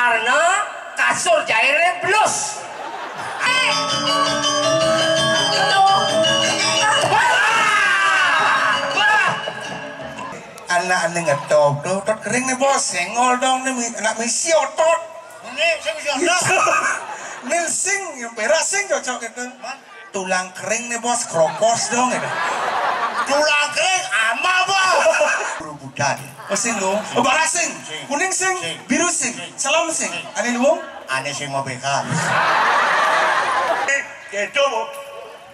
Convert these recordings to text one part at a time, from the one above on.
karena kasur jairnya blus. Anak ane ngetop tuh, tot kering nih bos, senggol dong nih, anak misi otot. Ini saya bisa otot. Nilsing, yang perak sing cocok gitu. Tulang kering nih bos, kropos dong gitu. Tulang kering ama bos. Buru budan. Oh sing dong, oh barak sing, kuning sing, biru sing, salam sing. Ane lu? Ane sing mau bekan. Gitu,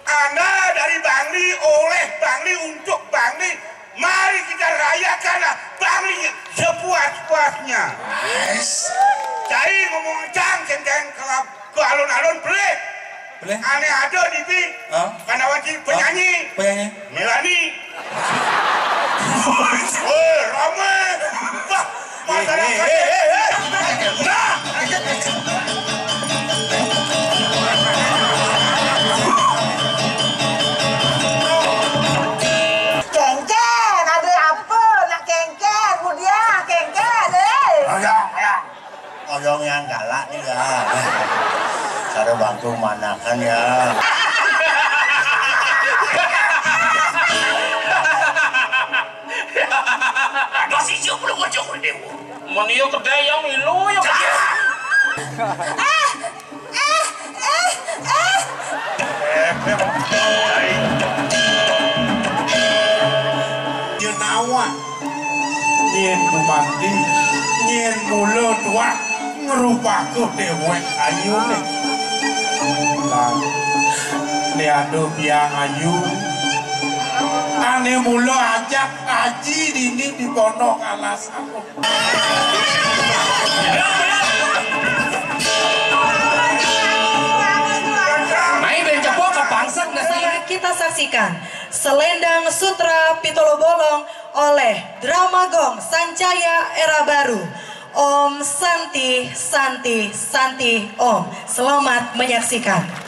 Anda dari Bangli oleh Bangli untuk Bangli. Mari kita rayakanlah Bangli sepuas-puasnya. Yes. Cari ngomong cangkeng ke alun-alun boleh. Boleh. Aneh ada di sini. Panawati penyanyi. Penyanyi. Melani. Woi, ramai. Wah, masyarakat. Nah. Oyong yang galak nih ya. Cara bantu manakan ya. Masih jauh belum ngocok deh. Meniyo kedai yang milu yang. Nyenawa, nyen bumandi, nyen mulut wak. Ngerupaku dewek ayu nih lah ini aduh biang ayu ane mulu ajak aji dini di pondok alas aku kita saksikan Selendang Sutra Pitolo Bolong oleh Drama Gong Sancaya Era Baru. Om Santi Santi Santi Om. Selamat menyaksikan.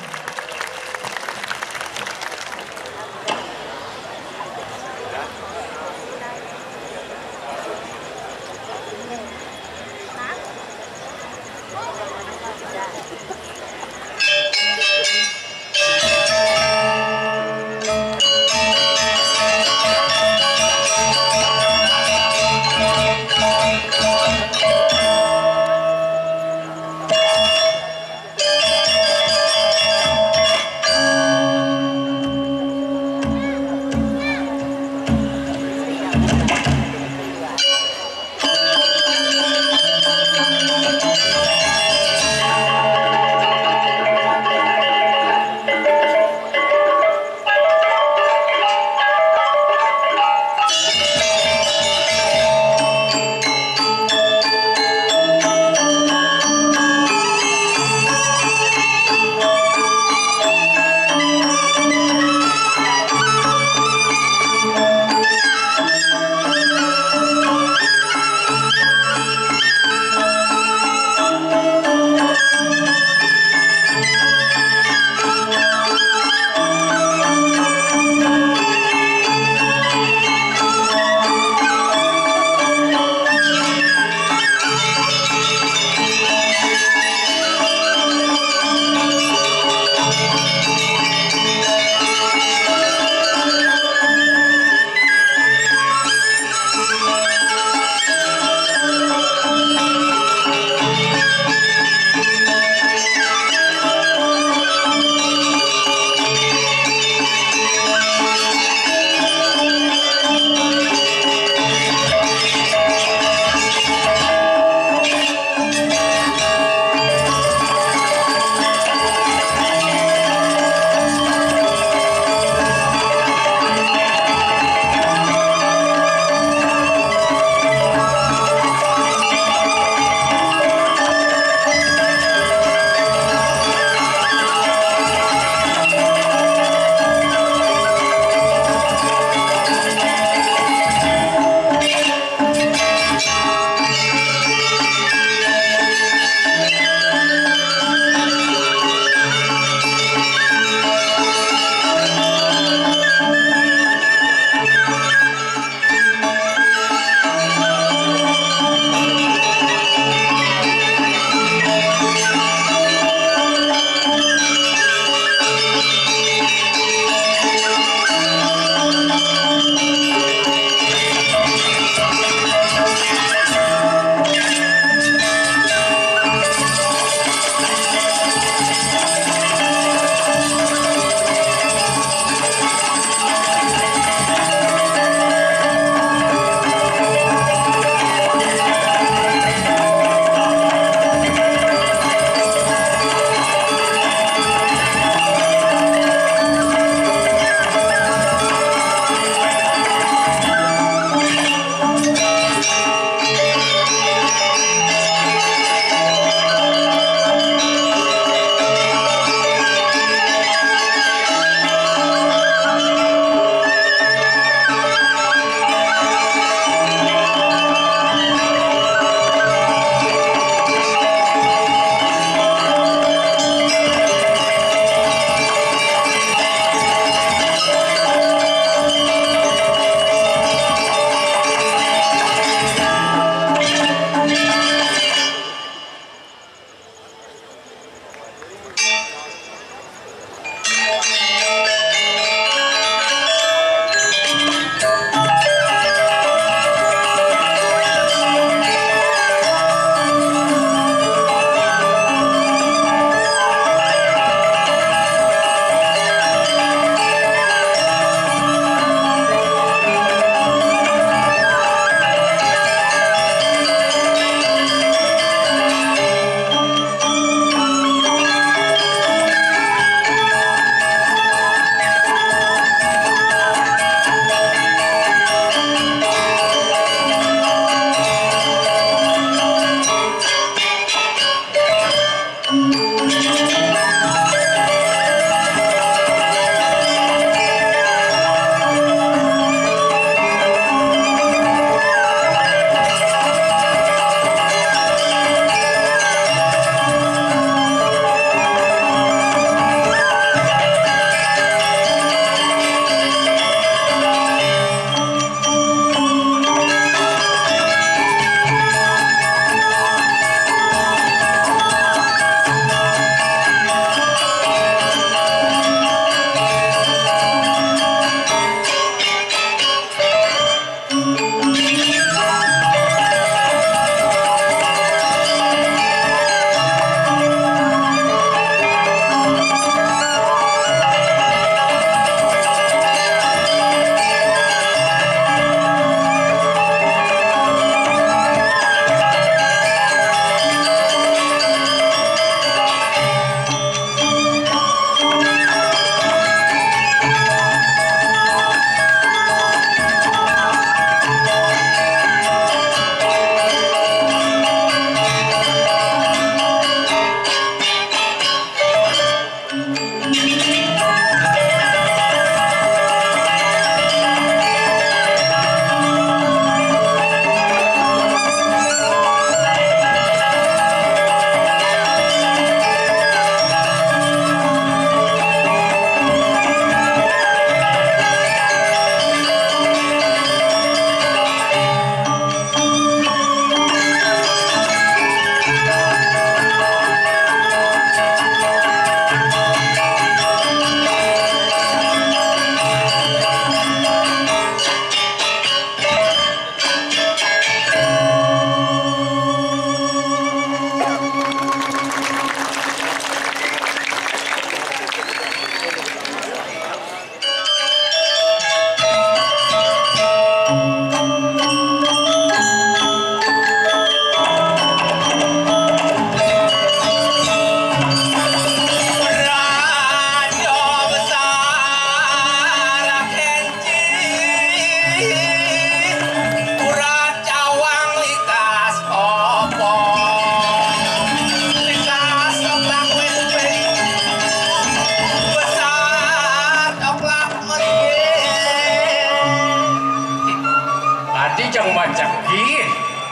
jang macam gini.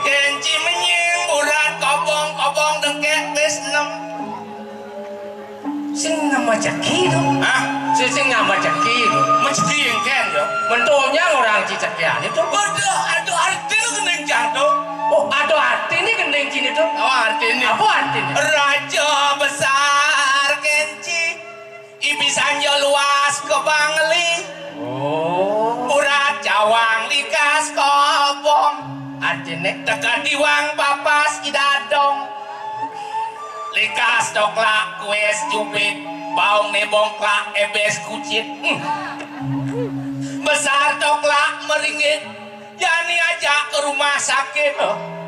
Kenci menying urat kobong dengkek wis 6. Sing nama ceki tu. Hah? Sing nama ceki tu. Mesti yang ken yo. Mentonya orang Cicekian itu. Aduh arti lu gendeng jatuh. Oh, ada arti ni gendeng cini tu. Apa arti ini? Apa artinya? Raja besar Kenci. Ibisannya luas ke Bangli. Oh. Urat cawang likas kobong. Artinya? Tekan diwang papas idadong. Likas toklak kues cupit. Baung nebongklak ebes kucit. Besar toklak meringit. Yani aja ke rumah sakit.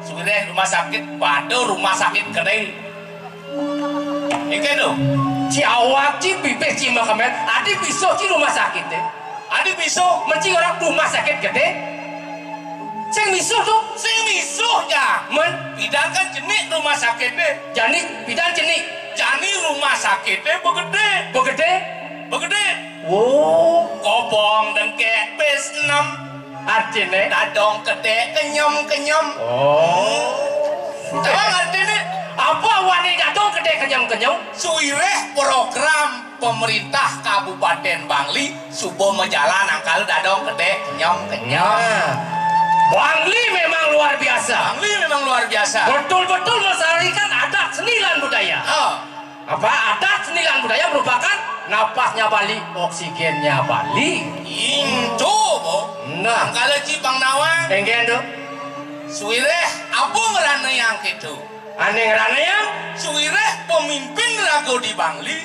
Sebenarnya rumah sakit pada rumah sakit gede. Ini tuh. Ci awak ci bibir ci makamet. Adi bisa ci rumah sakit deh. Adi bisa. Menci orang rumah sakit gede. Sing misuh tu. Sing misuh ya. Bidan kan jenik rumah sakit deh. Jani bidan jenik. Jani rumah sakit deh begede. Begede. Begede. Oh. Kobong dengkek bes 6. Artinya? Dadong gede kenyom. Oh. Tahu artinya? Apa wanita dong gede kenyom? Suireh program pemerintah Kabupaten Bangli subuh menjalan angkal dadong gede kenyom. Nah. Bangli memang luar biasa. Bangli memang luar biasa. Betul-betul melestarikan adat seni dan budaya. Apa adat seni dan budaya merupakan napasnya Bali, oksigennya Bali. Itu, Bo. Nah, Angkala Cipang Nawang. enggen tuh. Suireh apa ngerana yang gitu? Aneh ngerana yang? Suireh pemimpin rago di Bangli.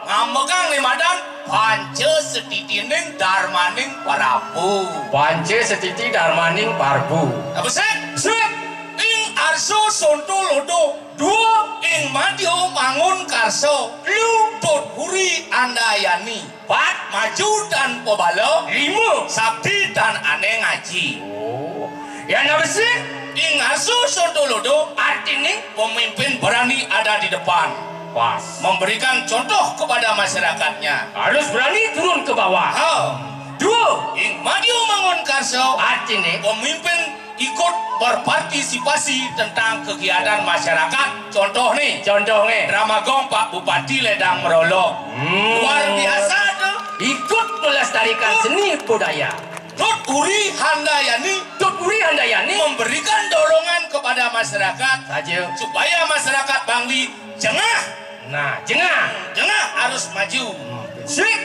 Ngamegang limadan Pance setitining darmaning parabu. Pance setiti darmaning parbu. Apa sih? Sek. Ing arso sonto lodo. Dua. Ing madio mangun karso. Lu. Tot huri andayani. Pat maju dan pobalo. 5. Sabdi dan aneh ngaji. Oh. Yang apa sih? Ing arso sonto lodo. Artinya pemimpin berani ada di depan. Pas. Memberikan contoh kepada masyarakatnya. Harus berani turun ke bawah. 2. Ing madio mangun karso. Artinya Pemimpin ikut berpartisipasi tentang kegiatan masyarakat. Contoh nih, contohnya Dramagong Pak Bupati Ledang Merolo. Luar biasa tuh. ikut melestarikan seni budaya. Tut Uri Handayani memberikan dorongan kepada masyarakat Saja. supaya masyarakat Bangli jengah. Nah, jengah. Jengah harus maju. Sik.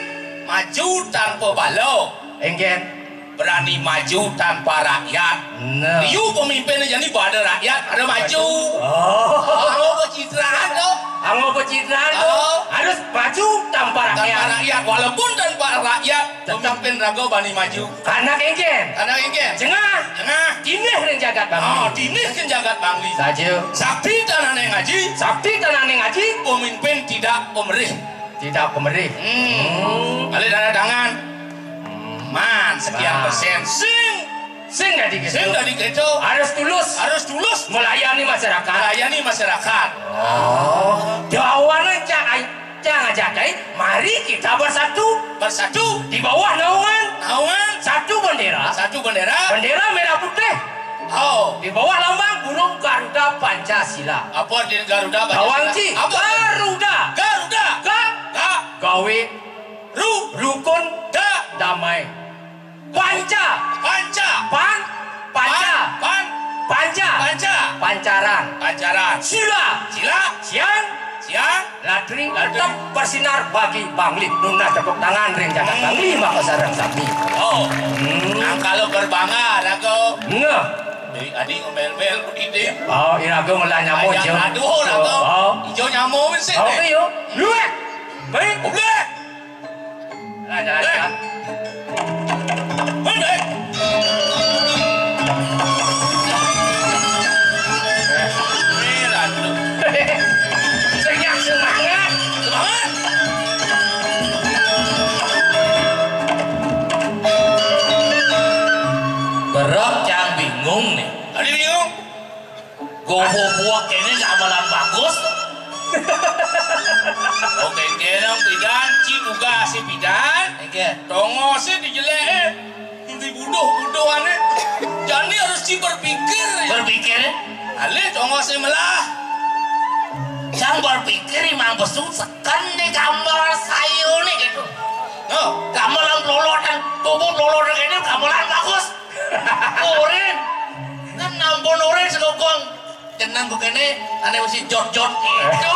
Maju tanpa balo. Enggen. Berani maju tanpa rakyat. Nah. Riu pemimpinnya jadi pada rakyat ada maju. Oh. Kalau pencitraan tuh. Anggo pencitraan Oh. harus maju tanpa Tanpa rakyat. rakyat, walaupun tanpa rakyat, pemimpin rago bani maju. Karena enggen. Karena ini Jengah. jengah. Dinih ring jagat Bangli. Dinih ke jagat Bangli. Saja. Sakti tanah ngaji. Sakti tanane ngaji. Pemimpin tidak pemerih. Tidak pemerih. Kali tanda tangan. Man sekian Nah. persen. Sing gak dikit. Sing dari itu Harus tulus. harus tulus Melayani masyarakat. melayani masyarakat. Dawana jangan jagai. Mari kita Bersatu di bawah naungan naungan satu bendera. satu bendera. Bendera merah putih. Di bawah lambang burung Garuda Pancasila. Apa di Garuda? Kawanci. Apa? Garuda. Garuda. Gawe. Rukun. Damai. Panca. Pancaran. Sila. Siang. Latri. Tetap bersinar bagi Bangli. Nuna tepuk tangan ring jagat Bangli maka sarang sapi. Nah kalau berbangga rago. Nge. Adik ngomel-mel kudide. Irago ngelah nyamuk jo. Aduh rago. Ijo nyamuk sih. Oke yo. Luek. Baik. Oke. Jalan. Baik. Semangat. Berat yang bingung nih. Tadi bingung. Gopo buat ini amalan bagus. Oke, kenang bidan, ciduga si bidan. Tongo si dijelek. Hindi budoh aneh. Jangan Ci berpikir. Berpikir? Ale tongos melah. Cang berpikir imang besu sekan nih gambar sayu nih gitu. No, Gamelan lolotan, tubuh lolotan ini gamelan bagus. Urin, kan nampun urin segogong. Jenang begini, ane mesti jot-jot gitu.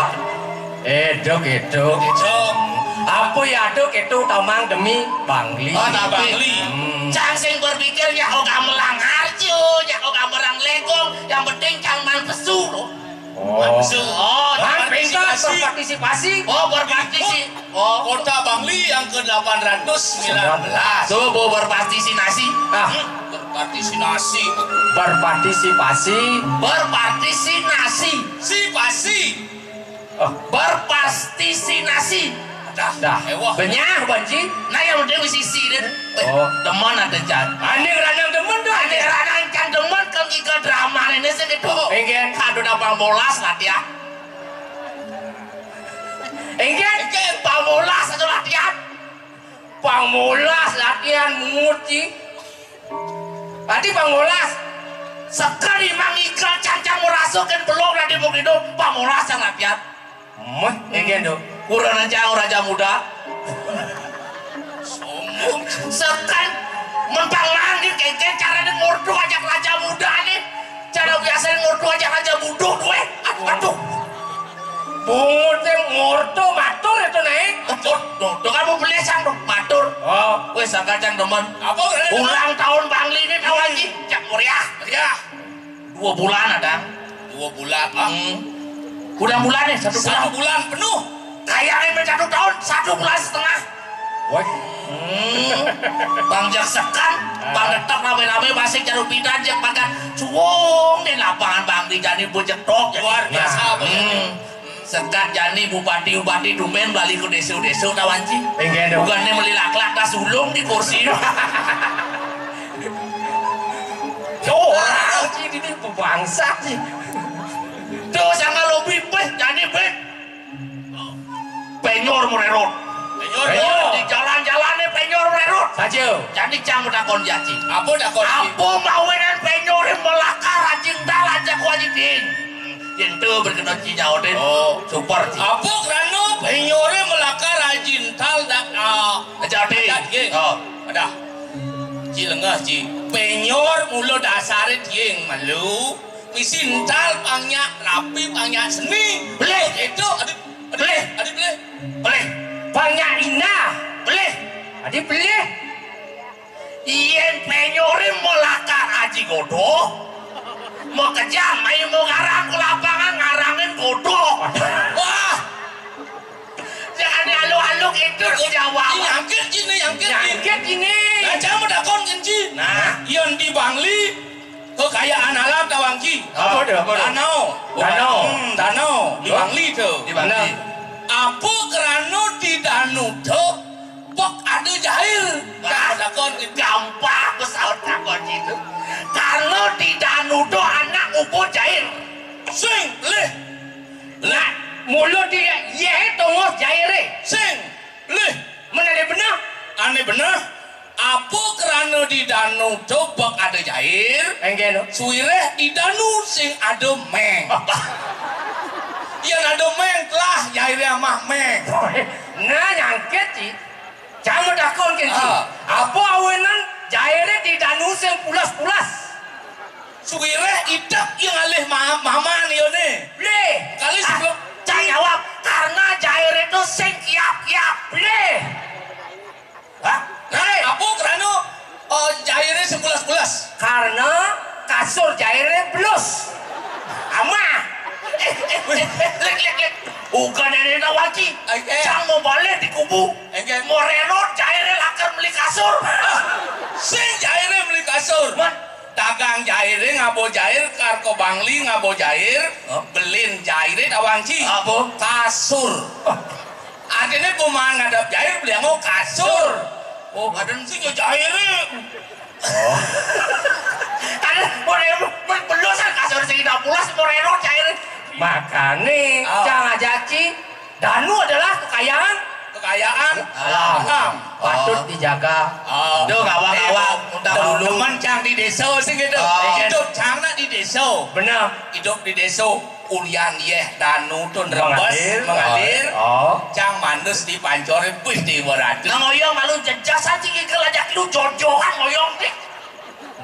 Gitu. Apa ya itu tamang demi Bangli. Oh, Bangli. Cang sing berpikir ya gamelan harjo, ya gamelan legong, yang penting cang man besu loh. Man pintar berpartisipasi. Kota Bangli yang ke-819. Subuh berpartisipasi. Berpartisipasi. Berpartisipasi. Dah. Benyah banci. Nah yang penting sisi deh. Demen ada jan. Ane ranang demen tuh. Ane ranang can demen kan ikut drama ini sih gitu. Enggak. Kado dapat bolas latihan. Enggak. Pamolas atau latihan. Pamolas latihan muci. Tadi pamolas. Sekali mangikal cancang merasukin belum lagi begitu. Pamolas yang latihan. Enggak dong. Kurang aja raja muda. Sombong. Sekan mentang manggil kayak caranya ngurdu ajak raja muda nih. Cara biasa ngurdu ajak raja muda gue. Aduh. Bungut ngurdu matur itu nih. Tuh kamu beli sang dong matur. Wes sakacang teman. Apa? Ulang tahun Bangli ini tahun lagi. Jak meriah. 2 bulan ada. 2 bulan. Udah bulan nih 1 bulan. 1 bulan penuh. Kayaknya 1 tahun 1 bulan setengah. Bang jak sekan, bang detak rame-rame masih jarum pidan jak makan cuwong di lapangan Bang di jani bojek tok luar biasa. Sekat jani bupati dumen balik ke desa-desa tawanci. Bukannya melilak-lak dah sulung di kursi. Orang sih ini bangsa sih. Tuh sangat lebih peh jani peh. Penyor mererot. Penyor di jalan-jalannya penyor mererot. Saja. Jadi cang udah konjaci. Apa dakon? Apa mawenan penyor melakar rajin dal aja ku ajidin. Yentu berkenaan cinyau den. Super. Apa kerana penyore melakar rajin tal dak jadi. Ada. Ci lengah ci. Penyor mulu dasare dieng malu. Misin tal pangnya rapi pangnya seni. Boleh itu boleh. Banyak ina. Boleh. Adik boleh. Ien penyore melakar aji godoh. Mau kejam, ayo mau ngarang ke lapangan ngarangin godoh. Wah. Jangan halu-halu gitu ku jawab. Nyangkit ini. Nah, jangan dakon kenci. Nah, Ion di Bangli kekayaan alam tawangki. Apa dah? Danau di Bangli tuh. Di mana? Apa kerana di danau tuh pok ada jahil. Dakon gampang pesawat dakon itu. Karena di danau tuh anak upo jahil. Sing leh. Nah, mulut dia ye tongos jahil. Sing leh. Mana dia benar? Aneh benar. Apa kerana di danau tuh pok ada jahil. Enggak. Suire di danau sing ada meng. Yang ada meng telah jahilnya mah meng. Nah nyangket sih. Jangan dakon kenci. Apa awenan jahilnya di danau sing pulas-pulas. Suire idak yang alih mama nih one. Bleh. Kali sebelum Jangan jawab karena jahil itu sing kiap-kiap. Bleh. Hah? Apa kerana jahilnya sepulas-pulas? Karena kasur jahilnya belus. Ama. Lek. Bukan dari nawaki. Jangan mau balik di kubu. Mau renot jahilnya lakar beli kasur. Sing jahilnya beli kasur. Dagang jahilnya ngabo jahil karko Bangli ngabo jahil belin jahilnya tawangci. Apa? Kasur. Akhirnya kumahan ngadap jahil beli mau kasur. Oh, badan Sing jahilnya. Karena mau belusan kasur sing 60 mau renot jahilnya. Makanya jangan jaci. Danu adalah kekayaan Alam. patut dijaga. Tuh ngawak-ngawak udah dulu. Teman cang di desa sih gitu. Hidup cangna di desa. Benar. Hidup di desa. Ulian yeh danu tuh nerebes mengalir. Cang manus di pancorin pun di berarti. Nah ngoyong malu jejas aja ke lajak lu jojohan ngoyong nih.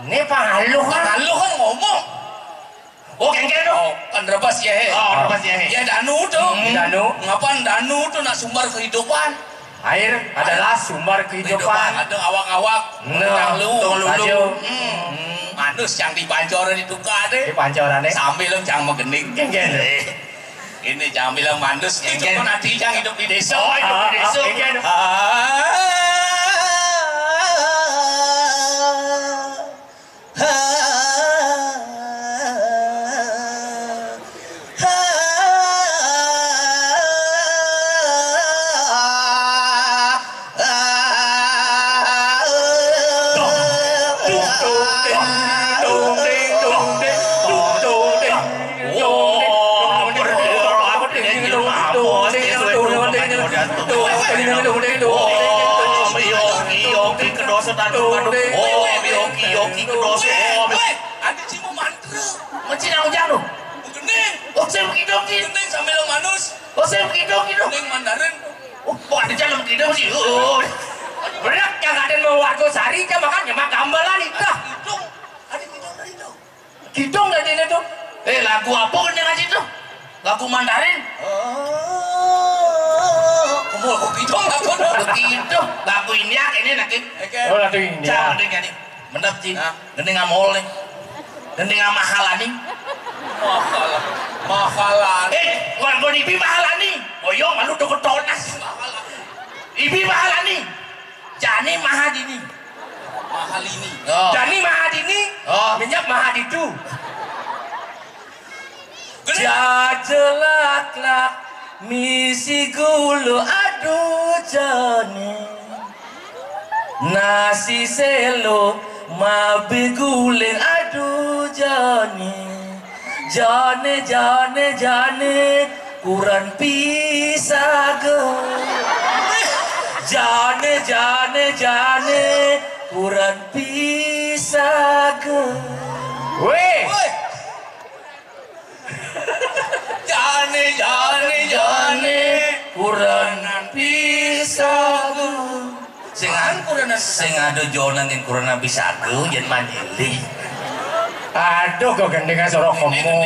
Ini pangaluh kan ngomong. Oh kengkeng dong. Kan nerebes ya. Nerebes ya. Ya danu tuh. Danu. Ngapain danu tuh nak sumber kehidupan. Air adalah sumber kehidupan. Ada awak-awak. Lulu. Manus yang dipancoran itu kade. Dipancoran deh. Sambil yang menggening. Kengkeng. Ini jangan bilang manus. Itu kan nanti yang hidup di desa. Hidup di desa. Kengkeng. Ada sih mau mantra. Mencina ujang lu. Gening. Oh saya begitu. Gening sambil manus. Oh saya begitu. Gening mandarin. Oh ada jalan begitu sih. Berak yang ada mau warga sari kan makanya mak gambalan itu. Hidung. Ada hidung dari itu. Hidung dari itu. Lagu apa kan yang situ? Lagu Mandarin. Kamu lagu hidung apa? Begitu. Lagu India ini nanti. Oh lagu India. Jangan dengar nih. Mendap sih. Gendeng amol nih. Gendeng mahalani. Mahalan. Warga ibi mahalani. Boyong malu dokotonas. Ibi mahalani. Jani mahadini. Mahalini. Jani mahadini. Minyak mahaditu. Jajelak-lak misi gulu aduh jani. Nasi selo mabi guling aduh jani. Jane kurang pisah ge. Jane kurang pisah ge. Weh. Jane kurang pisah ge. Sing ado jonan yang kurang pisah ge yen manjili. Aduh kok gendengan sorok ngomong.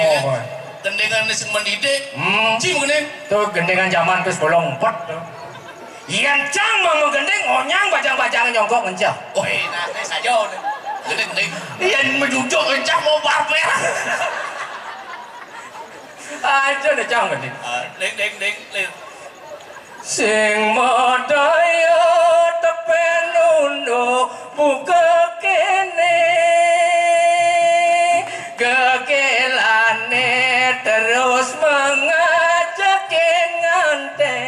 Gendengan sing mendidik. Cing gening. Tuh gendengan zaman terus bolong pot. Iyan cang mau gendeng onyang bajang-bajang nyongkok ngencah. Oh nah saja. Gening. Iyan menjujuk ngencah mau barber. Aja deh cang gendeng. Deng. Sing modaya tepen unduk buka kene. Kekelane terus mengajak nganteng.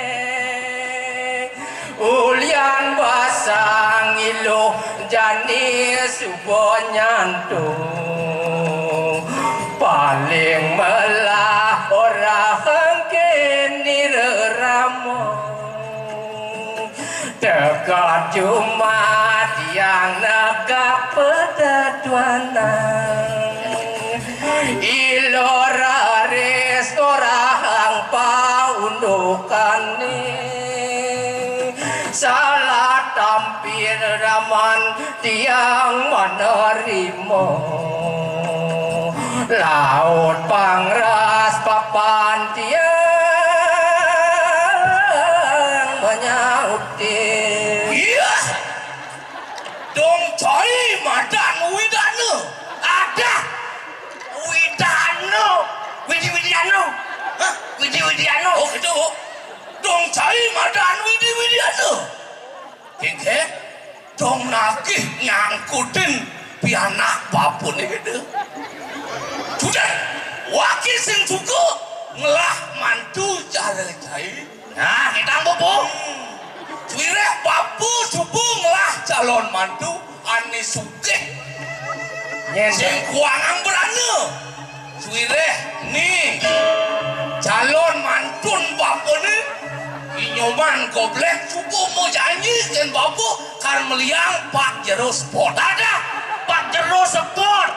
Ulian basang ilu jani subo nyantung. Paling melah orang kini ramong. Dekat Jumat yang negak pedaduanan. Ilora res orang paundukan salah tampil raman tiang menerima laut pangras papan tiang menyauti. Iya. Dong cai madan widana. Ada Widiano. Hah? Widiano. Oh gitu. Dong cai madan Widiano. Kengke. Dong nakih nyangkutin pianak papun itu. Sudah. Wakil sing juga ngelah mantu jalan cai. Nah, kita bobo. Suire papu subuh ngelah calon mantu ane sugih. Sing kuangang berana. Suire nih calon mantun bapak nih Nyoman goblek cukup mau janji kan bapak kan meliang Pak Jero Sport. Ada Pak Jero Sport.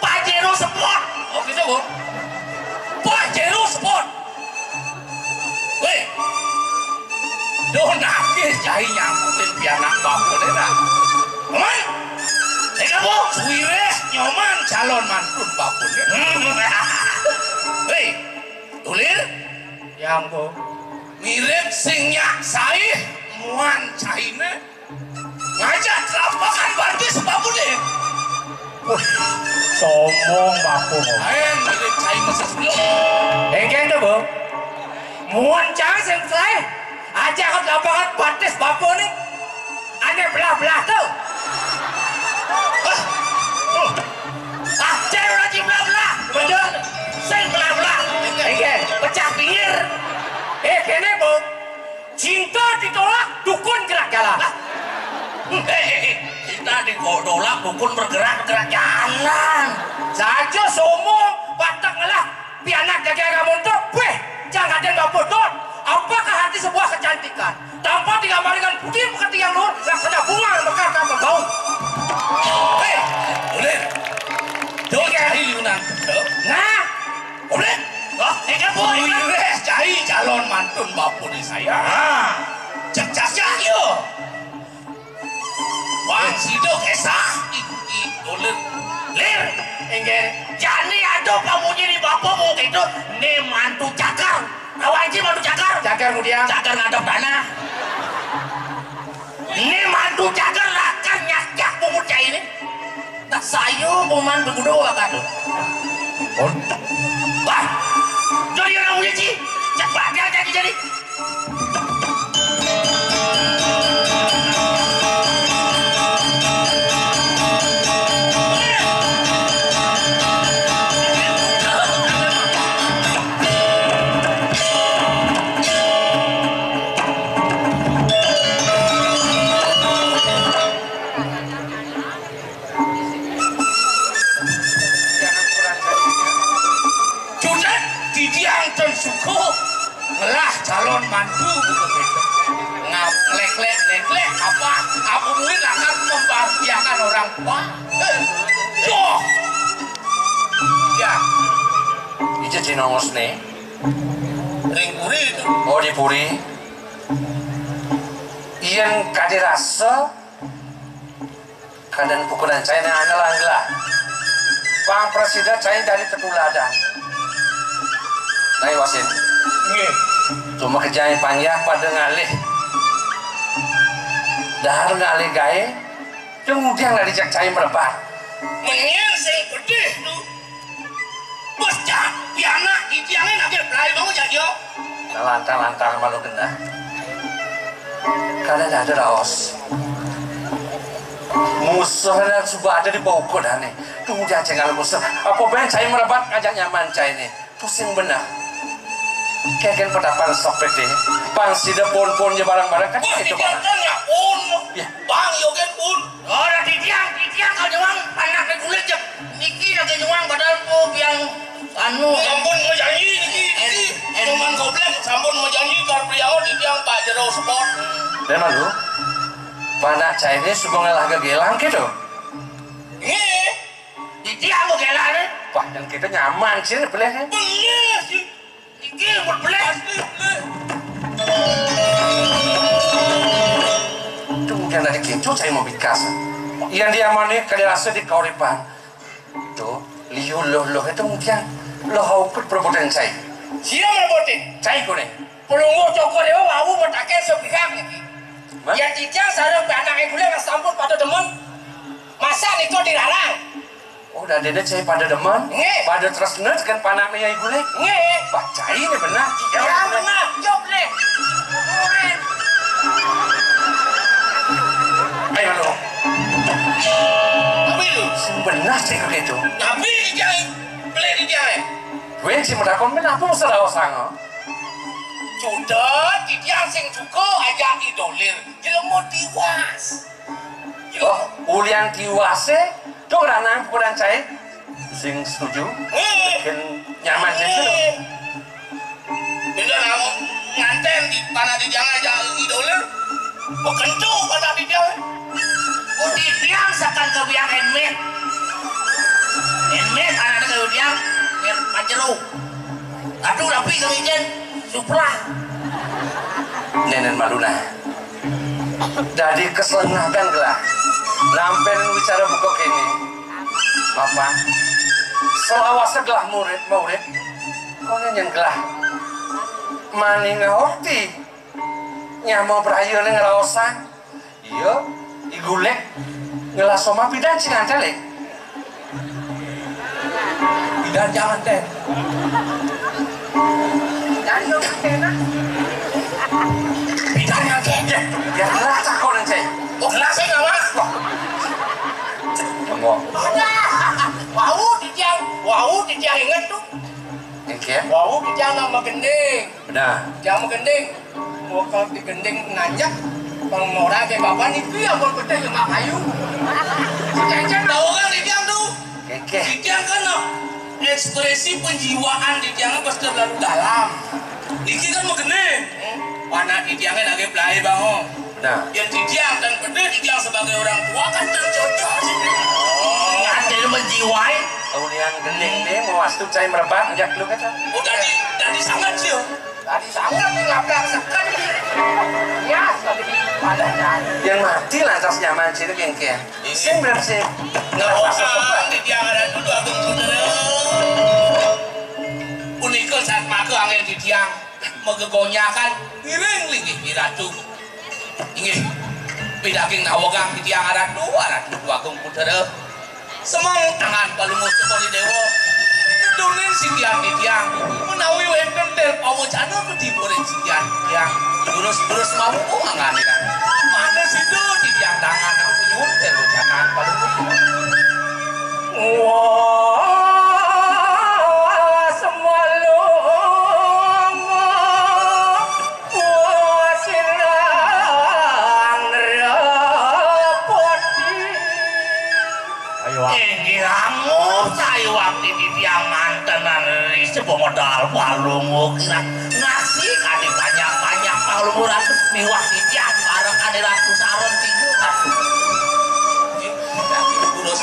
Pak Jero Sport. Oh gitu bu. Pak Jero Sport. Weh. Doh nakis jahi nyangkutin pianak bapak deh dah. Aman. Tega bu. Suwires nyoman calon mantun bapak deh. Weh. Tulir. Yang bu. Mirip sing nyak saih muan caine ngajak lapangan bandis babu deh. Sombong bapu. Ayen mirip cair masa sebelum. Engkeng tuh bu. Muan cang sing saya. Ajak ke lapangan bandis bapu nih. Ane belah-belah tuh. Cewek lagi belah-belah. Betul. Sing belah-belah. Engkeng pecah pinggir. Kene bu, cinta ditolak, dukun gerak jalan. Cinta ditolak, dukun bergerak jalan. Saja sombong, batak ngelah, pianak jaga montok, weh, jangan ada nggak bodoh. Apakah hati sebuah kecantikan? Tanpa digambarkan dengan putih pekerti yang luar, nggak kena bunga mekar kamu bau. Boleh. Tuh cari Yunan. Nah, boleh. Wah, ini boy, cari calon mantun bapu di saya. Cek-cek yo. Wang sidok esah, boleh. lir, enggak. Jani ada kamunya di bapak mau gitu, nih mantu cakar. Awaji mantu cakar. Cakar kemudian. Cakar ngadap tanah. Ini mantu cakar lah kan nyak pungut cai ini. Tak sayu kuman begudo akan. Wah, jadi orang punya ci, cepat dia jadi. Ngelah calon mantu begitu. Ngelek-lek apa? Aku mungkin akan membahagiakan orang tua. Joh. Ya. Ije cinongos nih. Ring puri itu. Oh di puri. Iyan kadirasa. Kadan pukulan China angelah. Bang Presiden China dari Tekuladan. Nai wasin. Nggih. Cuma kerjaan panjang pada ngalih. Dahar ngalih gae. Kemudian nggak dicek cai merebat. Menyen sing gede tu. Bos cak, piana didiangin agak pelai bangun jadi yo. Lantang malu kena. Kalian ada raos. Musuhnya sudah ada di bawah kodane. Kemudian cengal musuh. Apa ben cai merebat ngajak nyaman cai ini. Pusing benar. Kayak pendapat sopet deh. Bang sida pon barang-barang kan itu bang. Ya pun. Bang yo kan pun. Orang didiang kalau nyuang anak kulit jep. Niki lagi nyuang padahal po yang anu. Sampun mau janji niki. Cuman goblok sampun mau janji kar priawo didiang Pak Jero Sport. Memang lu. Panak cai ini suka ngalah gegelang gitu. Nggih. Didiang mau gelang nih. Wah, yang kita nyaman sih belehnya. Bener sih. Iki buat beleh. Itu mungkin dari kecoh saya mau bikas. Yang dia mana kedirasa di kauripan. Tuh, liu loh itu mungkin loh ikut perbuatan saya. Siapa merebutin? Saya kau nih. Pelunggu cokor itu aku bertakir sepihak nih. Ya didiang sarang anak ibu yang sampun pada demen. Masa itu dilarang? Oh, udah ada saya pada demen. Nggih. Pada terus net kan panaknya ibu nih. Nggih. Baca ini benar. Ya benar, jawab deh. Ayo lo. Tapi lu, Benar sih begitu. tapi dia beli dia. Gue sih mendakon kenapa mesti rawas sango. Sudah dia sing suka aja idolir. Dia mau diwas. Oh, ulian kiwase, tuh ranang ukuran saya, sing setuju, bikin nyaman sih. Bener kamu. nganten di mana di jangan aja idoler bekencu pada di dia Di tiang sakan kebiang enmet anak ke tiang biar pajeruk aduh tapi kebijan supra Nenen Maluna dari keselengakan gelah lampen bicara buka kini apa selawasa gelah murid konen yang gelah mani ngehorti nyamau berayu ngeraosan iya igulek ngelasoma bidan cingan telek bidan jangan teh bidan yang kaya biar ngerasa konen cek kok nasi nggak mas ngomong wow di tiang inget tuh ya wow di tiang nama gending benar jangan gending mau kalau di gending nanjak bang Mora kayak bapak itu yang mau gede yang kayu jangan tahu kan di tiang tuh keke di tiang kan ekspresi penjiwaan di tiangnya pasti terlalu dalam Niki kan mau gending mana di tiangnya lagi pelai bang nah yang di tiang dan gede di tiang sebagai orang tua kan tercocok ngantel menjiwai kemudian gending deh mau wastu cai merebat ngajak lu kata oh dari sangat sih tadi sangat ngabrak sekali ya tadi padanya yang mati lantas nyaman sih itu kengke sing bersih ngerasa orang di tiang ada dulu agung bener unikal saat makan angin di tiang megegonyakan ngiring lagi di ratu ingin pidaking nawagang di tiang ada dua agung bener semang tangan palungus sekali dewa ngedonin si tiang di tiang menawi wenten tel pawacana ketimurin si tiang tiang terus mau angan kan mana situ di tiang tangan aku nyun tel jangan palungus wah semua long wah silang repoti ayo ini kamu saya waktu di tiang mantenan sebuah modal palungu kira ngasih kadi banyak palungu ratus miwah di tiang bareng ada ratus aron tiga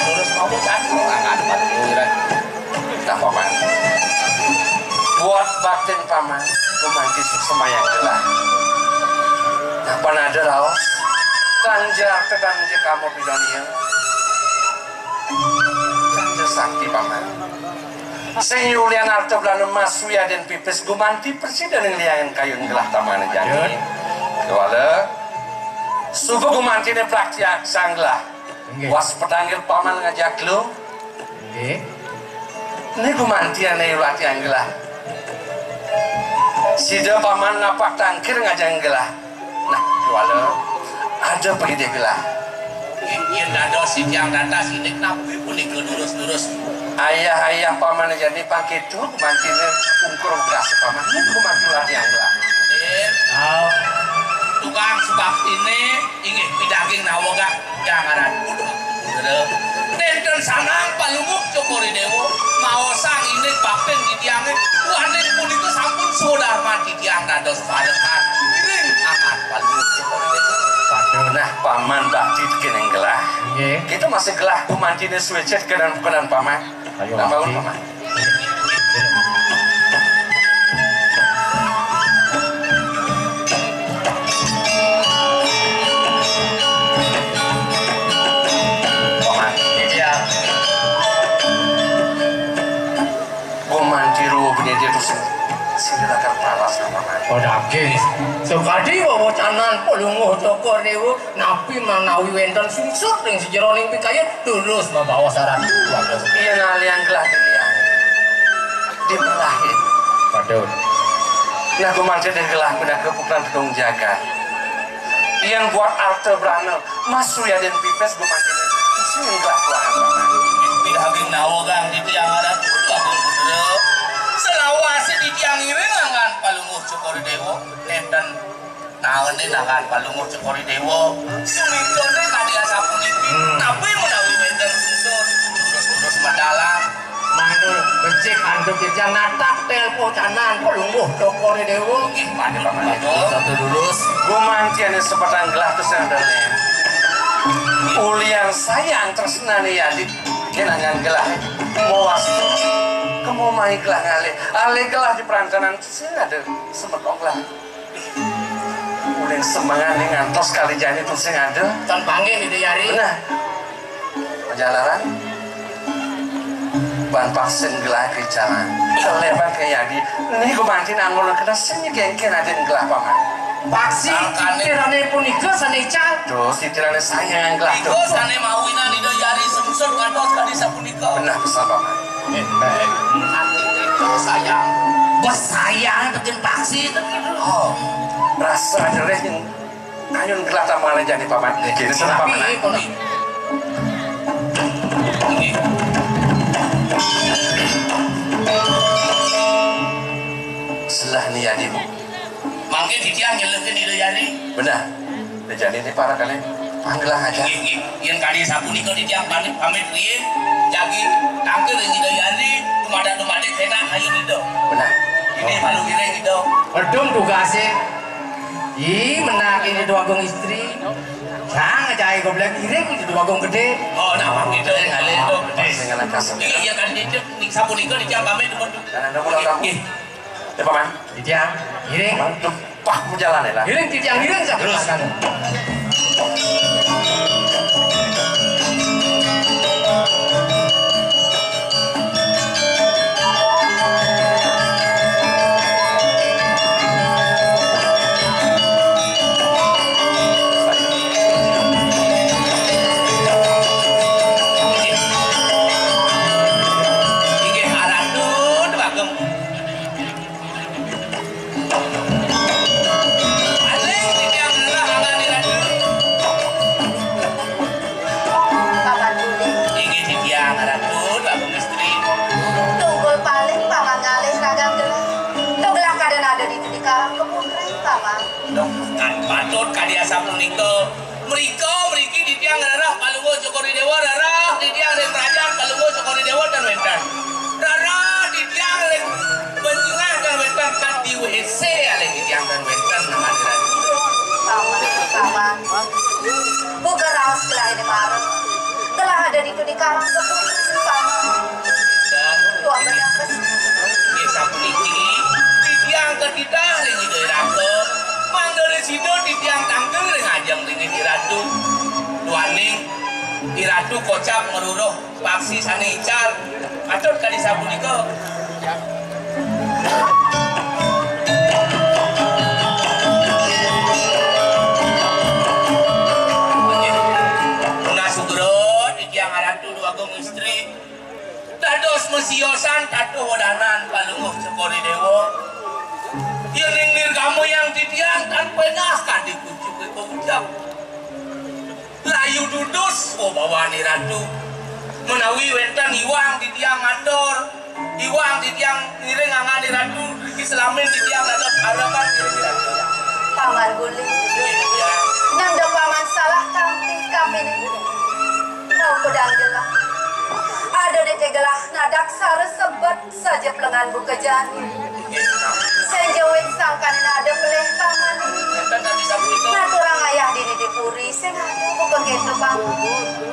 lurus mau cari tangan palungu nah paman buat batin paman kumanti semayang gelah nah panada raos tanjar tekanji kamu bidonian tanjar sakti paman sing yulian arto belanu masuya dan pipis gumanti presiden yang liangin kayun gelah taman jani kewala subuh gumanti ini praktiak sanglah was petanggil paman ngajak lu ini gumantian nih latihan gelah sida paman napak tangkir ngajak gelah nah kewala ada pergi gelah yang ada si tiang data sini nabi unik lurus ayah paman jadi pakai itu gumantinya ungkur beras paman ini gumanti latihan gelah tukang sebab ini ingin pidaging nawaga jangan udah nenten sanang palunguk cokori dewo mau sang ini bakten di tiangnya wanen pun itu sampun sodar mati tiang dados padekan miring angkat palunguk cokori dewo nah paman bakti keneng gelah kita masih gelah gumantinya swecet kedan paman nah bangun paman oh daging sekali bawa canan pelunguh tokor dewa napi manawi wenten sungsut yang sejeroning pikayat terus membawa saran iya ngalian gelah diliang dimerahin padahal nah gumanti dan gelah benar kepukulan gedung jaga yang buat arte berana masuya dan pipes gumanti masih yang gelah tuan daging nawagang di tiang ada aku bener selawase di tiang ini ngangan palunguh cokori dewo nenten naon ini ngangan palunguh cokori dewo sumintone kadia sapuniki tapi menawi wenten sungsut terus madalang manul becek manduk yang natak telpo canan pelungguh dokore dewo Mane paman itu. satu lurus Gumantian sepatang gelah terus andalnya. Ulian sayang tresna nih ya di kenangan gelah. Moas kamu main gelah ngale. Ale gelah di perancanan sih ada semetong gelah. Ulian semangat nih ngantos kali jani tuh sih ada. tan panggil di yari Benar. Perjalanan ban vaksin gelah ke jalan terlebar kayak di ini gumantin anggur kena sini gengken ada gelah paman. paksi tirane punika sanecal Terus titirannya sayang gelah Iko sane mawinan di yari semsur kantos ka desa punika. benar pesan paman. Hati itu sayang. bos sayang bikin paksi Oh, rasa jerih yang kayun gelah tamangnya jadi paman. Jadi senang tapi paman. kono Selah nih adimu. Mangke ditiang nyelekeun di yari. Benar. Jadi ini para kalian panggilan aja. Yen kali sapunika ditiang pamit rieu jagi tangkeun di yari kumada-kumade kena ayo dido. Benar. Ini malu gireng dido. Pedung tugasnya menang ini dua gong istri jangan cahaya goblok iring itu dua gong gede Oh, nah gitu yang ngale itu gede. Dengan kasar. Iya kan dia ning sapunika ditiang pamit demen. Karena ada mulut kamu. Ya paman. titiang iring Mantuk pak jalan ya lah. iring titiang iring terus Inggih aratun bagem. Aleng ditiang lah angan diradu. Paman Budi, Inggih ditiang aratun bagem istri. tunggul paling paman ngalih ragam gelah. Tunggulah keadaan ada di karang kepunreng paman. Kan patut kadia sapunika. Mriki ditiang rarah kalunggo Jokori Dewa rarah ditiang reng kerajaan kalunggo Jokori Dewa dan Wentan. Rarah ditiang reng benjingan dan Wentan kan di WC aleng ditiang dan Wentan nama diradu. Paman. Bukan raos gelah ini marah. Gelah ada di karang kepunreng paman. Dan Tuan benar kesini. desa puniki ditiang ketidah ring ide ratu mandere sido ditiang tangkel ring ajang ring ide ratu duaning iratu kocap meruruh paksi sane ical atut ka desa punika Una sugro ditiang aratu dua gong istri dados mesiosan tato wadanan kalungguh Jokori Dewa yang ningir kamu yang ditiang tanpa naskah dikucuk ke ucap layu dudus bawa ratu menawi Wentan iwang ditiang mandor iwang ditiang ngiring angan ratu riki selamin ditiang dados harapan ngiring ratu Paman Guli. Nang do paman salah tampil kami ini. Nau pedang gelah. Ada di tegelah nadak sare sebet saja pelengan buka jani. Senjawin sangkan ada peleh paman. Wentan tak bisa begitu Naturang ayah dini dipuri sing ada buka gitu paman.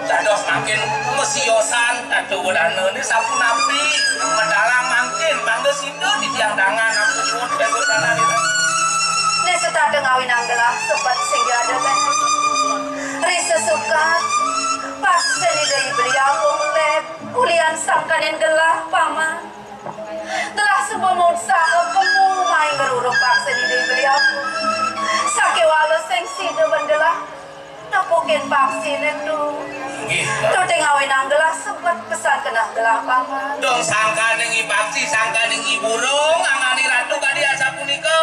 dados makin mesiosan tato wadana ini sampun api mendalang makin bangga situ ditiang tangan aku nyuwun besok sana Nih setada ngawin anggelah sebet sing ada teh. Risa sukat. Pas seni dari beliau leb ulian sangkanin gelah paman. Telah semua mau usaha kamu main ngeruruk paksa di dari beliau. Sake walau seng sido bendelah. Napokin vaksin itu. Tuh ngawin anggelah sebet pesan kena gelah paman. dong sangka nengi paksi sangka nengi burung angani ratu kadi asa punika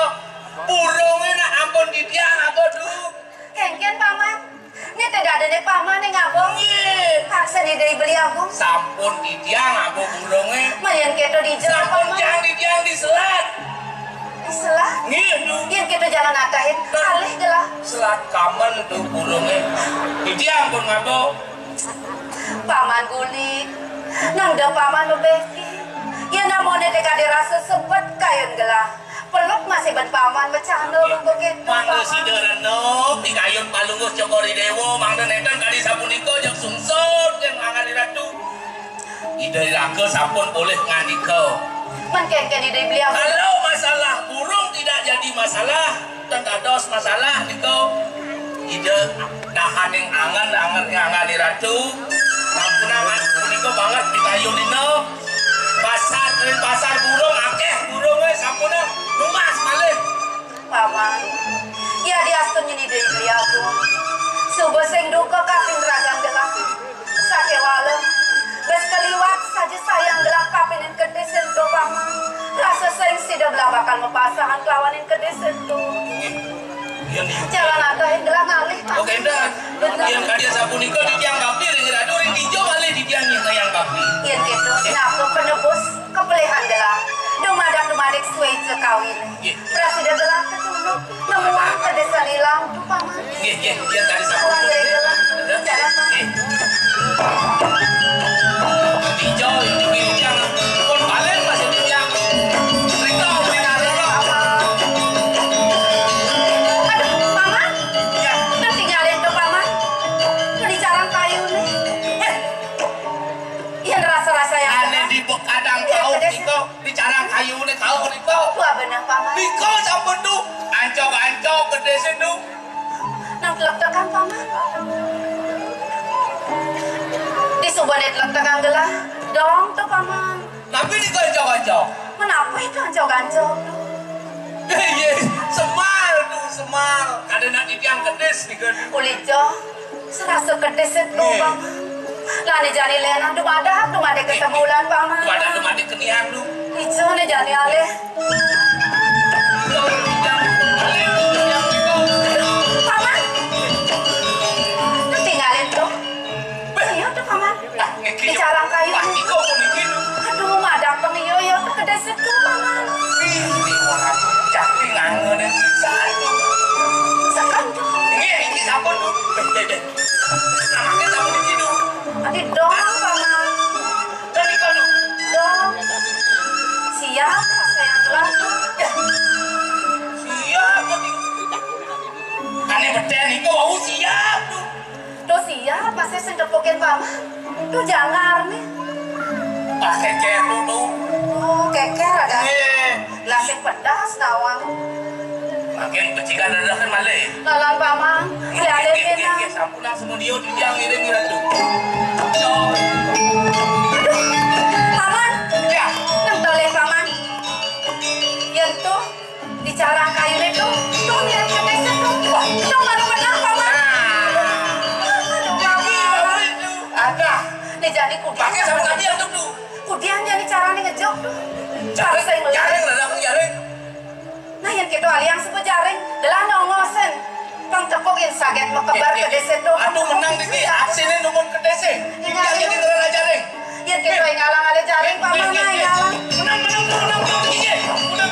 burungnya nak ampun ditiang apa du Kengken paman. Ini tidak ada nih paman yang ngabong. Paksa di dari beliau. sampun ditiang apa burungnya Mayan keto di jalan sampun paman. jang ditiang di selat Selah. ngidu Yang kita jangan natahin alih gelah. selat kamen tuh burungnya ditiang pun ngabo Paman Guli. Nang da paman membeki. Yang namun deka dirasa sepet kayun gelah. Peluk masih ben paman becano begitu. Mangga sidereno di kayun palungguh cokori dewo mangga nenten kali sapunika jeung sungsut jeung angani ratu. Ide raga sampun boleh ngandika. Mengken-ken ide beliau. Kalau masalah burung tidak jadi masalah, dan dados masalah niko. Ide nahan yang angani ratu. Sampunangan niko banget di kayun nino. Pasar burung akeh burung we sampuna lumas malih. Paman, ya diastun nyini deui beliau. Subuh sing duka kapin ragang gelah. Sakewala. Bes kaliwat saja sayang gelah kapinin kedai sentuh paman. Rasa sing sida belah bakal mepasangan kelawanin kedai sentuh. Jalan atahin gelah ngalih paman. Oke dah. Yang kadia sapunika di tiang bakti ring radu ring tinjo malih di tiang yang bakti. Yen gitu, napa penebus kepelihan gelah. Dumadak suai cekawin. Presiden gelah keculuk nemuan ke desa hilang tuh paman. Iya tadi Pulang sapunika. dari gelah jalan paman. Tinjo yang dipilih tiang pun balen masih di tiang. Rito Aduh paman, udah tinggalin tuh paman. Di jarang kayu nih. Yang rasa-rasa yang aneh di kadang kau niko di carang kayu nih kau niko. Wah benar paman. Niko sampun tuh ancok gede sendu. Nang telek-telekan paman. Di subanet telek-telekan gelah. Dong tuh paman. Tapi niko ancok. Kenapa itu ancok-ancok? Iya, semal. Kadang di tiang kedes nih kan. Ulijo, serasa kedes itu paman. Lani jani lena dumada ketemu lan paman. Dumada kenihan lu. Ijo ne jani ale. Paman. Tinggalin tuh. Iya tuh paman. Di carang kayu. Pasti kau pun begini. Aduh, madak pengiyo ya kedes itu paman. Ini orang cakri ngangen yang sisa itu. Sekan tuh. Ini sabun tuh. Namanya sabun di situ. Adi dong paman. Tadi kau tuh. Dong. Siap sayang gelah. Siap tadi. Aneh beten itu mau siap tuh. Tuh siap pasti sendepokin paman. Tuh jangar nih. Pas keker lu tuh. Oh, keker ada. Eh, Lasik pedas nawang. makin becikan ada kan malih. Lalan paman. Lihat kita. Sampunan semudio di tiang ngiring tuh. Paman. Ya. Nang tole paman. Yang tuh di carang kayu itu. Tuh lihat kedesa tuh. Tuh mana menang paman. Aduh paman. Ada. Nih jadi kudian. Pakai sama tadi yang tuh. Kudian jadi caranya ngejok tuh. Harus saya ngeliat. Jaring lah, jaring. Nah yang kita aliang sebut jaring. Dalam nongosen. Pang tepuk yang saget mau kebar ke desa tuh. Aduh menang di sini. Aksine numun ke desa. Yang ini terlalu jaring. Yang kita yang ngalang ada jaring paman nah ngalang. Menang. Iya. Menang.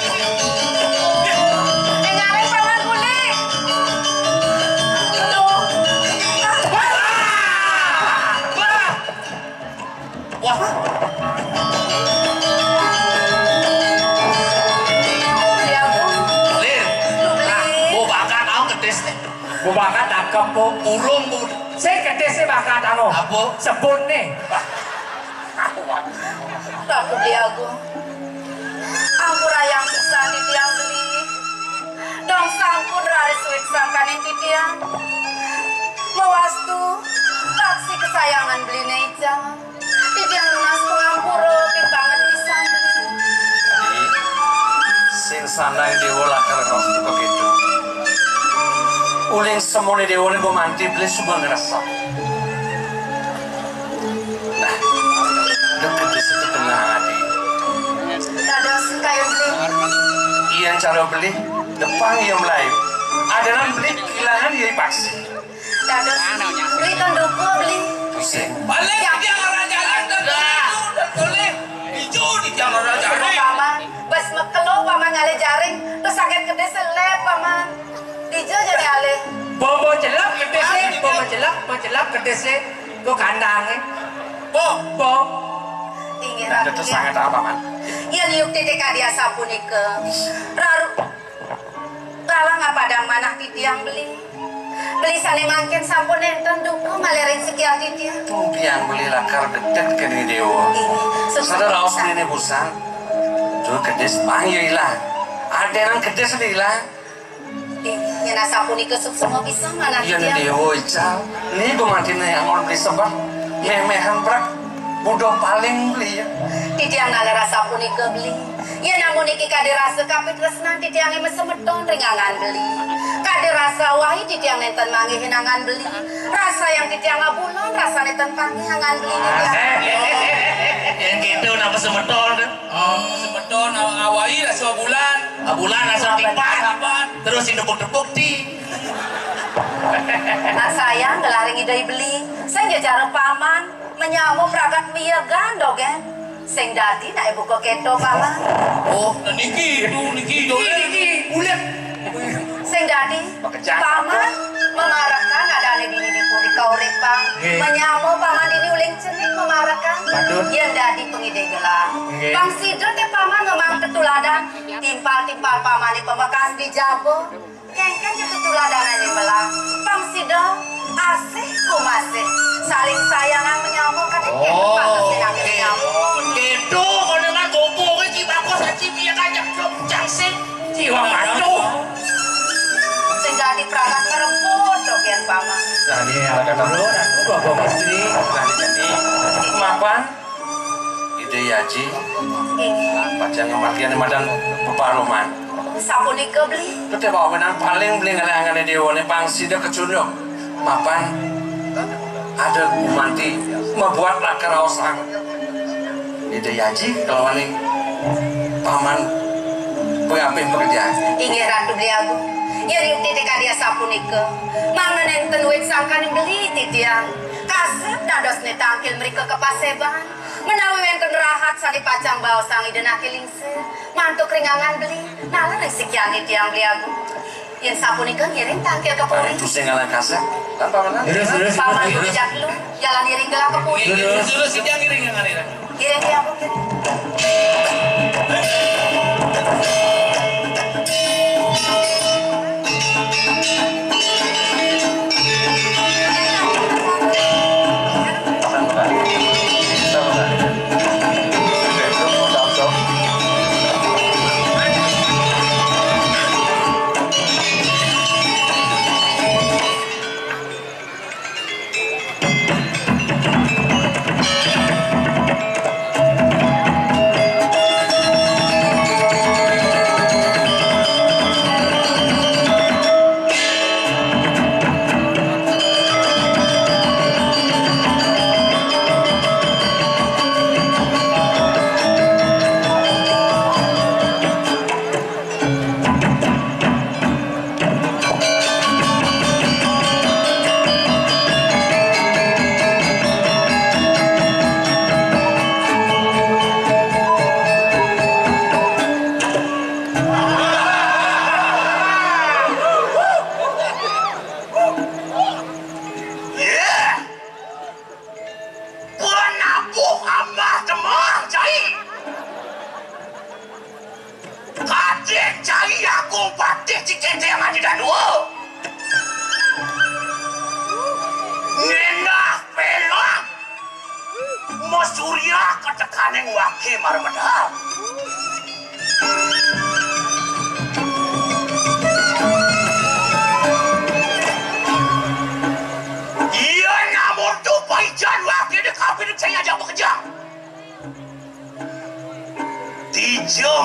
Ngalang paman kulit. Tuh. Wah. Bakat tangkap po Urung bu. saya kedes bakat ano Apa? sebun nih Aku beli aku. Ampura yang bisa di tiang beli. Dong sampun rari suik sangkanin di tiang. Mewastu taksi kesayangan beli neja. Di tiang lunas pengampura pimbangan pisan beli. Sing sanang dewa lah karena suka gitu. Uling semuanya dewa ini gue manti beli semua ngerasa. Nah, deket di situ tengah hati. Ada kayu beli. Iya cara beli depan yang lain. Ada yang beli kehilangan dia pasti. Ada beli kanduku beli. Pusing. Balik di tiang orang jalan dan boleh. Hijau di tiang orang jalan. Paman, bas mekelo paman ngale jaring. Terus sakit gede selep paman. Dijo jadi ale. bobo celak kedes kedes ke kandangnya Bo. bo Tinggi Ratu. Itu sangat apa man? Yan yuk titik dia sapunika. Raru kalang padang manah titiang beli. Beli sane mangkin sampun enten duka malerin sekian titiang. Tumpiang beli lakar dedet ke ni dewa. Sadar raos ni busan. Tuh kedes panggil lah. Ada yang kedes ni lah. Yan sapunika semua bisa manah Iya titiang. ni dewa ical. Ni gumantin yang orang beli sebab memehan berak. Bodoh paling beli ya. Titiang ngalera sapunika beli. Ya namun iki kade rasa kapit tresnan titiang eme semeton ringangan beli. Kade rasa wahi titiang nenten manggih hinangan beli. Rasa yang titiang ngabulon rasa nenten panggihangan beli titiang. Yang gitu napa semeton? Sebeton awai rasa bulan. Bulan rasa tipan. Terus induk-duk di. Nah sayang gelaring idai beli. Saya jajar paman menyamu pragat mia gandog ya. Sing dadi nak ibu kok keto paman. Oh, niki bulan. Sing dadi paman mengarahkan adane dini di puri kaurip bang. Menyamu paman dini uling cenik mengarahkan. Yang dadi pengide gelang. Bang Sidro teh paman memang ketuladan. Timpal-timpal paman di pembekas di Jabo. Kengken je ketuladan ini melang. Bang Sidro asih kumasih. Saling sayangan menyamu kan kengken patut sinangin menyamu. Gitu kono mah gopo ke cibako saci biya kajak jang sing. Jiwa matu. Sing dadi pragat perempuan dok yang paman. Tadi ada dulu, aku bawa istri. Tadi jadi mapan. Ide yaji. Pacang kematian madan peparuman. Sapunika beli. Itu teh bawa menang paling beli ngalangan dewa nih pangsi dia kecunduk. Mapan. Ada gumanti membuat lakar raosang. Ide yaji kalau nih paman pengambil pekerjaan. Inge Ratu beli agung. Ya riuk titik dia sapunika. Mana nenten wit sangkan beli titiang. Kasep dados ne tampil mereka ke paseban. Menawi wenten rahat sali pacang bau sang ide nakilingse. Mantuk ringangan beli. Nala sekian titiang beli agung. Yang sapunika ngiring tangkil ke puri. Itu sing ngalang kasep. Kan paman. Paman bijak lu. Jalan iring gelap ke puri. Terus si jang iring yang ngalira. Iring dia mungkin.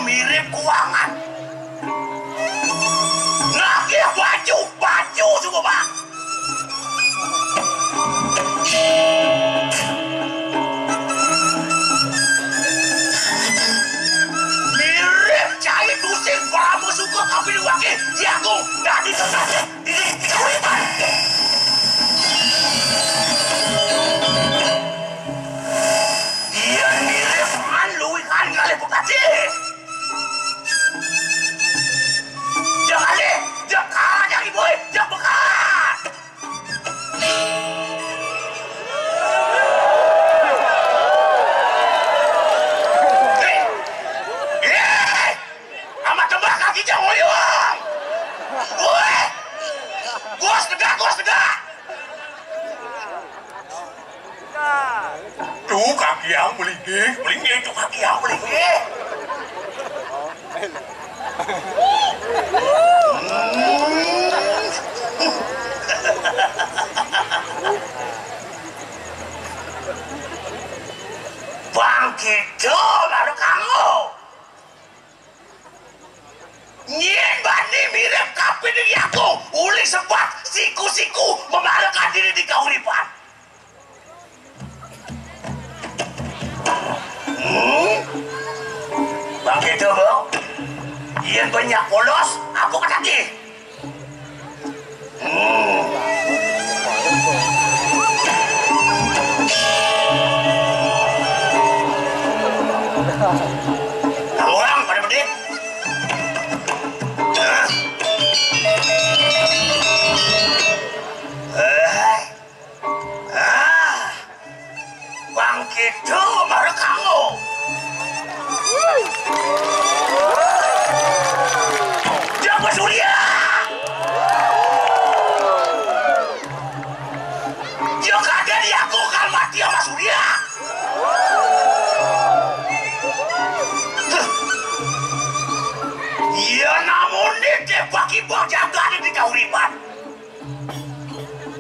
Mirip kuangan. Nah, dia baju semua bang. Mirip cahaya tusing pramu suka kapil wakil jagung dan ditesatnya di kuripan. Dia mirip an luikan kali bukati. Beli itu kaki ya, beli. Bang Kido baru kamu. Nyen bani mirip kapi dengan aku. Uli sempat siku-siku memarakan diri di kauripan. Bang Kido bang. Iyan banyak polos, aku kaki. Kamu orang pada bedit. Bang Kido baru kamu. Jangan Surya. Jika ada di aku akan mati sama Surya. Ya namun ini bagi-bagi jaga di kauripan.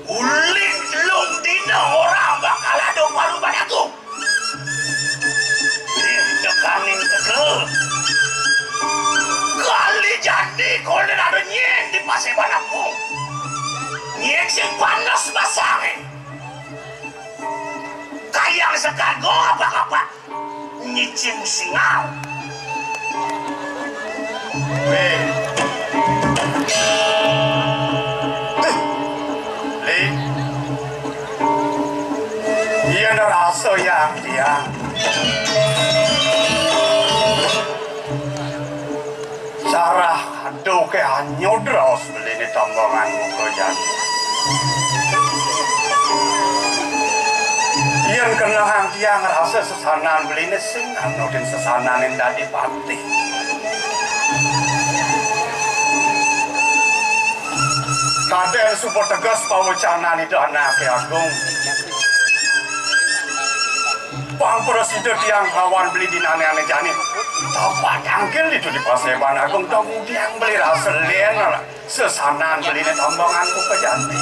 Uling lung dina orang bakal ada paruban aku. Dekanin tegel. Kali jadi kolen ada nyeng di paseban aku. Nyeng sing panas basangin. Kayang sekago apa-apa. Nyicing singal. Iya rasa yang dia Sarah aduh ke hanyut terus beli di tambanganmu kerjaan. Iya kena hang dia ngerasa sesanan beli ini sing anu dan sesanan yang tadi pati. Kadang super tegas pawacana itu anak agung. Bang Presiden yang kawan beli di nane-nane janin. Tapak angkil itu di paseban agung. Tahu yang beli rasa lian sesanan beli di tambanganku ke jani.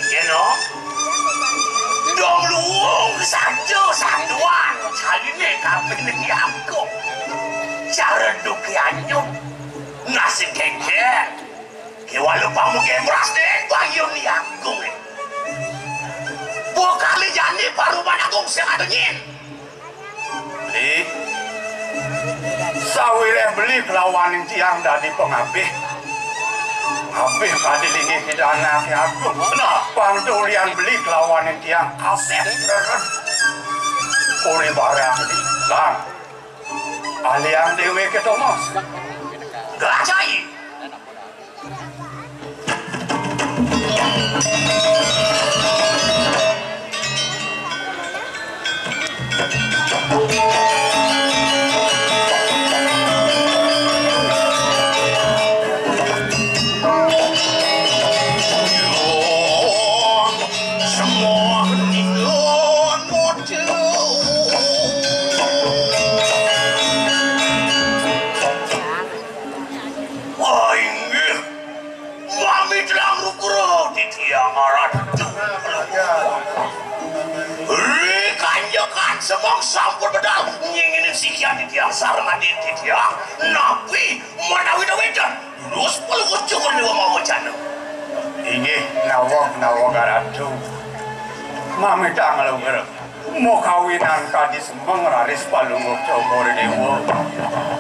You know? Dong luung saja sanduan. Cari ni kape ni aku. Cara duki anyum. Nasi keke. Kewalau pamu kemras deh. Bayu ni aku ni. Kali jani paruban agung sing adengin. Beli. Sawire beli kelawan tiang dari pengabih. Abih kadilingi hidana ke agung. Nah, pangdulian beli kelawan tiang kasep beren. Kuri barang di lang. Aliang dewe ke Thomas. Gelacai. Semang sampul bedal nyinginin sikian di tiang sarangan di tiang napi manawi-nawidan terus pelukut-cukun di wama wacana ini nawag garatu mami tangal ugar mau kawinan kadi semang raris palungok cokor dewa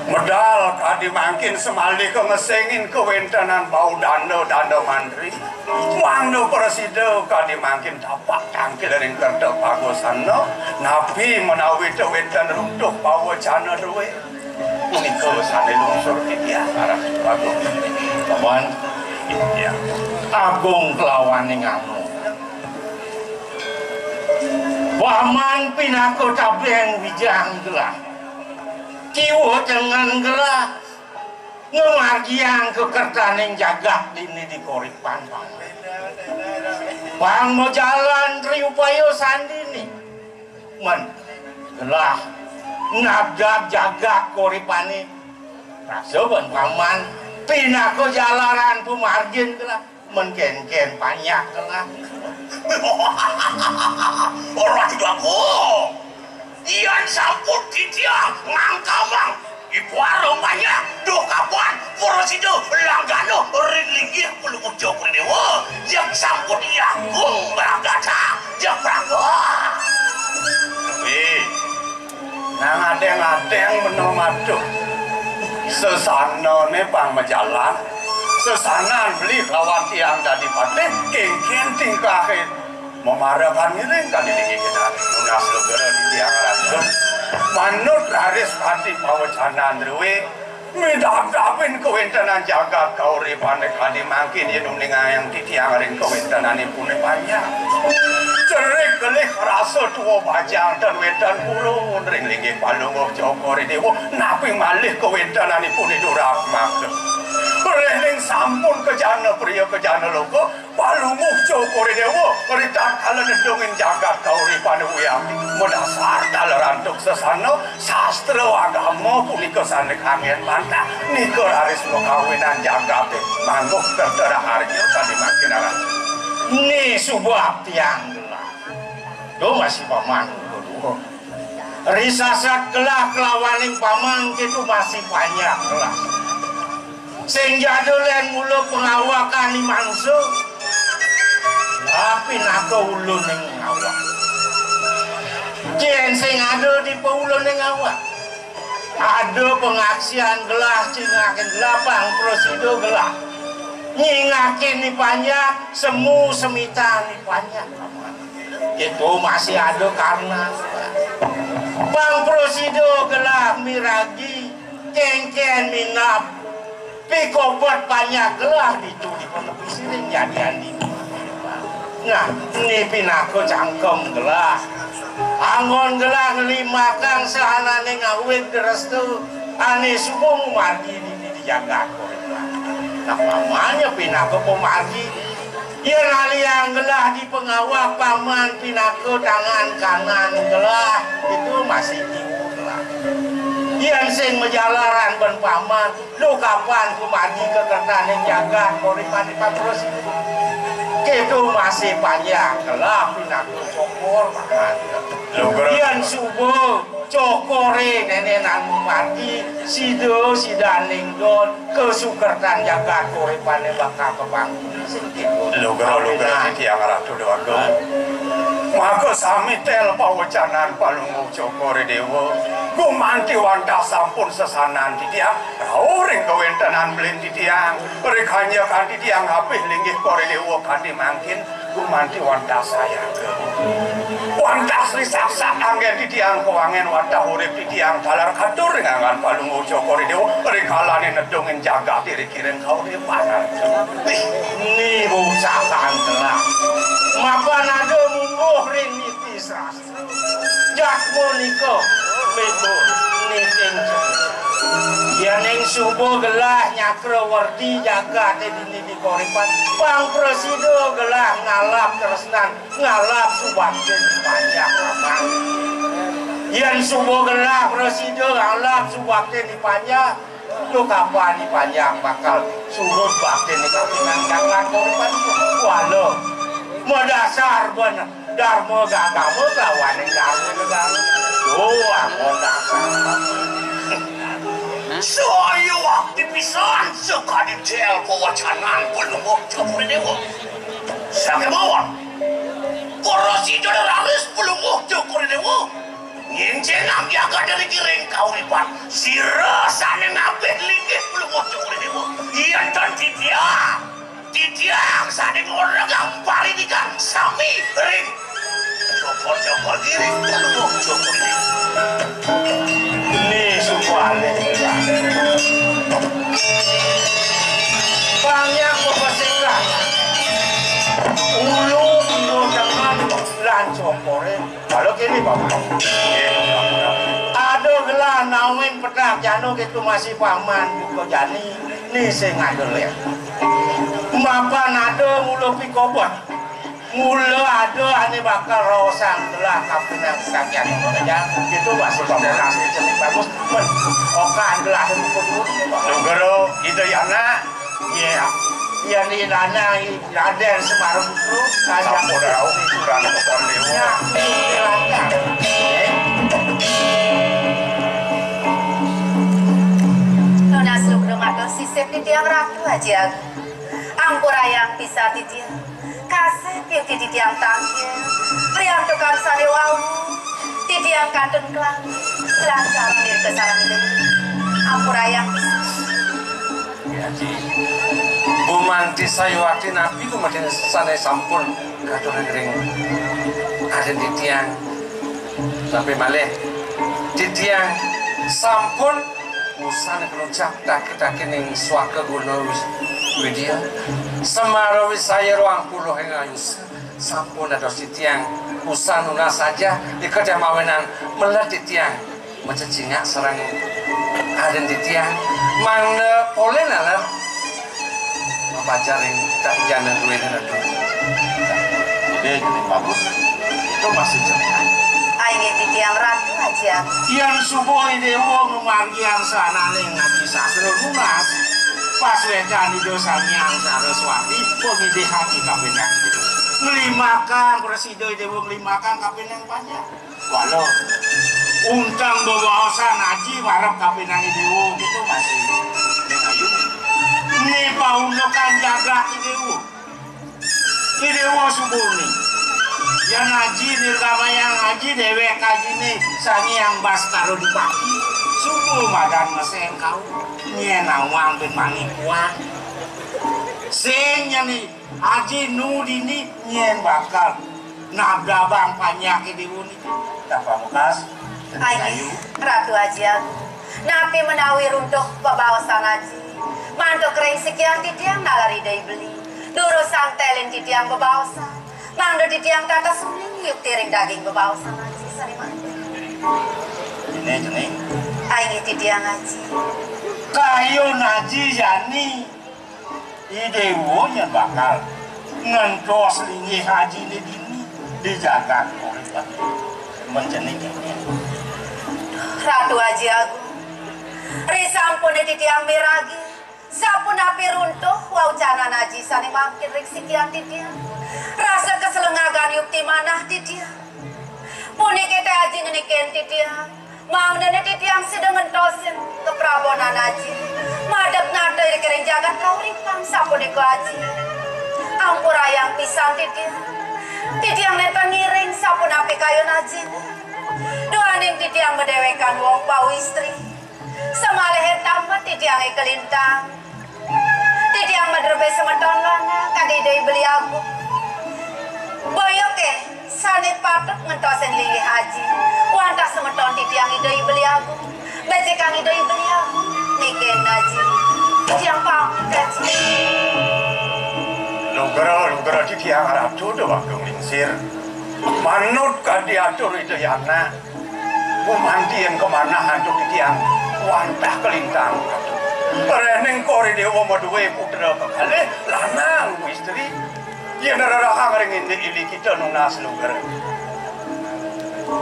medal kadi mangkin semali kemasengin kewentanan bau dando mandri Wangno Presiden kadi mangkin tapak tangkil dari kerja pagosano napi menawi wedan runtuh pawacana duwe menika sane lungsur dia arah agung paman ya agung kelawan nganu paman pinaku tabeng wijang gelah kiwo dengan gelah ngemargiang kekertaning jagak ini di koripan paman Pang mau jalan riupayo sandi nih. Men gelah nabdak jaga koripani. Rasoban paman pinako jalaran pumargin gelah menken-ken banyak gelah. Orang tidak bohong. Ian sampun titiang ngangkamang. Ibu arong banyak. Duh kapan porosido langgano rinlinggih puluh ujo kuridewa. Yang sampun iagung beragata. Yang beraga. Tapi nang adeng-adeng menomadu sesana ne pang majalan sesanan beli lawan tiang dari pate kengken tingkahin memarakan miring kali ini kita nunas logera di tiang rajun manut laris pati pawacanan rewe midap-dapin kewentanan jaga kau ripane kali makin ya nuninga yang di tiang ring kewentanan pune banyak cerik kelih rasa tua bajang dan wedan pulung ring linggih palungok jokori dewa napi malih kewentanan pune durak maksud Reling sampun kejana pria kejana loko palunguk jokori dewa ritak kala nedungin jagat kauri pada uyang mendasar dalarantuk sesana sastra agama puni kesana kangen mantah nikor haris kawinan jagat mangguk tertera harjo tadi makin arah Ini sebuah tiang gelah. Do masih paman dulu. Risasat gelah kelawaning paman itu masih banyak gelah. Sing jadolen mula pengawakan ni manso. Tapi nako ulun ning awak. Cien sing ada di paulun ning awak. Ada pengaksian gelah cingaken gelapang prosedur gelah. Nyingakin ni banyak, semu semita ni banyak. Itu masih ada karena bang prosedur gelah miragi, kengken minap, pikobot banyak gelah itu di pondok sering jadian di. Nah, ini pinako cangkem gelah. Angon gelah lima kang sehanane ngawit restu, ane subuh margi di dijaga ko. Nah, mamanya pinako pemargi. Ia naliang gelah di pengawak paman pinako tangan kanan gelah itu masih ibu gelah. Ia sing menjalaran ben paman, lu kapan pemargi ke kertan yang jaga koripani patros itu. Itu masih banyak gelah pinako cokor banget. Ia subuh cokore nenenan mati sido sidaning don kesukertan jaga koripane bakal kebangun sedikit Logara tiang ratu doago maka sami tel pawacanan palungu cokore dewa gumanti wanta sampun sesanan di tiang rauring kewentanan belin di tiang rekanya kan di tiang hapih linggih kore dewa kan dimangkin gumanti wanta saya wanta sri saksa angin di tiang kewangen wanta hurip di tiang talar katur ngangan palungu cokore dewa rekalane nedongin jaga diri-kiring kau di mana ini usahakan telah mapan ada mungguh riniti sastra jakmo niko beto niting yang subuh gelah nyakro wardi jaga tadi di koripan bang presido gelah ngalap teresnan ngalap subakten banyak ramang yang subuh gelah presido ngalap subakten di banyak lu kapan di banyak bakal surut bakten di kapinan jangan koripan walau modasar bener darmo gagamu kawan yang darmo negara aku dasar Saya waktu pisan sekali tel pewacanan pelungok cokore dewa. Saya mawar. Porosido raris pelungok cokore dewa. Nyenjenang jaga dari kiring kauripan. Sirasane ngabeh linggih pelungok cokore dewa. Iya dan titiang sane ngoregang parinikan sami ring. Cokor kiring pelungok cokore dewa. Ini sukuannya banyak pepesikan ulu dengan lancokore kalau gini bapak ada gelah nawin pedak jano gitu masih paman juga jani nih sing ada lihat mapan ada mulu pikobot mula ada ane bakal rosang telah kapinang sakian aja gitu masih pamekasan celik bagus men okan gelah kudu Lunggero itu ya nak iya iya ni nana Raden Semarang itu kajak podau sudah kepon dewa ya Nona Slugdong atau sisip di tiang ratu aja ampura yang bisa di tiang kasep yuk di tiang tangkil priang tukang sanewau di tiang kantun kelangi lancar diri kesalahan itu ampura yang bisa ya Ji Bumanti Sayuwati Nabi kemudian sanai sampun katur ring ada di tiang tapi malih di tiang sampun usan kerucap tak ning swaka guna Widya Semarawi saya ruang puluh yang ayus sampun ada di tiang usan una saja di kedai mawenan melet di tiang mencecingak serang ada di tiang mana polen alar pacarin tak jangan duit itu dia jadi bagus itu masih cepat aing di tiang ratu aja yang subuh ini wong manggiang sana nih ngaji sastra lunas pas wecan di dosanya yang Saraswati pengide hati kapinang ngelimakan presido itu ngelimakan kapinang panjang walau untang bawasan aji warap kapinang itu itu masih dengayu ini paunokan jaga idewo subuh nih yang ngaji nirgama yang ngaji dewek kaji nih sangi yang bas karo di pagi subuh madan meseng kau nyenawang ben mangi kuat senya nih haji nudi nih nyen bakal nabdabang panyak di uni tak pamukas aing ratu aja napi menawi runtuh babawasan aji mantuk kering sekian titiang nalari dai beli duru santelin titiang babawasan mangdo titiang kata suling yuk tiring daging babawasan aji sari mandi ini jening aing titiang aji kayu naji yani idewo yang bakal ngentos lingi haji di dini dijaga oleh menjening ini ratu aji aku risampun di titiang miragi sapun api runtuh waucana naji sani mangkin rik sikian titiang rasa keselengagan yukti manah titiang puni kita aji ngenikin titiang mang nene titiang sedang ngentosin ke prabonan aji madep nada di kering jagat kauripan sapun di aji ampura yang pisang titiang neta ngiring sapun api kayu aji doaning titiang mendewekan wong pau istri semalehe tamat titiang kelintang titiang mederbe semeton lana kadidai beli aku boyoke sane patut ngentosen lili haji wantah semeton titiang idai beli aku becekang idai beli aku niken haji titiang pamit Lunggero titiang ratu doang lingsir manut kan diatur itu yana bumanti yang kemana hantu titiang wantah kelintang pereneng kori dewa maduwe putra bekale lanang istri yang nerahang ring ini kita nunas Lunggero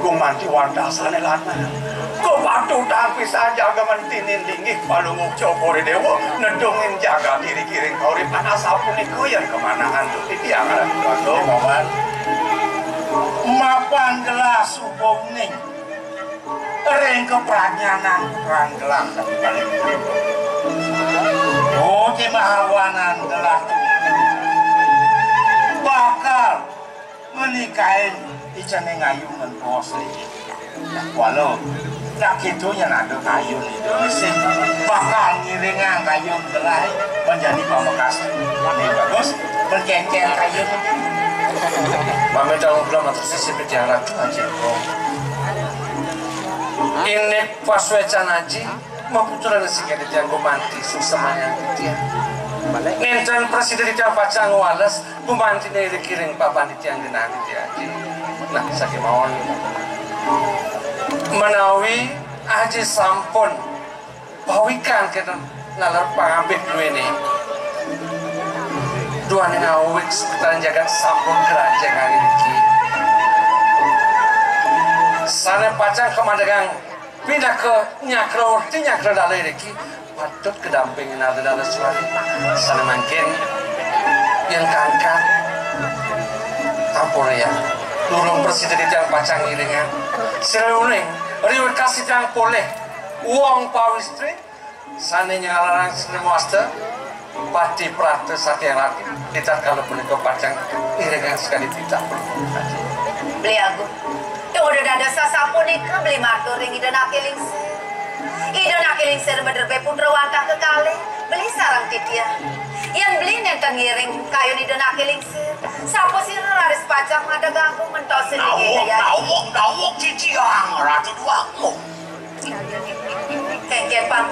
gumanti wantah sana lanang ko batu tapi saja gamentinin dingin palunguk cokori dewa nedongin jaga diri kiring kori panas apun iku yang kemana hantu titiang ratu mawan mapan gelas subong ning ring kepranyanan perang gelang tapi paling itu oh kemahawanan gelang bakal menikahin icane ngayungan posli walau tak gitu yang ada kayun itu sih bakal ngiringan kayun gelah menjadi pamekasan ini bagus berkengkeng kayun Mami tahu belum atau sisi berjalan aja ini pas wecan aji mau putra nasi kaya dia gumanti susamanya dia nenten presiden dia pacang walas gumanti nih dikiring papan di tiang genang dia aji nah sakit mawon menawi aji sampun bawikan kita nalar pangambit dulu ini dua ngawik sekitaran jagat sampun kerajaan kali iki sana pacang kemandangan pindah ke Nyakrawarti Nyakra dalai iki patut kedampingin ada suara sana mungkin yang kangkang ampun ya turun presiden yang pacang iringan seluring riwet kasih yang boleh uang pawistri sana ngalarang sinemaster pati prata satya lagi kita kalau boleh ke pacang iringan sekali tidak beli aku tuh udah ada sasapun nih beli matur yang ide nakilingsir bener pun rawantah ke kali beli sarang titia yang beli nenten ngiring kayu ide nakilingsir sapo sih laris pacang ada ganggu mentos sedikit ya dawok ciciang ratu duamu kengken pam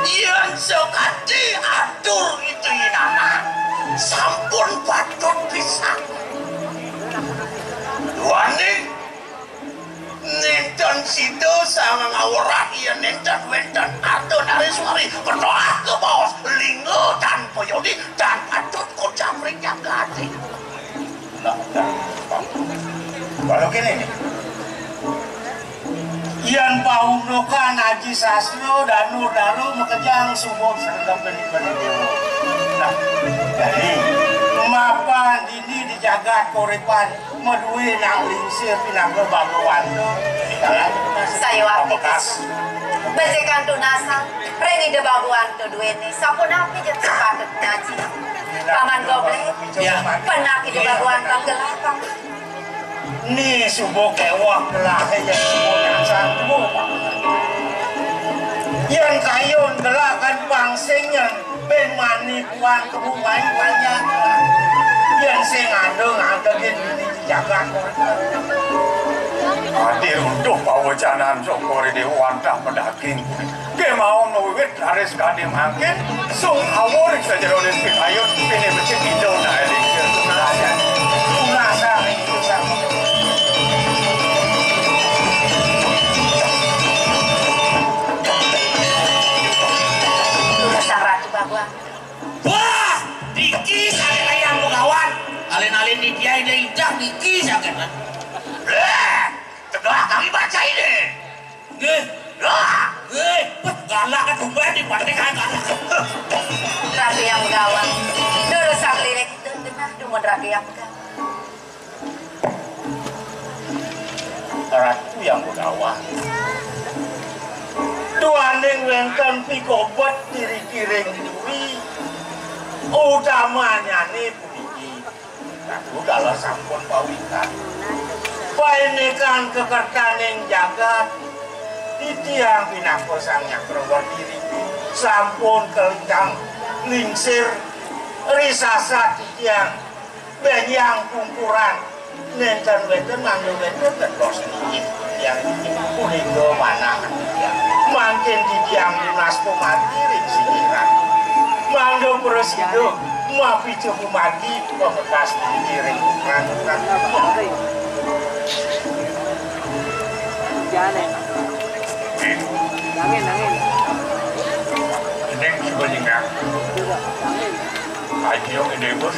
yang sekati atur itu inana sampun patut bisa duane nenten sido sama ngawurah iya nenten wenten atau dari suari berdoa ke bos lingo dan poyodi dan patut kocaprik yang gati kalau gini nih Ian Paunokan Haji Sastro dan Nur Dalu mekejang sumur seragam benih-benih dewa. Nah, jadi mapan dini dijaga korepan medui nang lingsir pinanggo Bagawanto. Saya waktu bejekan tunasan rengi de Bagawanto duene sapunapi jet sepatut nyaji. Paman goblek penak ide Bagawanto gelapang. Ni subuh kewak gelah yang subuh nyasan tuh. Yang kayun gelah kan bangsingnya ben mani puan kebungan banyak. Yang sing ngadeng ini dijaga. Hadir untuk pawacanan sokori dewantah pedaging. Dia mau nuwit laris kadim angkin, sung aworik saja oleh pikayun ini becik hijau na elixir tunasya. Tunasa itu sama. Sang Ratu Bagua. Wah, Diki sakit ayam kawan. Alin-alin di dia ide idak Diki sakit kan. Telah kami baca ini. Galak kan tumpah di pantai kan galak. Ratu yang gawang. Dulu sang lirik tengah dumon ratu yang gawang. Ratu yang gawang. Duaning wenten pikobot diri-kiring duwi utamanya nih puniki ratu kalau sampun pawitan paenekan kekertaning jagat titiang pinangko sang Nyakrawarti riki sampun kelintang lingsir risasa titiang benyang pungkuran nenten wenten mangga wenten terus yang punika manangan titiang makin titiang lunas pemati ringsingiran mangga presido mapi coba mati pemekas pikiring ukuran Angin. Ini sebenarnya haji yang ide bos.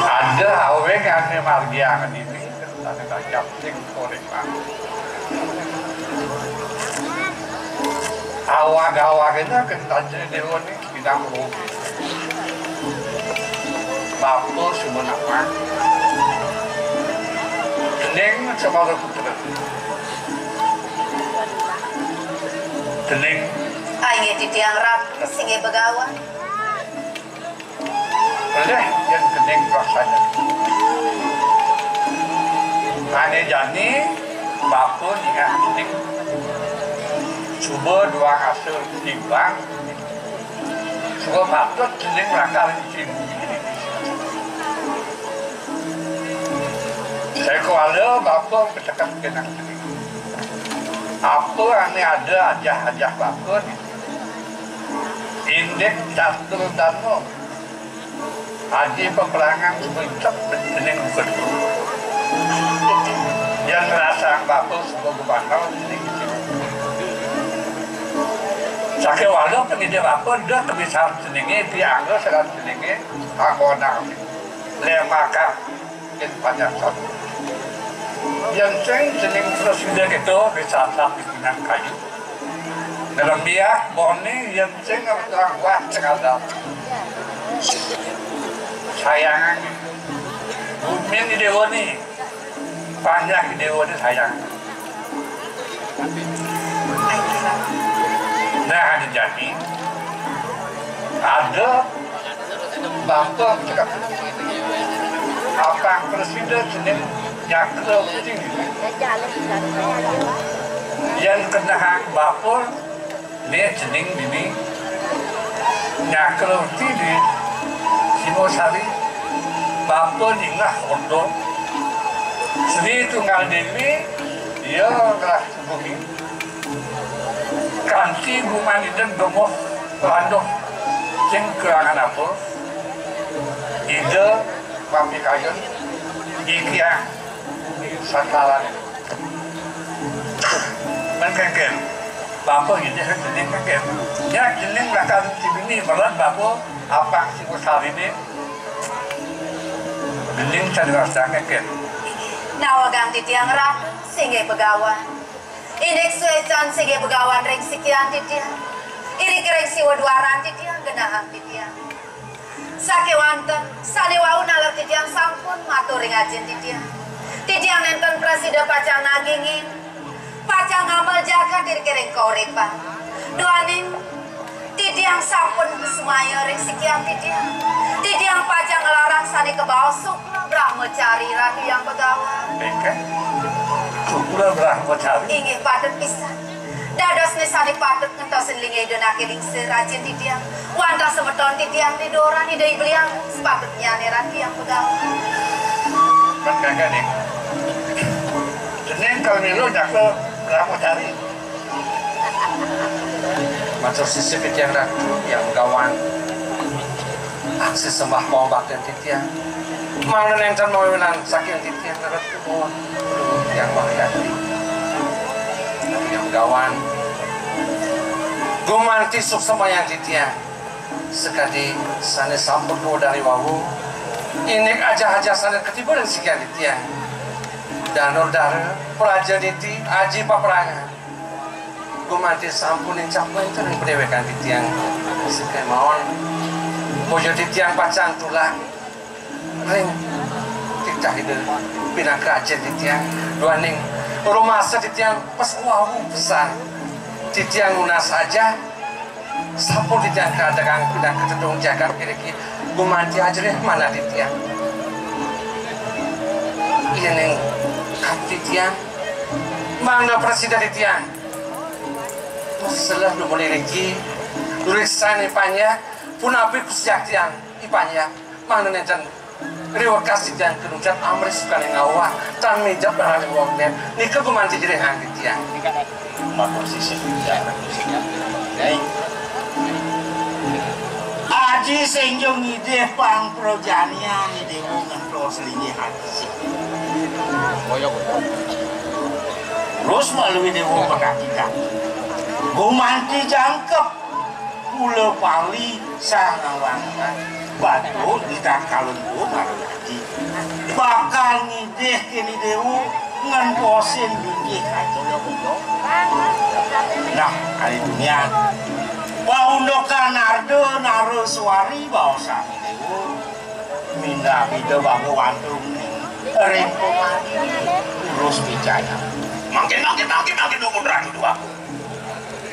Ada awe kan margian ini tanda tajam sing korek pak. Awak itu kental dewa ni kita mau. Bapak semua apa? Teneng coba putra. Teneng. Ayo titiang ratu singe begawan. Boleh yang teneng rasanya. Ane jani bapak ingat teneng. Coba dua hasil timbang. Coba bapak teneng rakal di sini. Saya kuala bapak ketekan kenang ini. Apa yang ada ajah bapak indeks sastra dano haji peperangan sebentar dengan kedua yang rasa bapak sebagai bakal ini Sakit walau pengidim apa dia kebiasaan seningnya dianggap sekarang seningnya aku nak lemaka in banyak satu. Yang seneng terus dia gitu bisa sampai dengan kayu. Dalam dia boni yang seneng orang kuat sekadar. Sayang, bumin di dewa ni banyak di dewa ni sayang. Nah ada jadi ada bapak cakap apa presiden seneng yang tinggi yang kena hang bapak dia seneng ini yang tinggi Simosari bapak ingat untuk Sri Tunggal Dewi dia kelas bumi kanti guman itu gemuk landung sing kerangan apa ide kami kajen ikia santalan menkengken bapak ini jenis kengken ya jenis belakang ini berat bapak apa sih besar ini jenis cari rasa kengken nawagang titiang ratu singgih begawan indeks suecan singgih begawan ring sikian titiang irik ring siwa duaran titiang genahang titiang sake wanten saliwau nalar titiang sampun matur ring ajen titiang nenten presiden pacang nagingin pacang ngamal jaga diri kering kauripan duaning titiang sampun semaya ring sikian titiang pacang ngelarang sani ke bawah sukla brahma cari rakyat yang begawan sukla brahma cari ingin padet pisan dados nisani padet ngentosin lingai donaki lingse rajin titiang wanta semeton titiang tidoran idai beliang sepatutnya neraki yang begawan menkengken nih jenis kalau milu jaksa brahma cari Matur sisipit yang ratu yang gawan aksi sembah pombak dan titiang mana nenten mawilan saking titiang ratu mohon yang mahyati yang gawan gumanti suk sembayang titiang sekali sana sampun dari wawu inik aja sana ketiba dan sekian titiang danur dara pelajar titi aji paperangan gumanti sampunin capai itu yang berdewekan titiang sekai mohon bojo titiang pacang tulang ring tidak itu pindah kerajaan titiang dua ning rumah titiang pas wawu besar titiang guna saja sampun titiang keadakan pindah ke tedung jagat kiri-kiri gumanti aja deh mana titiang iya ning kap titiang mana presiden titiang setelah lu mulai lagi tulisan ipanya pun api kusiaktian ipanya mana nenten riwak kasih dan kenujan amris suka ngawa tan meja berada wongnya nikah gumanti jadi hang titiang matur sisi aji senjong ide pang projania ide wongan pros lingi hati terus melalui dewa perhatikan gumanti jangkep pula pali sangawangan batu kita kalun bu baru lagi bakal ngideh kini dewa ngenposin linggih haji nah kali dunia paundokan nardo naro suari bawa sami dewa minda bida bangu wantung rempo madi terus bicara makin nunggu ratu dua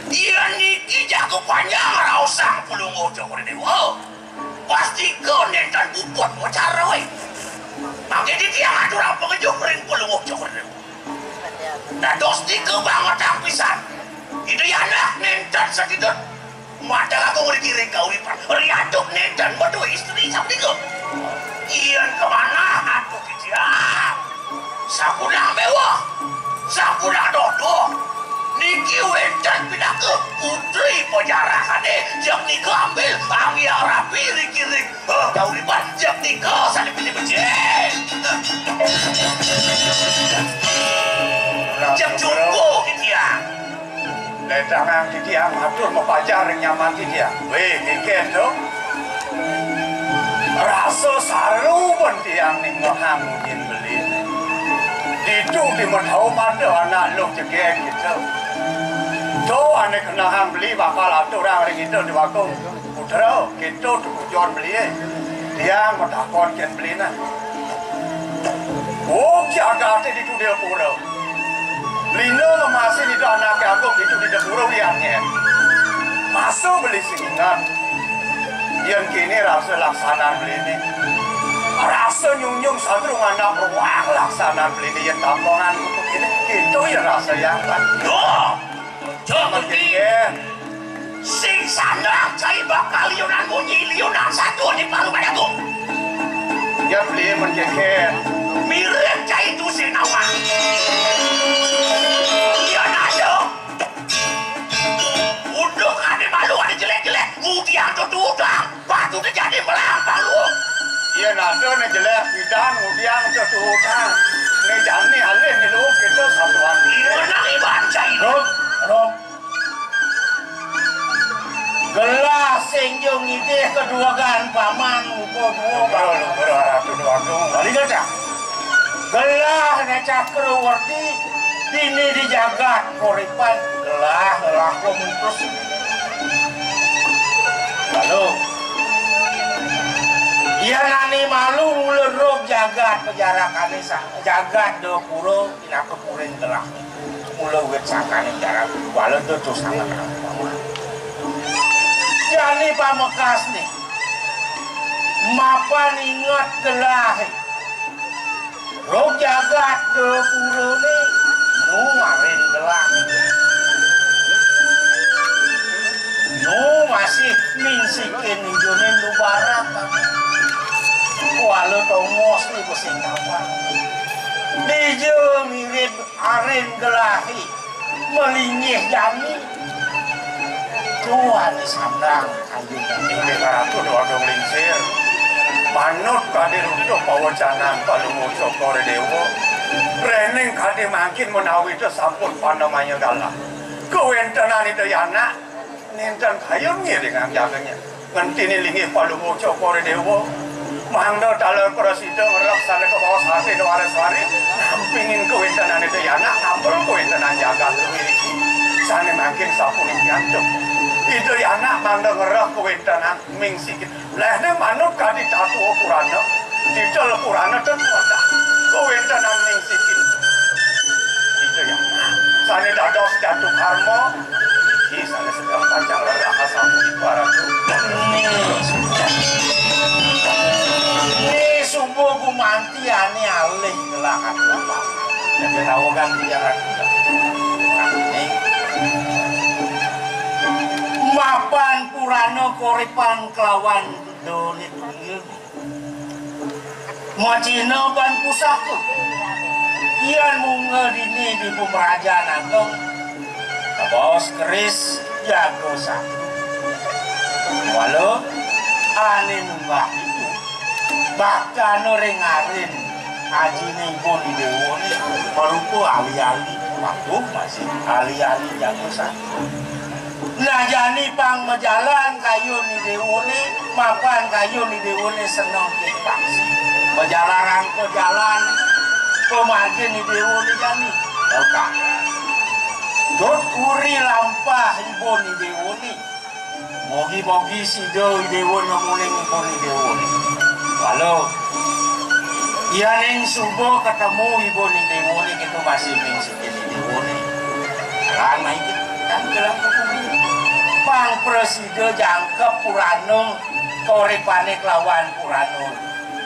dia niki jago panjang rausang pulung ojo kore dewa pasti kau nentan bubut mau cara weh makin di tiang atur apa ngejuk ring pulung ojo kore dewa nah dosti ke banget yang pisan itu ya anak nentan sakitut mata aku ngeri kiri kau lipat riaduk nentan madu istri sampai ke ian kemana aku kiciang sakudang mewah sakudang dodo niki wencan pindah ke putri penjarahan jam nikah ambil angin rapi rikirik kau lipat jam nikah saling pilih becek jam jumbo gitu ya Jangan di dia ngatur mau pacar yang nyaman di dia. Weh, kiken tuh. Rasa saru pun tiang nih ngehangin beli. Itu di mentau mana anak lu cegek gitu. Tuh anak kena hang beli bakal atur orang gitu di wakung. Putra gitu tujuan beli. Dia mau takon kan beli nah. Oh jaga di itu dia pura. Lino masih itu anak agung itu di dapur liannya. Masuk beli singan. Yang kini rasa laksanaan beli ini. Rasa nyung satu anak beruang laksanaan beli ini yang tampongan untuk ini. Itu ya rasa yang kan. Yo, jangan begini. Sing sana cai bakal liunan bunyi liunan satu di paru padaku. Ya beli menjeker. Mirip cai itu sing nawang. Ya nado. Udah ada malu ada jelek-jelek. Kemudian tutup batu terjadi melampau lu. Iya nado nih jelek bidan kemudian tutup. Nih jangan nih alih nih lu kita satuan. Menang iban cai. Rom. Gelas senjung ide kedua kan paman uko dua berharap tuh doang. balik aja. Gelah ngecakru wardi dini dijaga koripan gelah komutus. Lalu iya nani malu lerok jagat pejarakan jagat do puro ina kepurin gelah mula wet sakane jarak walau itu sangat ramah. Jani pamekas nih mapan ingat gelah rok jagat ke puro nih nuarin gelah masih minsikin ijonin lu barat walau tongos nih pusing kawan dijo mirip arin gelahi melinyih jani Tuhan sandang ayu ini karatu doang lingsir manut kadir untuk pawacanan palungu cokore dewo reneng kade makin menawi itu sampun pandamanya galah kewentenan itu anak nintan kayungnya dengan jaganya ngentini lingi palungu cokore dewo mangdo dalam presiden ngerak sana ke bawah sate do ares wari nampingin kewentenan itu anak nampol kewentenan jaga memiliki sana makin sampun jantung itu anak mangdo ngerak kewentenan mingsikit lehne manut kadi tatu purana didol purana dan wadah kewentenan mingsikit itu anak sana dados jatuh karma di sana sedang panjang raka sampun ibarat ini subuh gumanti ane alih gelakan apa jadi tahu kan dia ini mapan purano koripan kelawan dolit bungil macina ban pusaku ian munga dini di pemerajaan agong bos keris jago satu walau ane munggah itu bahkan orang ngarin haji ibu di dewa ini baru ali-ali waktu masih ali-ali jago satu nah jani pang majalan kayu ni dewane mapan kayu ni dewane senang dipaksi perjalanan pemargin ni dewane jani oka dot kuri lampah ibu ni dewane mogi-mogi si do dewane muling ibu ni dewane walau ia neng subuh ketemu ibu ni dewane itu masih mengsikin ni dewane kan main kan gelang pang presiden jangkep purano koripane kelawan purano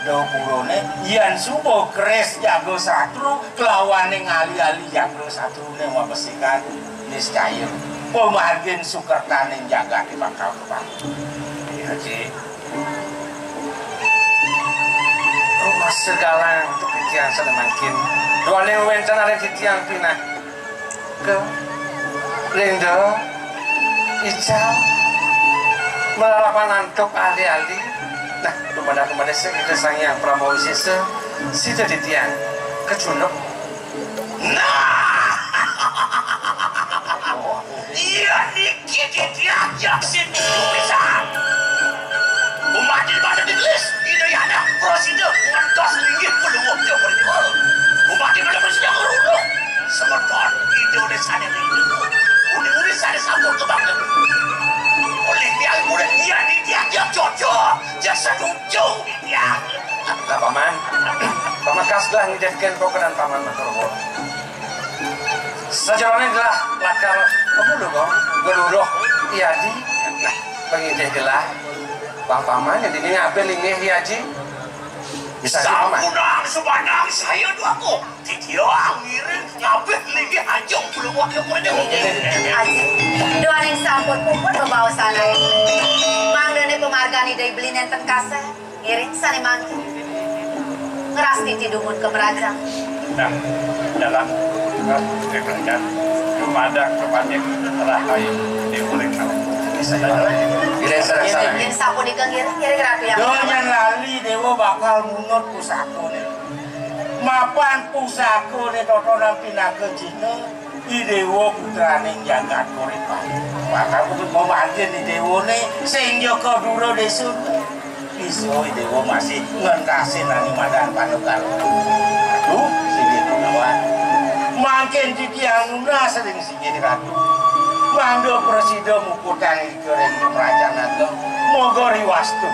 do purone ian subuh keres jago satu kelawane ngali-ali jago satu ne wabesikan niscaya pemargin sukertane jaga di bakal kebang iya Ci rumah segala untuk titian sana makin dua yang wencan ada titian pinah ke Lindo Ijau melalapan antuk ali-ali nah kepada kita sang yang pramowi sisa sida titian kecunuk Nah, iya Kitiak yaksin lupisan. Umat di badan Inggris, ini ada prosedur mentos linggih peluang jauh di bawah. Umat di badan bersedia kerudung. Sementara Indonesia ini uni-uni sana sambung ke bangga. Oleh yang muda dia ditiak cocok, jasa ujung ditiak. Nah, paman, paman kaslah ngidetkan pokonan paman maturbo. Sajarone gelah lakal kamu lho kok geluruh iadi. Nah, pengideh gelah bang paman yang dini ngabel ingeh iadi. Bisa sih paman. Samunang sebanang saya duaku. Titiang ngiring ngabel ingeh anjong belum wakil pada Aji, doa yang sampun puput membawa sana ya. Mangdane pemargani dari beli nenten kase, ngiring sani mangki. Ngerasti tidumun ke berajang. Nah, dalam diberikan kepada telah kayu diulik Bisa paman. Tidak sarang-sarang. Yang sampun dikengiring, ngiring rapi yang Donyan lali dewa bakal munut pusako nih. Mapan pusako nih totonan pinake Cina. I dewa putraning jagat koripan. Maka aku mau manggil di dewa nih sing joko duro desun. Iso i dewa masih ngentasin nani madan panukal. Aduh, sini pengawan. Makin jikiang nuna sering sini ratu. Mangdo presiden mukutang goreng kerajaan ageng mogori wastu.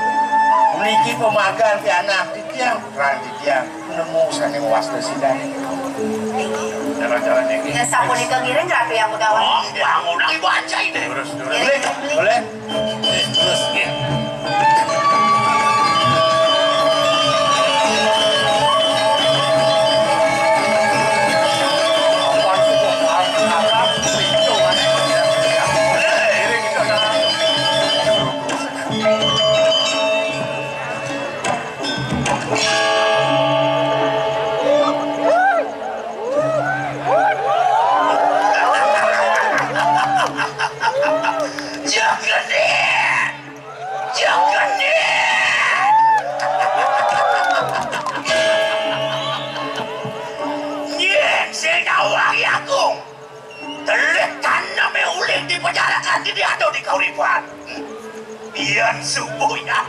Meniki pemagan di anak di tiang putraan di tiang nemu saning wastu sidane. jalan-jalan yang dengan sampun dikengiring rapi yang begawan. Oh, bangun lagi baca ini. terus Ngiring beli. Boleh? Terus, ya. Iyan subuh ya,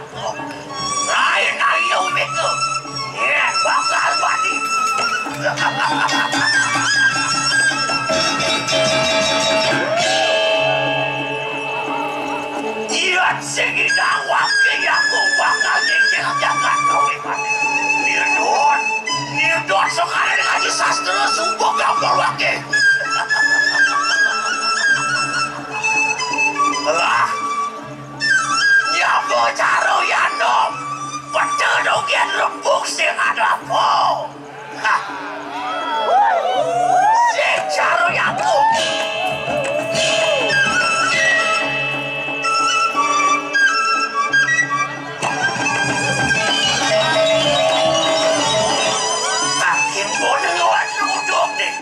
lain ayo itu, ya bakal mati. Iyan segini waktu aku bakal jaga kau mati. Nirdon sekarang ngaji sastra subuh gambar wakil. Lah. Nyambo caro ya nom, pecenung yang lembuk sing ada po. Hah, sing caro ya ku. Makin bodoh ngawat duduk nih.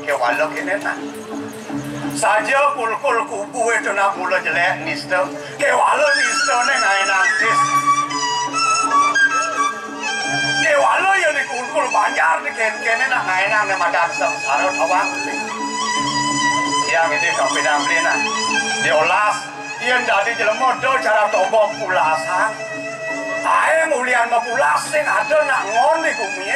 ke walok ini nak. Saja kul-kul kubu itu nak mula jelek nisto. Ke walok nisto ni ngai nangis. Ke walok yang ni kul-kul banyak ni ken nak ngai nang ni madan sengsara thawang. Yang ini kau pedang beli nak. Diolas, yang dari jelema do cara tobo pulasan. Aing ulian mapulas sing ada nak ngon di bumi,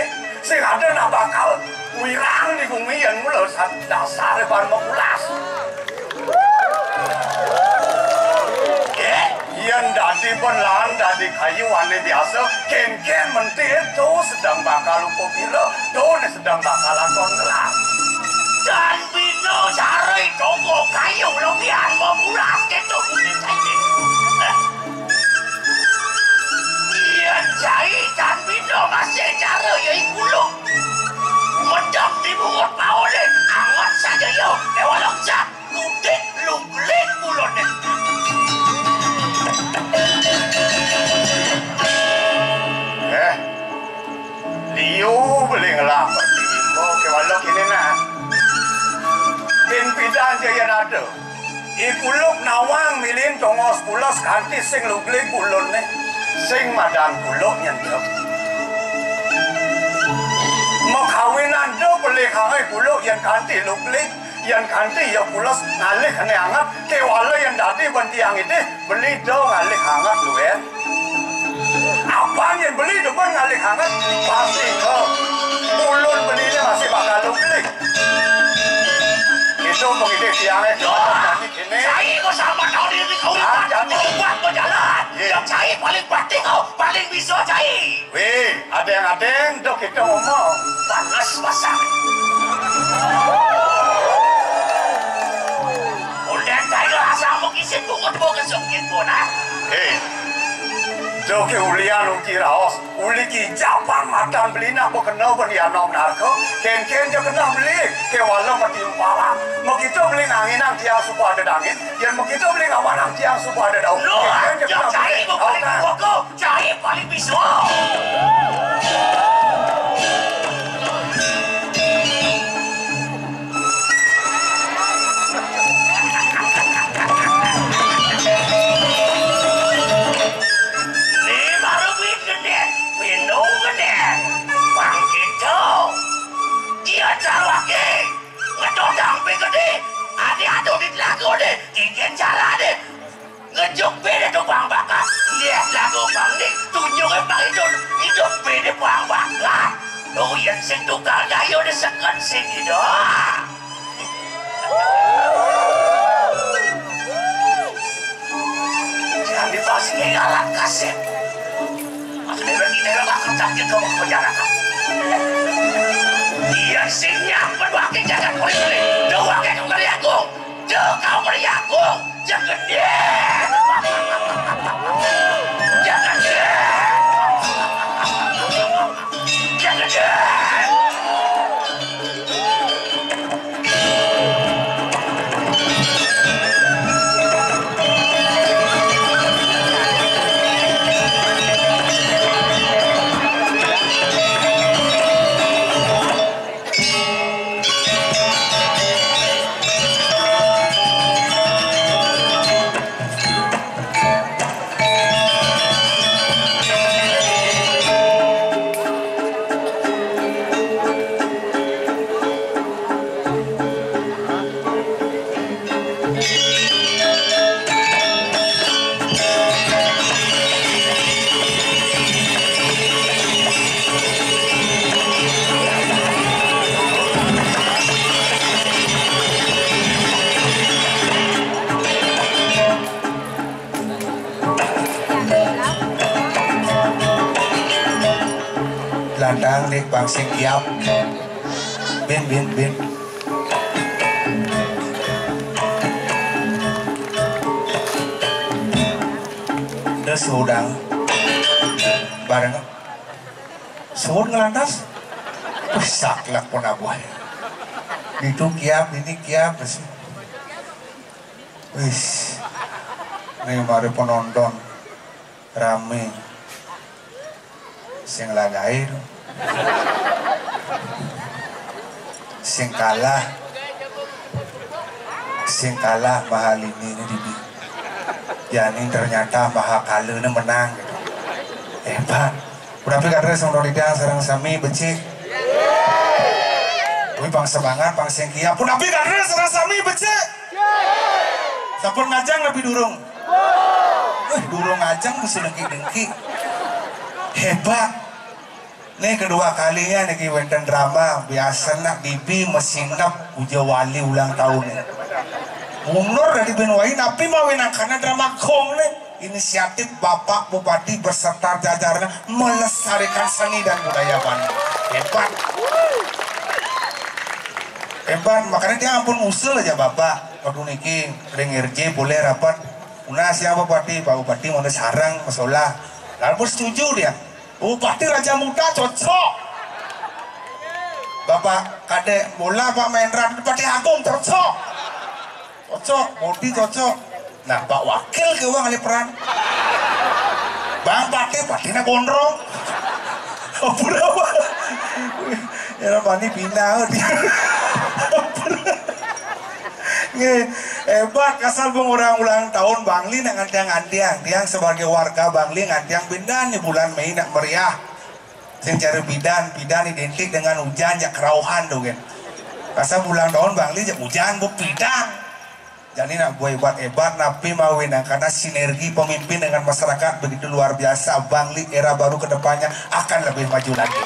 sing ada nak bakal wirang di bumi yang mula dasar ban mapulas. Yang dari penlan dari kayu warna biasa, ken menteri itu sedang bakal lupa bila, tu sedang bakalan kongelas. Dan bino cari toko kayu lebihan mapulas gitu punya cai. Jai dan bino masih cara yang kuluk medap di bungut bawah ni angat saja yo lewat loncat kudik lunggulik kulon ni liu beli ngelam berarti bimbo ke walok ini nak bin pidan jaya ada ikuluk nawang milin tongos pulas kanti sing lunggulik kulon ni sing madang kuluk nyentuh mau kawinan do boleh kangai kuluk yang kanti luklik yang kanti ya pulas ngalih kena hangat ke wala yang dati bantiang itu beli do ngalih hangat lu ya apa yang beli do pun ngalih hangat pasti ke kulun belinya masih bakal luklik itu mengide tiangnya jadi kini cai kau sama kau diri kau buat kau jalan yang cai paling pasti kau paling bisa cai weh ada yang dok kita ngomong panas pasang udah cai lah asal mau kisit bungut bukan sungkin pun ah dok ke ulian uki raos uli ki japang matan beli nak kena pun ya nom narko ken je kena beli ke walau mati umpala mau kita beli angin nang tiang supaya ada angin yang mau kita beli awan nang tiang supaya ada daun ken je kena cai paling kuat cai paling bisa Carwake ngedodang begede ade-ado di lagu deh ikan cara deh ngejuk bede tuh bang bakar lihat lagu bang nih tunjukkan bang hidup bede bang bakar tuh yang sing tukar gayo deh sekat sing hidup jangan dipasing ngalat kasih makanya begini lah bakal sakit kamu penjarakan dia sinyap berwakil jangan kulit doang yang beri aku kau beri aku jangan dia jangan dia jangan dia Landang nih bang sing kiap bin udah sudang bareng sud ngelantas saklak pun abuah itu kiap ini kiap sih wis nih mari penonton rame sing lagair sing kalah sing kalah mahal ini Bibi. Yani ternyata maha kalena menang gitu. Hebat. Berapa kadang sonoridan sareng sami becik. Wih pang semangat, pang sengkia. Pun tapi kadang sareng sami becik. Sampun ngajang lebih durung. Durung ngajang mesti dengki-dengki. Hebat. Ini kedua kalinya nih wenten drama biasa nak Bibi mesinap uja wali ulang tahun nih. Umur dari Benwai tapi mau karena drama kong nih. Inisiatif Bapak Bupati beserta jajarannya melestarikan seni dan budaya Bandung. Hebat. Hebat, makanya dia ampun usul aja Bapak. Waduh niki ring RJ boleh rapat. Una siapa Bupati? Pak Bupati mau sarang masalah. Lalu setuju dia. Bupati Raja Muda cocok. Bapak Kadek bola Pak Mahendra Bupati Agung cocok. Cocok, Modi cocok. Nah Pak Wakil ke uang kali peran. Bang Patina gondrong. Oh berapa? Ya Bani pindah dia. Hebat kasal pengurang ulang tahun Bangli nak ngantiang tiang sebagai warga Bangli ngantiang bidan di bulan Mei nak meriah. Sing cari bidan identik dengan hujan ya kerauhan tuh kan. Kasal bulan tahun Bangli ya hujan bu bidan. Jadi nak buat hebat napi mawin karena sinergi pemimpin dengan masyarakat begitu luar biasa. Bangli era baru kedepannya akan lebih maju lagi.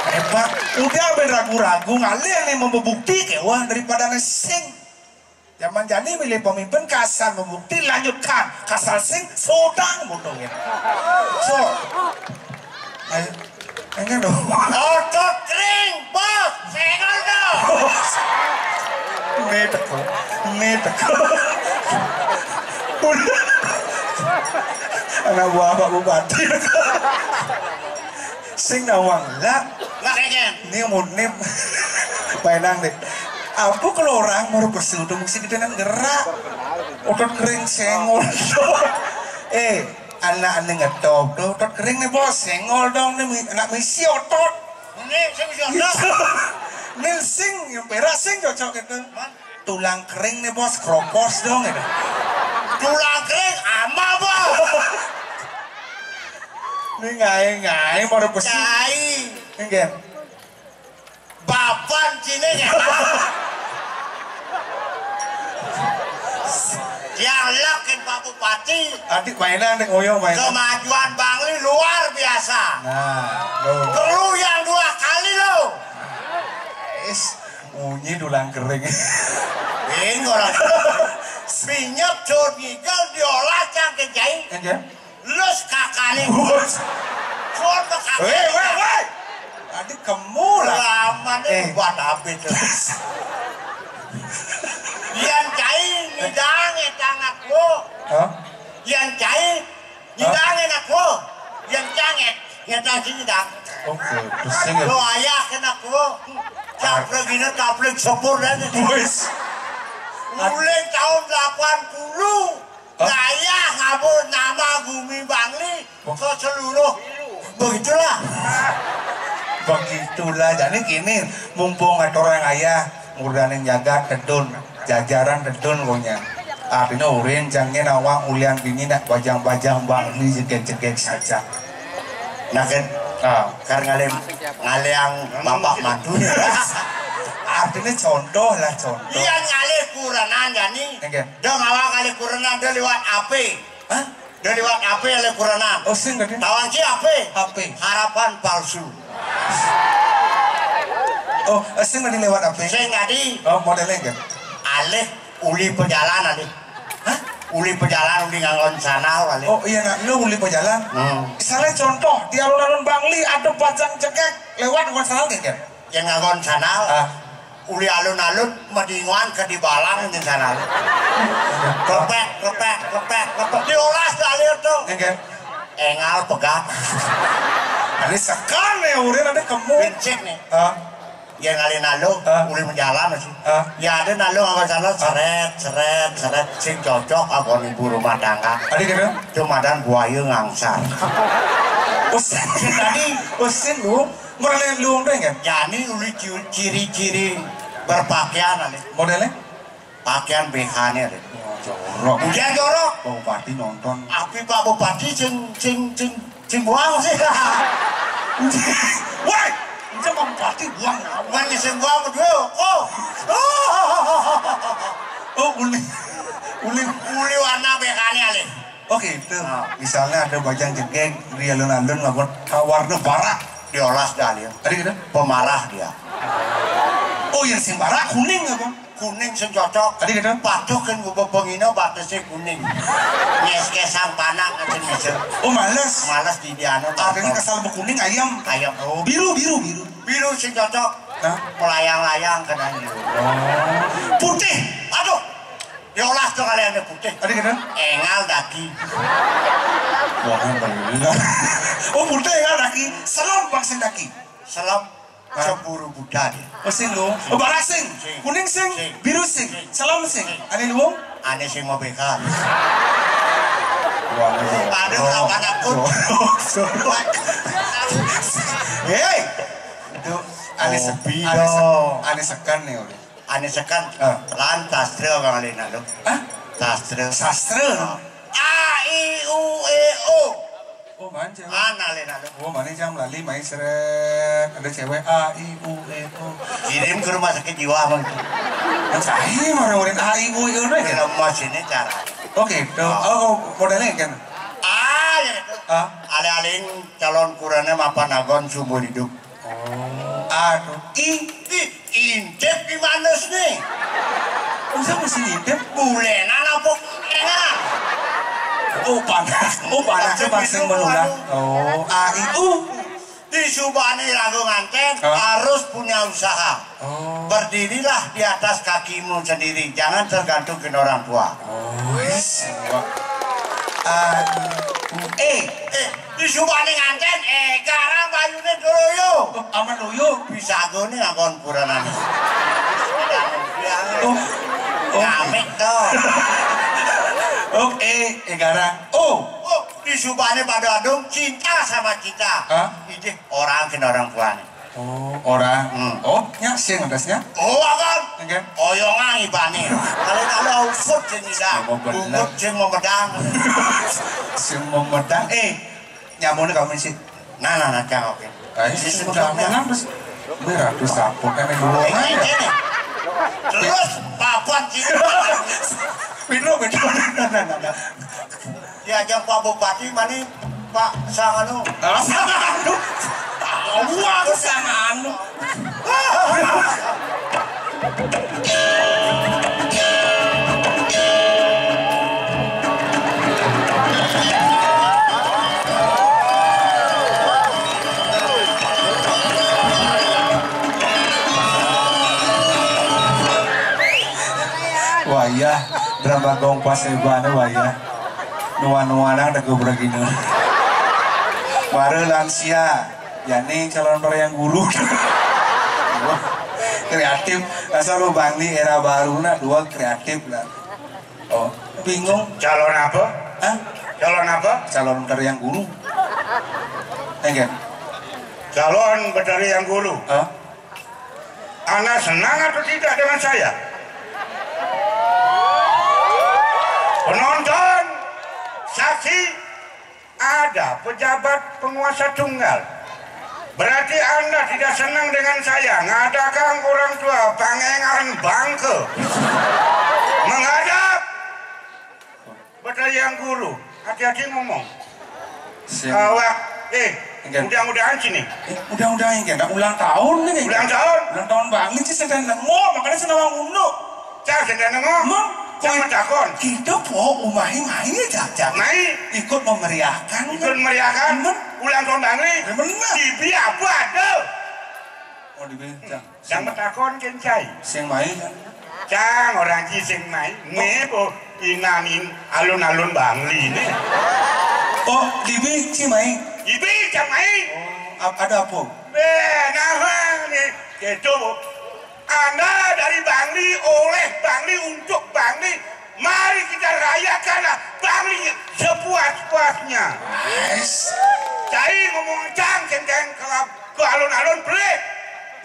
Hebat, udah beragu-ragu ngalih nih membukti wah daripada nesing. Zaman jadi milih pemimpin kasar membukti lanjutkan kasar sing sodang butuhin. So, enggak dong. Otot kering, bos, sengal dong. Teko. Anak buah Pak Bupati. Sing nawang lah. Lah kayaknya. Ini murni mainang deh. Aku kalau orang mau bersudu mesti kita gerak. Otot kering senggol. Anak-anak ngetop tuh. Otot kering nih bos, senggol dong nih anak misi otot. Ini saya misi otot. Nilsing yang perak sing cocok gitu. Tulang kering nih bos, kropos dong gitu. Tulang kering ama bos. Ini ngai mau besi. Ngai. Enggak. Bapan cine ya. Yang lakin Pak Bupati. Adik mainan nih ngoyong mainan. Kemajuan Bangli luar biasa. Nah, lo. Perlu yang 2 kali lo. Unyi tulang kering. Ini orang Pinyap jod ngigal diolah cangke jahit. Enggak. Lus kakani bos. Jod ke kakani. Weh. Adik kamu lah. Lama nih buat apa itu. Yang jahit ngidang etangak lo. Yang jahit ngidang enak lo. Yang janget ngidang ngidang. Oke, pusing ya. Lo ayah kena lo. Caplek ini caplek sepur dan itu. Mulai tahun 80 saya ngabur nama Bumi Bangli ke seluruh begitulah jadi gini mumpung ada orang ayah ngurdanin jaga tedun jajaran tedun punya artinya urin jangan nawang ulian bini nak bajang-bajang Bangli jegek-jegek saja nah kan karena ngaliang bapak mantu artinya contoh lah contoh iya ngalih kuranan jani dong awak ngalih kuranan dia lewat AP dia lewat AP ngalih kuranan oh sing gak tawan si AP harapan palsu oh sing gak lewat AP sing gak di oh modelnya kan alih uli perjalanan nih uli perjalanan uli ngangon sana wali oh iya nak lu uli perjalanan misalnya contoh di alun-alun Bangli ada bajang cekek lewat ngangon sana kan yang ngangon sana uli alun-alun medinguan ke di balang di sana lepek diolah sekali itu engal pegat ada sekan ya udah ada kamu bencik nih yang ngalih nalu uli menjalan sih ya ada nalu ngangon sana seret sing cocok apa ibu rumah tangga ada gitu cuma dan buaya ngangsar usin lu modelnya lu udah kan ya ini uli ciri-ciri berpakaian ali modelnya pakaian BH-nya deh. Jorok. Udah jorok. Pak Bupati nonton. Tapi Pak Bupati cing buang sih. Woi, itu Pak Bupati buang. Mana sing buang dulu? Oh, uli warna BH-nya ale. Oke, itu misalnya ada bajang jengking di alun-alun ngabut warna parah Diolas dah dia. tadi gitu. Pemarah dia. Oh, yang sing parah kuning apa? Kuning sing cocok. Tadi gitu. Patuh kan gue pengino batasnya kuning. Nyes-kesang panak kan bisa. Oh, males. Malas di diano. Artinya kesal kuning ayam. Ayam. Oh, Biru. biru sing cocok. Hah? Melayang-layang kan aja. Putih. Aduh. Diolas tuh kalian ada putih. Tadi gitu. Engal daki. Wah, bener. Oh, putih ya daki. Selam bang sing daki. Selam cemburu Buddha dia. Oh, sing lu. Oh, barak sing. Kuning sing. Biru sing. Selam sing. Ane lu? Ane sing mau bekan. Wah, Aduh, kapan aku? Hei. Itu ane Kopi ane dong. ane sekan nih udah. Ane sekan. Lan tastra bang Alina lu. Hah? Tastra. Sastra. A I U E O. Oh, manja. Mana Alina lu? Oh, mana jam lali main seret. Ada cewek A I U E O. Kirim ke rumah sakit jiwa bang. Kan saya orang-orang A I U E O nih. Dalam mesinnya cara. Oke, oh modelnya kan. Ya itu. Ale-aling calon kurangnya mapan agon sumber hidup. Aduh, Intip di mana nih? usah mesti ngintip. Bulenan apa enak? Oh panas bangsa menulang. Oh, A I U. Di Subani Ragu Nganten harus punya usaha. Berdirilah di atas kakimu sendiri, jangan tergantung ke orang tua. A I U E. Di Subani Nganten garang bayune doloyo. Aman loyo. Bisa gone ngakon puranan. Oh, Ngamek toh. oh garang. Oh, Di Subani pada adung cinta sama kita. Ini orang kena orang tua nih. oh orang. Oh, nya sing atasnya. Oh akan. Oke. Oyongan ibane. Kalau usut jenida. Bungkut jeng memedang. Sing memedang. Nyamune kamu sih. Nah cang oke. Sing memedang terus. Beratus sapuk kan dulu. Terus papan sih. Bino. Nah. Diajak Pak Bupati mani Pak Sanganu. Sanganu. Uang Sanganu. Wayah drama gong pasebana wayah nuan-nuanang dagu beraginu baru lansia yani calon yang guru kreatif asal lu bangli era baru nak dua kreatif lah. Oh bingung Calon apa? ah Calon apa? calon yang guru enggak Calon berdari yang guru. Anda senang atau tidak dengan saya? Penonton, saksi, ada pejabat penguasa tunggal. Berarti Anda tidak senang dengan saya. Ngadakan orang tua pangengan bangke. Menghadap berdari yang guru. Hati-hati ngomong. Awak, mudah-mudahan sini. Mudah-mudahan enggak ulang tahun nih. Ulang tahun? Ulang tahun banget sih sedang nengok makanya senang unduk. Cak sedang nengok. Jangan takon. Kita po main jajak. Main Ikut memeriahkan. ikut meriahkan ulang tahun Bangli. Benar. Di biar ada. Oh dibincang. Jangan takon kencai. Sing main kan. Cang orang ki sing main. Mebo inanin alun-alun Bangli ini. Oh dibi si main. Ibi cang main. Ada apa? Nah nih gitu. Anda dari Bangli, oleh Bangli, untuk Bangli. Mari kita rayakanlah Bangli sepuas-puasnya. Cai ngomong cang ke alun-alun boleh.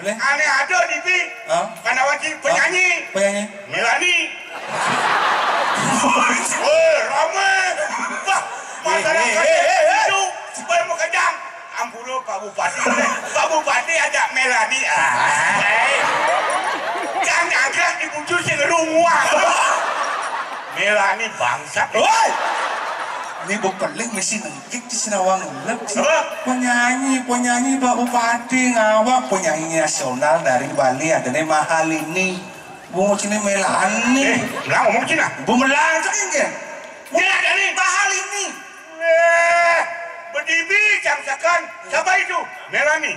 Aneh ada di bi. Karena wajib penyanyi. Penyanyi. Melani. Rame. Wah, masyarakat itu supaya mau kenyang. Ampura Pak Bupati. Pak Bupati ajak Melani. Jangan agak dibujuk sing rumah. Melani bangsa. Ini pelik mesti nengkik di Senawang Ulek. Penyanyi Pak Bupati ngawak penyanyi nasional dari Bali ada nih mahal ini. Bunga sini Melani. Melang ngomong Cina. Bumelang cengeng. Dia ada nih mahal ini. Berdiri cangsakan. Siapa itu? Melani.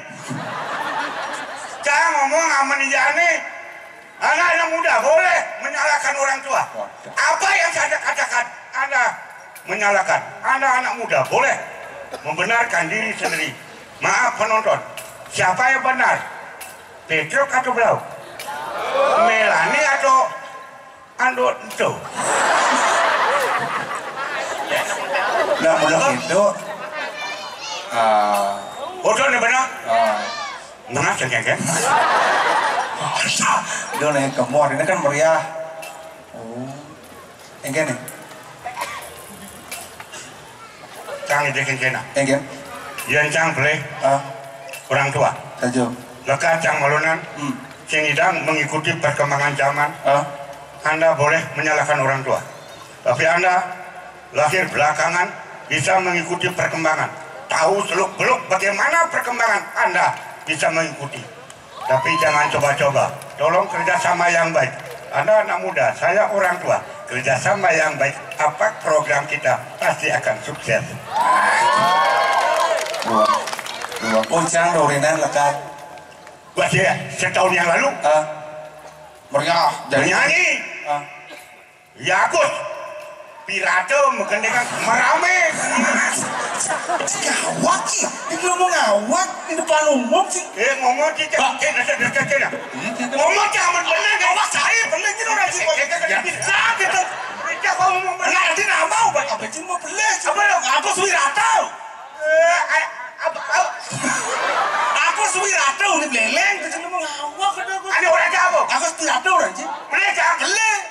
Jangan ngomong aman ijane. Anak-anak muda boleh menyalahkan orang tua. Apa yang saya katakan? Anda menyalahkan. Anak-anak muda boleh membenarkan diri sendiri. Maaf penonton, siapa yang benar? Petruk atau Blau? Melani atau Ando itu? Nah mulai itu Bodoh nih benar? Nah, cengeng. Udah naik ke mall ini kan meriah. Oh, enggak nih? Cang itu kena. Enggak? Yang cang boleh orang tua. Tajuk. Lekat cang malunan. Cing idang mengikuti perkembangan zaman. Anda boleh menyalahkan orang tua. Tapi Anda lahir belakangan bisa mengikuti perkembangan. Tahu seluk-beluk bagaimana perkembangan Anda bisa mengikuti. Tapi jangan coba-coba. Tolong kerjasama yang baik. Anda anak muda, saya orang tua. Kerjasama yang baik. Apa program kita pasti akan sukses. Dua puncang dorinan lekat. Buat saya setahun yang lalu. Meriah. Jadi Nyanyi. Yakus. Pirate mengendekan merame. Ngawak sih, ini ngomong ngawak di depan umum sih. Ngomong cicak, ngomong jangan bener, ngawak saya bener gitu orang sih. Bisa gitu, bisa kau ngomong bener. Nanti nama udah kabecin mau beli. Apa lo? Aku Suwirata. Aku Suwirata udah beleng, kecil ngomong ngawak kan aku. Ada orang Jawa. Aku Suwirata orang sih. Mereka Beleng.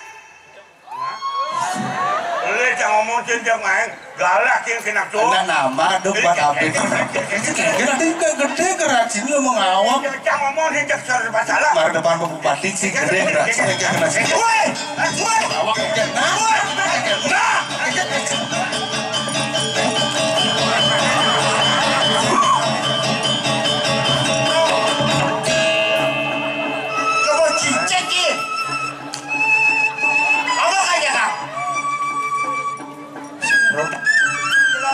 Mereka ngomong cinta main galak yang kena tuh. Enggak nama, aduh buat apa? Nanti gede kerajin lo mau ngawak. Jangan ngomong cinta serba salah. Mar depan Bupati sih gede kerajin kena sih. Woi, ngawak kena. Kamu cincin ki. Apa kaya kau?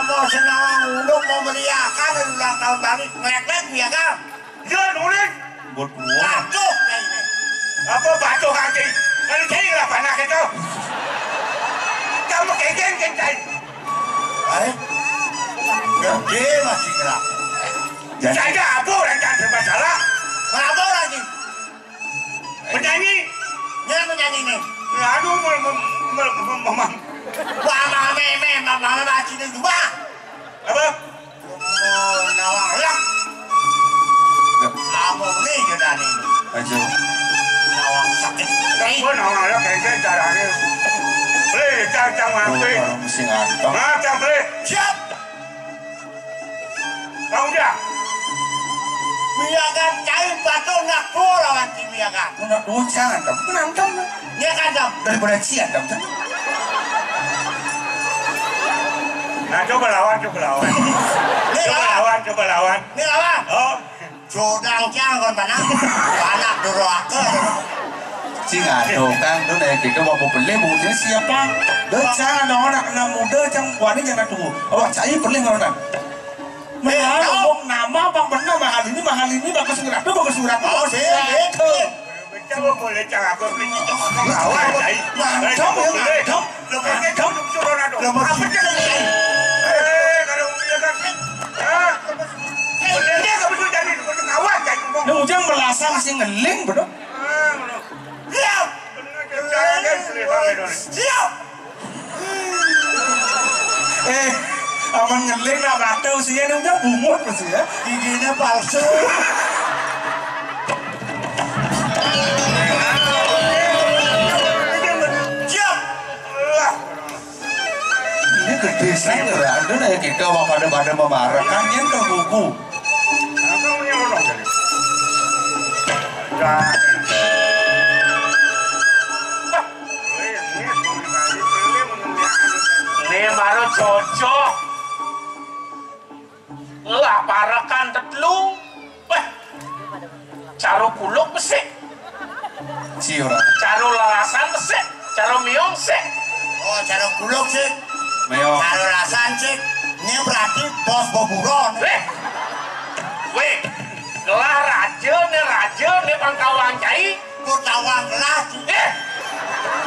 Mau senang untuk mau meriahkan ulang tahun Bali ngelek-lek ya kan? Iya nulis. Buat gua. Bacok kayaknya. Apa bacok kaki? Kan kayak nggak panas itu. Kamu kayak kencai. Gede masih gerak. Saya apa orang jangan bermasalah. Apa lagi? Penyanyi. Ya penyanyi nih. Aduh memang. Wah, mama baca ini juga. Apa? Nawang lah. Kamu ni juga ni. Aja. Nawang sakit. Kamu nawang lah kayak caranya. Boleh cang apa? Orang mesti ngantong. Cang boleh. Siap. Tahu dia? Biarkan cai batu nak keluar lawan biarkan. Nak dua jangan dong. Penantang. Dia kan dong. Daripada cian dong. Nah, coba lawan. Coba lawan. Ini lawan. Oh, Jodang cang kon panah. Anak duraka. Cing aduh kan tuh naik kita mau beli buktinya siapa? Deh jangan ada anak muda jangan wanita jangan tunggu. Awak saya beli nggak orang? Ngomong nama bang benar mahal ini bagus surat bagus. Oh, coba boleh cang aku beli itu. Lawan saya. Mantap ya mantap. Mantap. Apa jadi? Kalau dia kan, dia nggak bisa jadi kawan kayak ngomong. Nah ujang melasang si ngeling bener. Siap. Siap. Aman ngeling lah batau sih ini ujang bungut masih ya. Giginya palsu. Siap. gitu apa pada memarah kan yang ke buku. Nah, kamu nyelonong jadi. Ya. Ini baru cocok. Lah parakan tetlu. Wah. Caro kuluk besik. Si orang. Caro lalasan besik. Caro miong sik. Oh, cara gulung sih. Meo. Kalau rasan sih. Ini berarti bos boburon. Weh. Gelah raja nih pangkawang cai. Ku tawang gelas.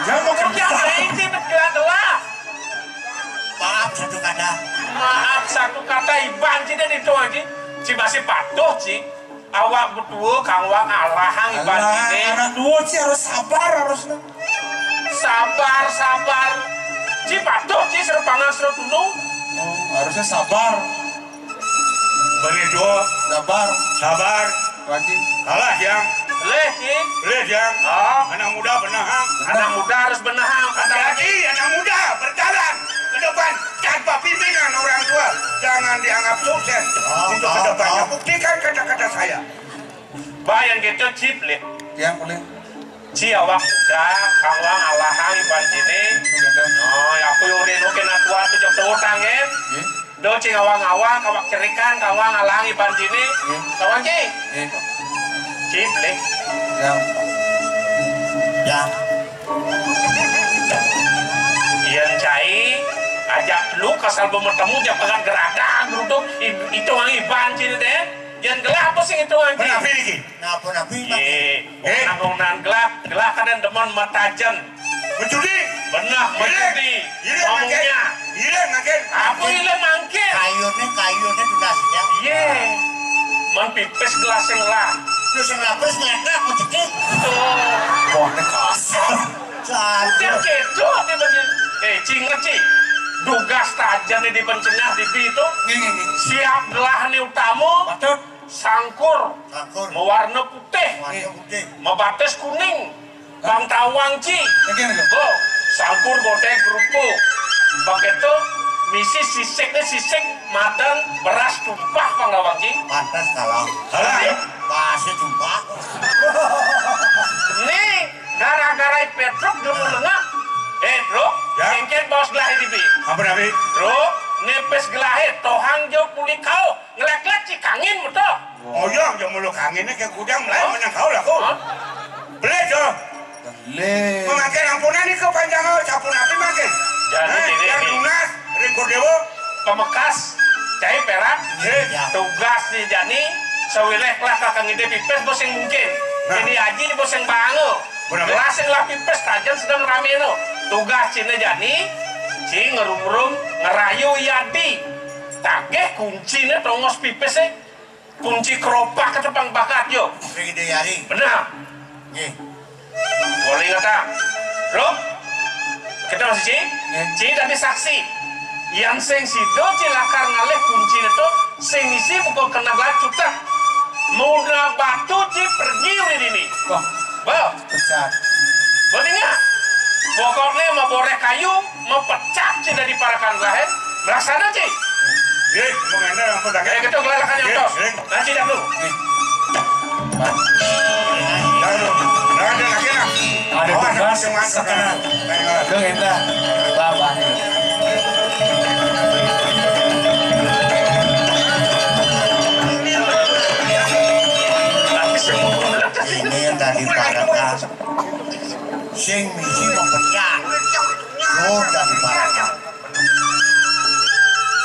Jangan Kerja ini gelah. Maaf satu kata. Maaf satu kata iban sih dan itu aja. Si masih patuh sih. Awak betul kang wang alahang iban ini. Anak dua sih harus sabar harusnya. Sabar. Ci patuh ci serpangan seru dulu. Oh, harusnya sabar. Begitu, sabar. Lagi. Kalah yang, Leh ci. yang. Oh, Anak muda benahang. anak muda harus benahang. Hati-hati, anak muda berjalan ke depan tanpa bimbingan orang tua. Jangan dianggap sukses untuk ke depannya. Buktikan kata-kata saya. Bayang gitu cip leh. Yang boleh. Ci awak muda kang wang alahang iban sini. Oh, ya aku yang udah nukin tua tuh jok tangen. Do ci awang-awang awak cerikan kang wang alahang iban sini. Kawan ci. Cip leh. Yang. Ya. Ian cai ajak lu kasal bertemu dia pegang gerakan geruduk itu ang iban sini deh. Jangan gelap apa sih itu anjing? Menafi lagi. Napi. Nanggung gelap kadang demon matajen. Mencuri. Benar, mencuri. Ngomongnya. Ilen makin. Apa ile mangkir? Kayunya sudah siap. Ye. Man pipis gelas yang lah. Terus yang lapis ngekak mau cekik. Tuh. Wah, ini kasar. Dia gitu di bagian. Cing ngeci. Dugas tajan di bencengah di itu. Siap gelah nih utamu. Patut. Sangkur. Mewarna putih. Mebates kuning. Bang tawang ci. Oh, sangkur godek rupu. Begitu misi sisik madan beras tumpah Bang Tawang ci. Pantas kalau. Bahasa tumpah. Nih, gara-gara Petruk dulu lengah. Truk, Ya. kengken bos gelah di bi. Apa nabi? Truk, nepes gelah tohang jauh pulih kau. Ngelek-lek cikangin betul. Oh iya, yang mulu kangennya ke gudang lain menang kau lah kau. Beli tuh. Le. Memakai ampunan ini kepanjangan capun api makin. Jadi ini yang lunas, ringkur dewa. pemekas, cai perak, tugas di jani, sewilek lah kakang ide pipes bos yang mungkin. Ini aji bos yang bangu. Gelas yang lah pipes tajan sedang rame no. Tugas cina jani, ci ngerum-rum ngerayu yadi. Tageh kuncinya tongos pipesnya. Kunci keropak ke tepang bakat yo. Ide yari. Benar. Boleh kata. Bro, kita masih ci? Ci tadi saksi. Yang sing sido cilakar ngalih kunci itu sing isi pukul kena batu tak. Muna batu ci pergi udah ini. Wah, Bah, pecat. boleh nggak? Pokoknya mau borek kayu, mau pecah ci dari parakan lain. Melaksana ci. Mengenai yang pedang. Kita gelalakan yang tos. Nanti dah dulu. Jangan lagi nak. Ada tugas sekarang. Dengan dah. Babah. Ini yang tadi parakan. Sing misi mempecah. Sudah diparakan.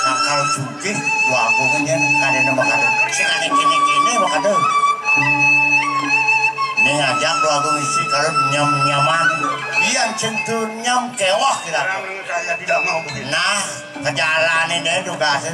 Sakal cuci dua agungnya kada nama kada. Sing ada kini makada. Ini ngajak dua agung isi kalau nyam-nyaman. Yang centur nyam kewah kita. Saya tidak mau begitu. Nah, kejalanan ini tugasnya.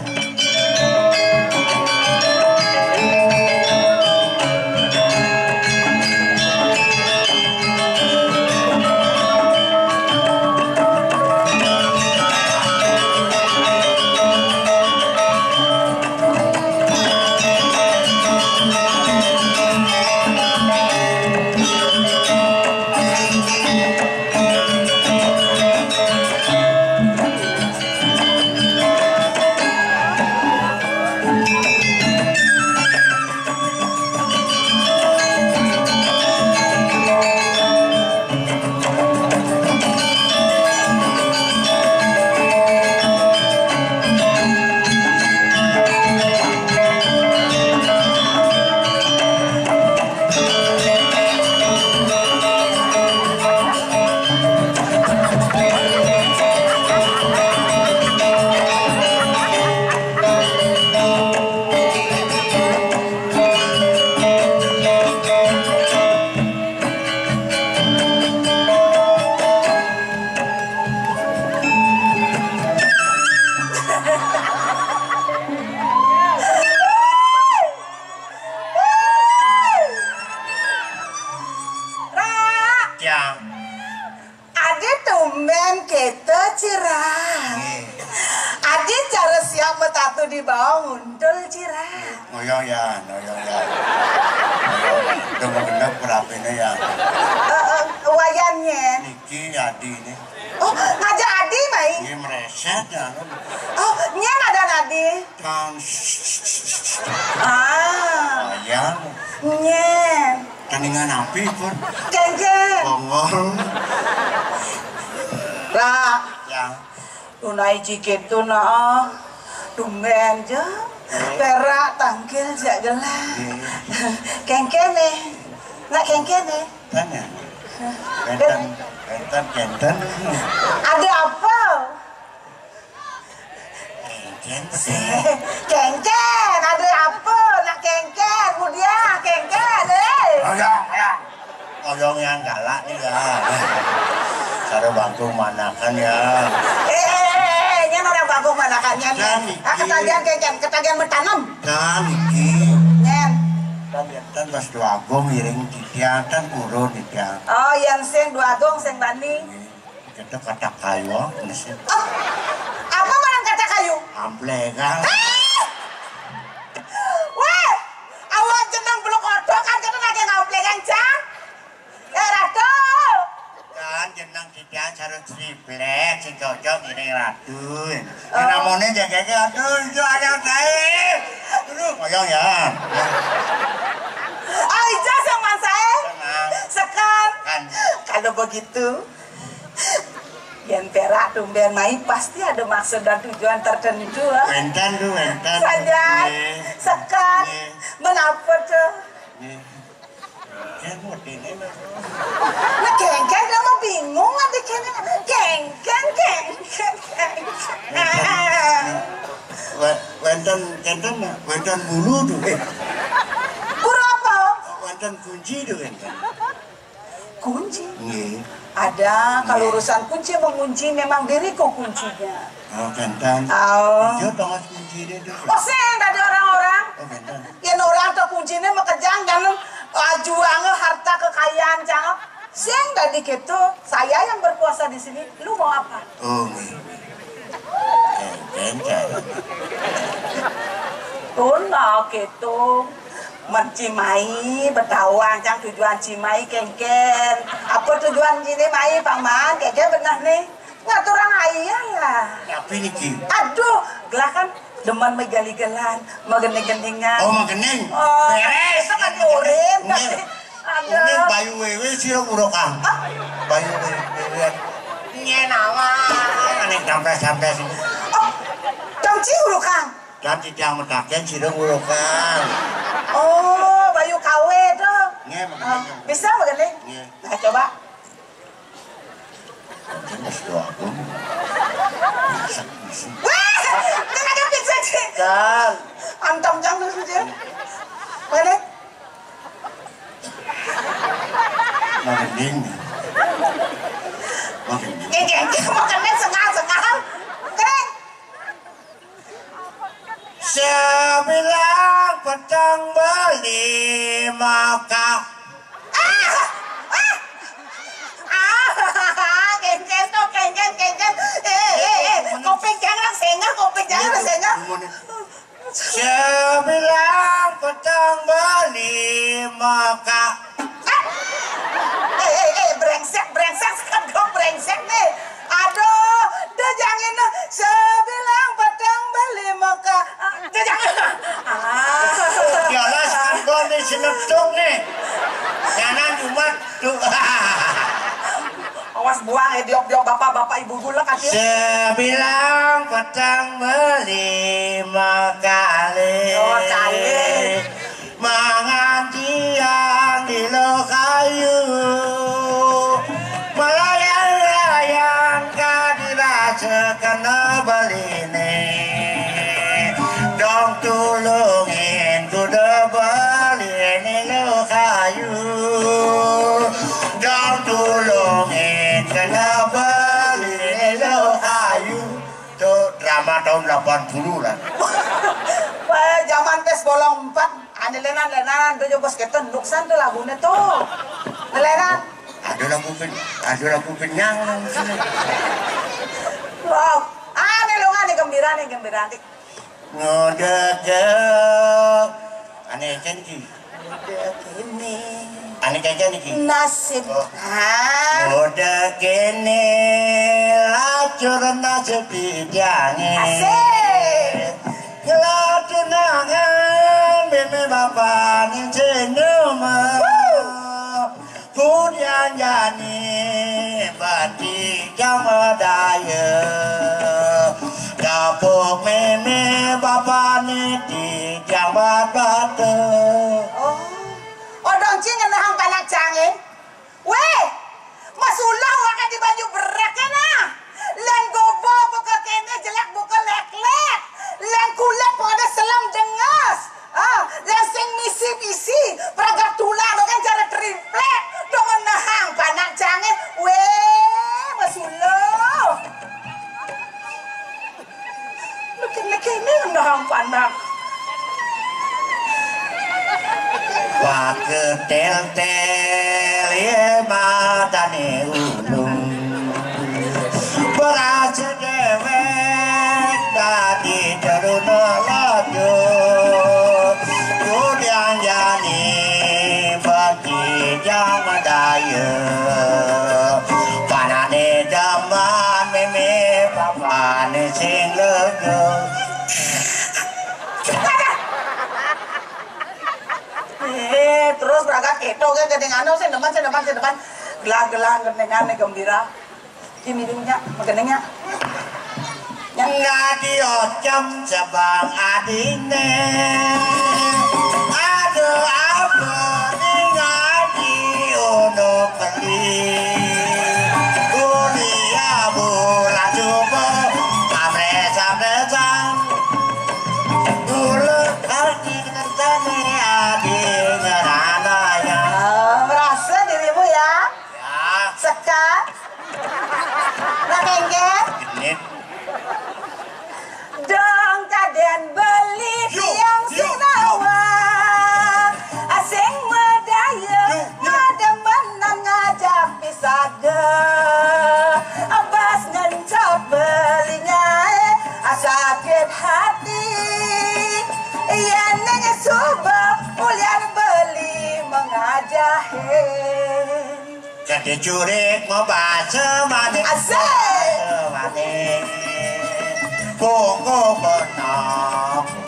Adi tumben kita cirah. Adi cara siap metatu di bawah ngundul cirah. Ngoyong ya. Udah genap berapa ini ya? Wayannya. Niki Adi ini. Oh, ngajak Adi mai? Ini mereset ya. Oh, nyen ada Adi. Wayang. Nyen. Tandingan api pun. Kengken. Bongol. Lah. Ya. Tunai cikit tu na. Tumben je. Perak tangkil jak gelah. Kengken nih. Nak kengken nih. Tanya. Kenten. Ada apa? Kengken, ada apa? Nak kengken, mudia, kengken, Oyong yang galak nih ya. Cara bantu manakan ya. Nyen orang bagus manakannya nih. Ketagihan kengken, ketagihan bertanam. Nah, Niki. Nyen. Kan pas dua agong miring dikiatan urun dikiatan. Oh, yang sing dua agong sing banding. Kita kata kayu, nasi. Oh, apa barang kata kayu? Amplekan. Weh, awak jeneng belum kodok kan kita lagi ngamplekan cang. Ratu. Kan jeneng kita harus triplek, si cocok ini ratu. Namanya jaga aduh itu ada saya. Aduh, koyong ya. Aja sama saya. Sekan. Kan. Kalau begitu, yang perak tumben main pasti ada maksud dan tujuan tertentu. Wentan. Saja. Sekan. Menapa tuh? Nah, kengken kamu bingung ada kengken. Wentan bulu tuh. Bulu apa? Wentan kunci tuh wentan. Kunci? Iya. Ada, kalau urusan kunci mengunci memang diriku kuncinya. Oh, kentan. Oh. Dia tangan kunci dia tuh. Oh, sing tadi orang-orang. Oh, kentan. Yang orang tuh kuncinya mekejang dan juang harta kekayaan jangan. Sing tadi gitu, saya yang berkuasa di sini. Lu mau apa? Oh, kentan. Tuna gitu. Mencimai, bertawang, cang tujuan cimai kengken. Apa tujuan sini mai paman? Kengken benar nih. Ngatur orang ayah lah. Tapi niki. Aduh, gelah kan demen megali-gelan, megening-geningan. Oh, megening. Oh, beres. Itu kan urip. Ini bayu wewe sira urokang. Bayu wewe. Nyenawa. Nek sampai sini. Oh, damci urokang. Dan tidak metaken sira urokang. Oh, bayu kawe tuh. Nge megening. Bisa megening? Nge. Nah, coba. Jelas doa pun. Wah, jangan ada pizza sih. Dan Antam jangan saja. Mana? megening. Makannya sengah-sengah. Keren. Sebilang petang beli maka Kengken. Kopi jangan sengah. Sebilang petang beli maka brengsek sekarang dong brengsek nih. Aduh, dah jangan sebilang petang beli maka. Dah jangan. Yalah sekarang nih sinetuk nih. Jangan cuma tuh. Awas buang diok bapak ibu gula kasih. Sebilang petang beli maka Oh, kali. mangan tiang di lokayu melayang-layang kadirasakan beline dong tulungin kuda beline lokayu dong tulungin kena beline lokayu itu drama tahun 80 lah. Wah, zaman pes bolong 4. Ada lenan tuh bos kita tunduk san tuh lagunya tuh. Lenan. Ada lampu penyang. Loh, ane gembira nih. Ngedegek. Ane cantik. Ini. Ane cantik. Nasib. Udah kene lacur nasib bidange. Asik. Lacur nangan meme bapak ni jenama. Punya nyanyi bati jamadaya. Dapuk meme bapak ni di jamat batu. Odong cing ngenahang panak canggih. Weh, masulah wakan di baju berak kena. Len gobo buka kene jelek buka lek-lek. Len kulit pada selam jengas. Len sing misi-misi. Peragat tulang kan cara triplek. Dong ngenahang panak canggih. Weh, masulah. Lek-lek-lek ngenahang panak. Wake tel-tel ye matane ulung berasa dewek dadi daruna lajo kudian jani bagi jamadaya panane daman meme papane sing lejo. Terus beragak keto ke gedengano sen depan gelang-gelang gedengane gembira ki miringnya magenengnya ngadi ocam cabang adine aduh apa ngadi ono peli kuliah bulan coba amre-amresan dulu arti kerjane adi ngeranaya. Merasa dirimu ya? Sekat? Nakengket? Genit. Dong kaden beli yang sinawa asing medaya ngademenan ngajak pisage abas ngencot belinya sakit hati iya neng subak ulian beli mengajahin jadi curik mau baca mane asik Koko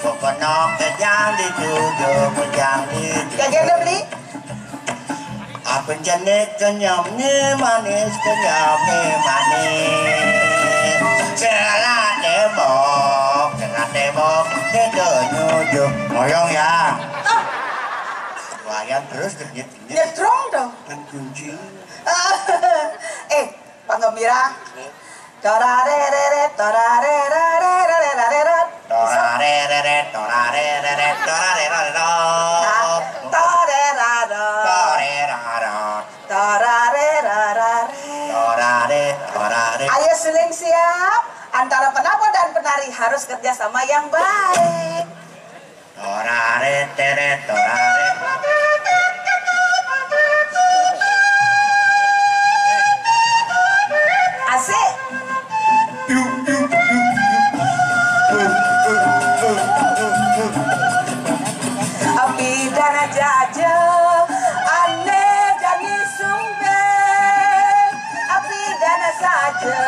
benok kejang di duduk kejang di kagak beli apa jenis kenyamnya manis kenyamnya manis segala tembok kita nyujuk ngoyong ya wayang terus terjadi nyetrong dong kan kunci Pak Gembira torarere torarere torarere ayo seling siap antara penapa dan penari harus kerjasama yang baik torare tere torare asik api dana jaja aneh jadi sumbe api dana saja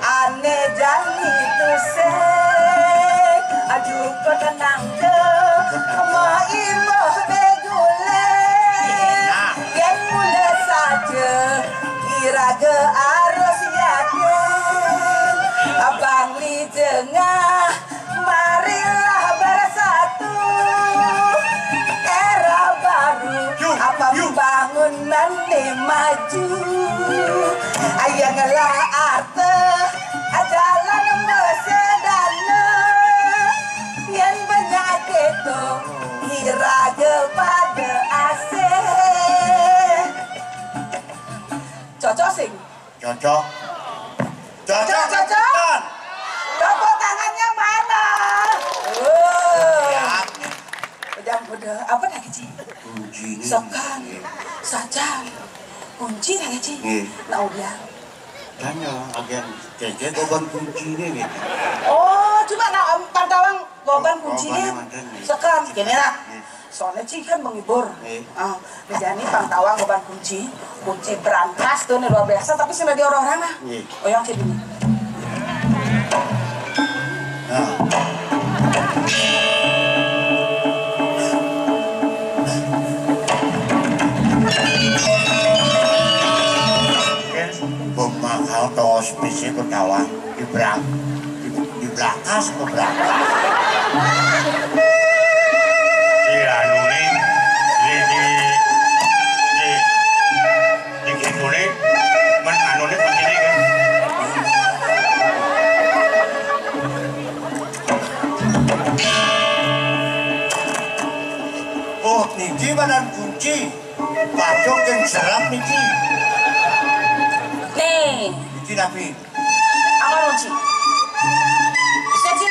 aneh jadi tusek aju ketenang ke ma imah begule gen mula saja kira ke arus yakin abang li jengah marilah bersatu era baru apa bangunan ni maju ayanglah arte jalan mesedana yang banyak itu kira kepada asing cocok sing cocok tepuk tangannya mana udah apa lagi sih sokan saja kunci lah ya Ci. Nah udah. Tanya agen keke goban kunci nih. Oh, cuma nak pantawang goban kuncinya. Sekarang gini lah. Soalnya Ci kan menghibur. Jadi pantawang goban kunci berangkas tuh nih luar biasa tapi sudah di orang-orang mah. Oh yang kayak gini. Pemahal tos bisi pantawang di belakang ke belakang. Iya, nuni di gitu nih, men anu nih begini kan. Oh, niki badan kunci, pacok yang serap niki. Nih, Niki tapi. apa kunci? Bisa Ci?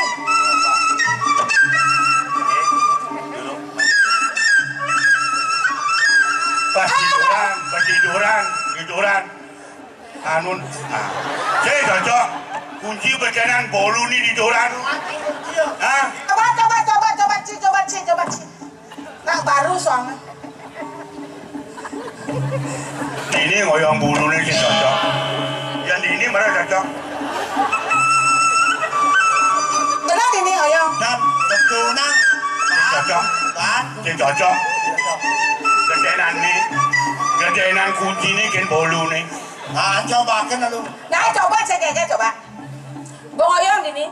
Pas tiduran. Anun, saya cocok. Kunci berkenan bolu nih tiduran. Hah? Coba Ci. Nah baru soalnya. Ini ngoyong bulu nih sih cocok. Yang di ini mana cocok? Benar ini oyong. Dan betulan. Cocok. Sih cocok. Gedenan kunci nih kan bolu nih. Nah, coba kan lu. Nah coba saya coba. Bong oyong ini.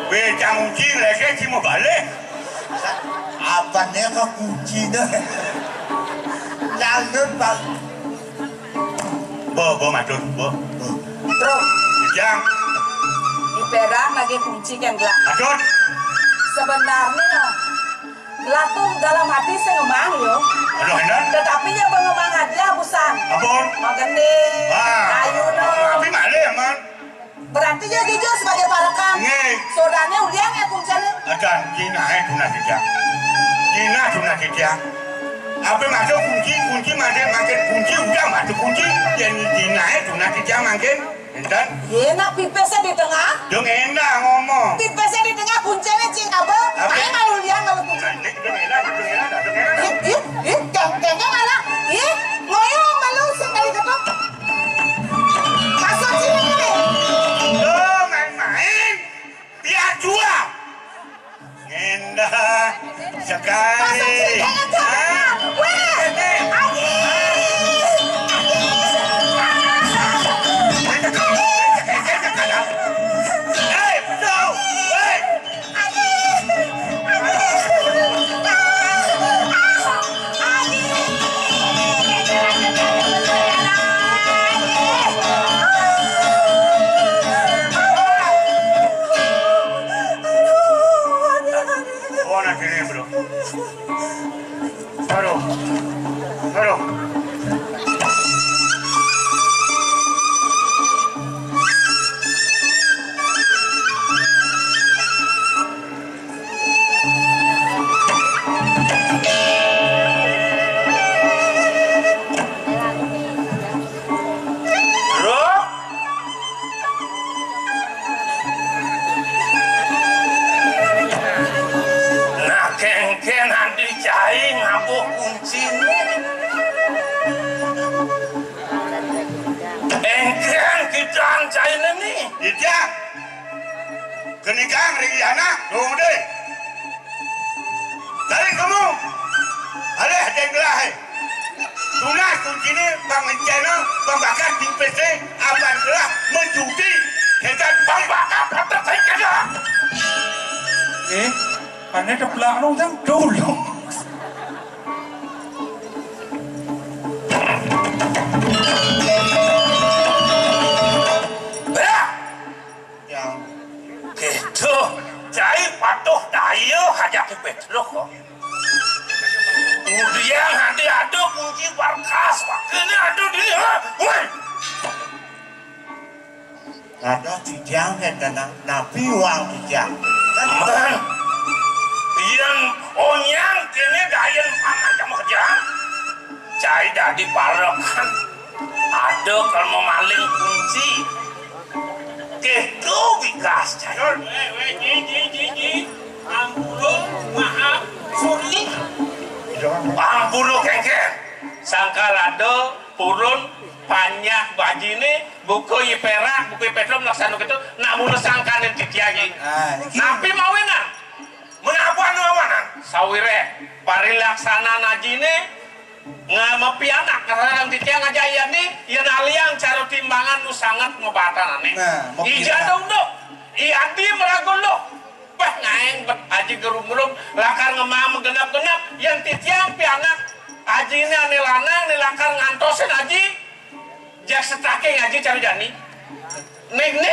Becang kunci lagi sih mau balik. Apanya ke kunci deh. Lanjut bang. Bo matut, bo. Terus Becang, di perang lagi kunci kan gelap. matut. Sebenarnya gelap tuh dalam hati saya ngemang yo. Aduh, hendak. Tetapi yang mengemang aja busan. Apun? Mau gending, kayu no. Tapi mana ya man? Berarti dia jujur sebagai parekan. Nge. Saudaranya uliang ya kuncinya. Akan Cina tunah kita. Apa masuk kunci makin kunci udah masuk kunci. Yang Cina tunah kita makin. Enten? Enak pipesnya di tengah. Dong enak ngomong. Pipesnya di tengah kuncinya cing apa? Main malu uliang kalau kunci. Dong enak. Kengkengnya malah. Ngoyong malu sekali ketok. Masuk sini nih. Tuh main-main. Biar jual. Ngendah sekali. Aduh. Ijak, kenikah rigi anak, tunggu deh. Dari kamu, ada yang gelah. Tunah kunci ini bang mencana, bang bakar di PC, abang gelah menjudi, kita bang bakar kata saya kena. Karena ada belakang yang dulu. Gitu, jadi patuh dayo hajak ke Petruk kok. Kemudian nanti ada kunci markas, makanya ada di woi. Ada tijang dan nabi uang tijang. Man, yang onyang kini dayan paman kamu kerja. Cai dah diparekan. Ada kalau mau maling kunci. Ketu bikas cai. Ji. Ampun, maaf, sorry. Ampun kengken. Sangkalado purun banyak bajine buku perak buku petro melaksanakan itu namun sangkanin titiagi napi mawenan Menapa nawanan? sawire parilaksana najine ngamepi anak kadang titiang aja nih yang aliang cara timbangan nu sangat ngebatan aneh ija dong iadi meragul lo bah ngaeng bet aji gerum-gerum lakar ngemam genap-genap yang titiang pi anak aji ini ane lanang ane lakar ngantosin aji jak setake ngaji cari jani ini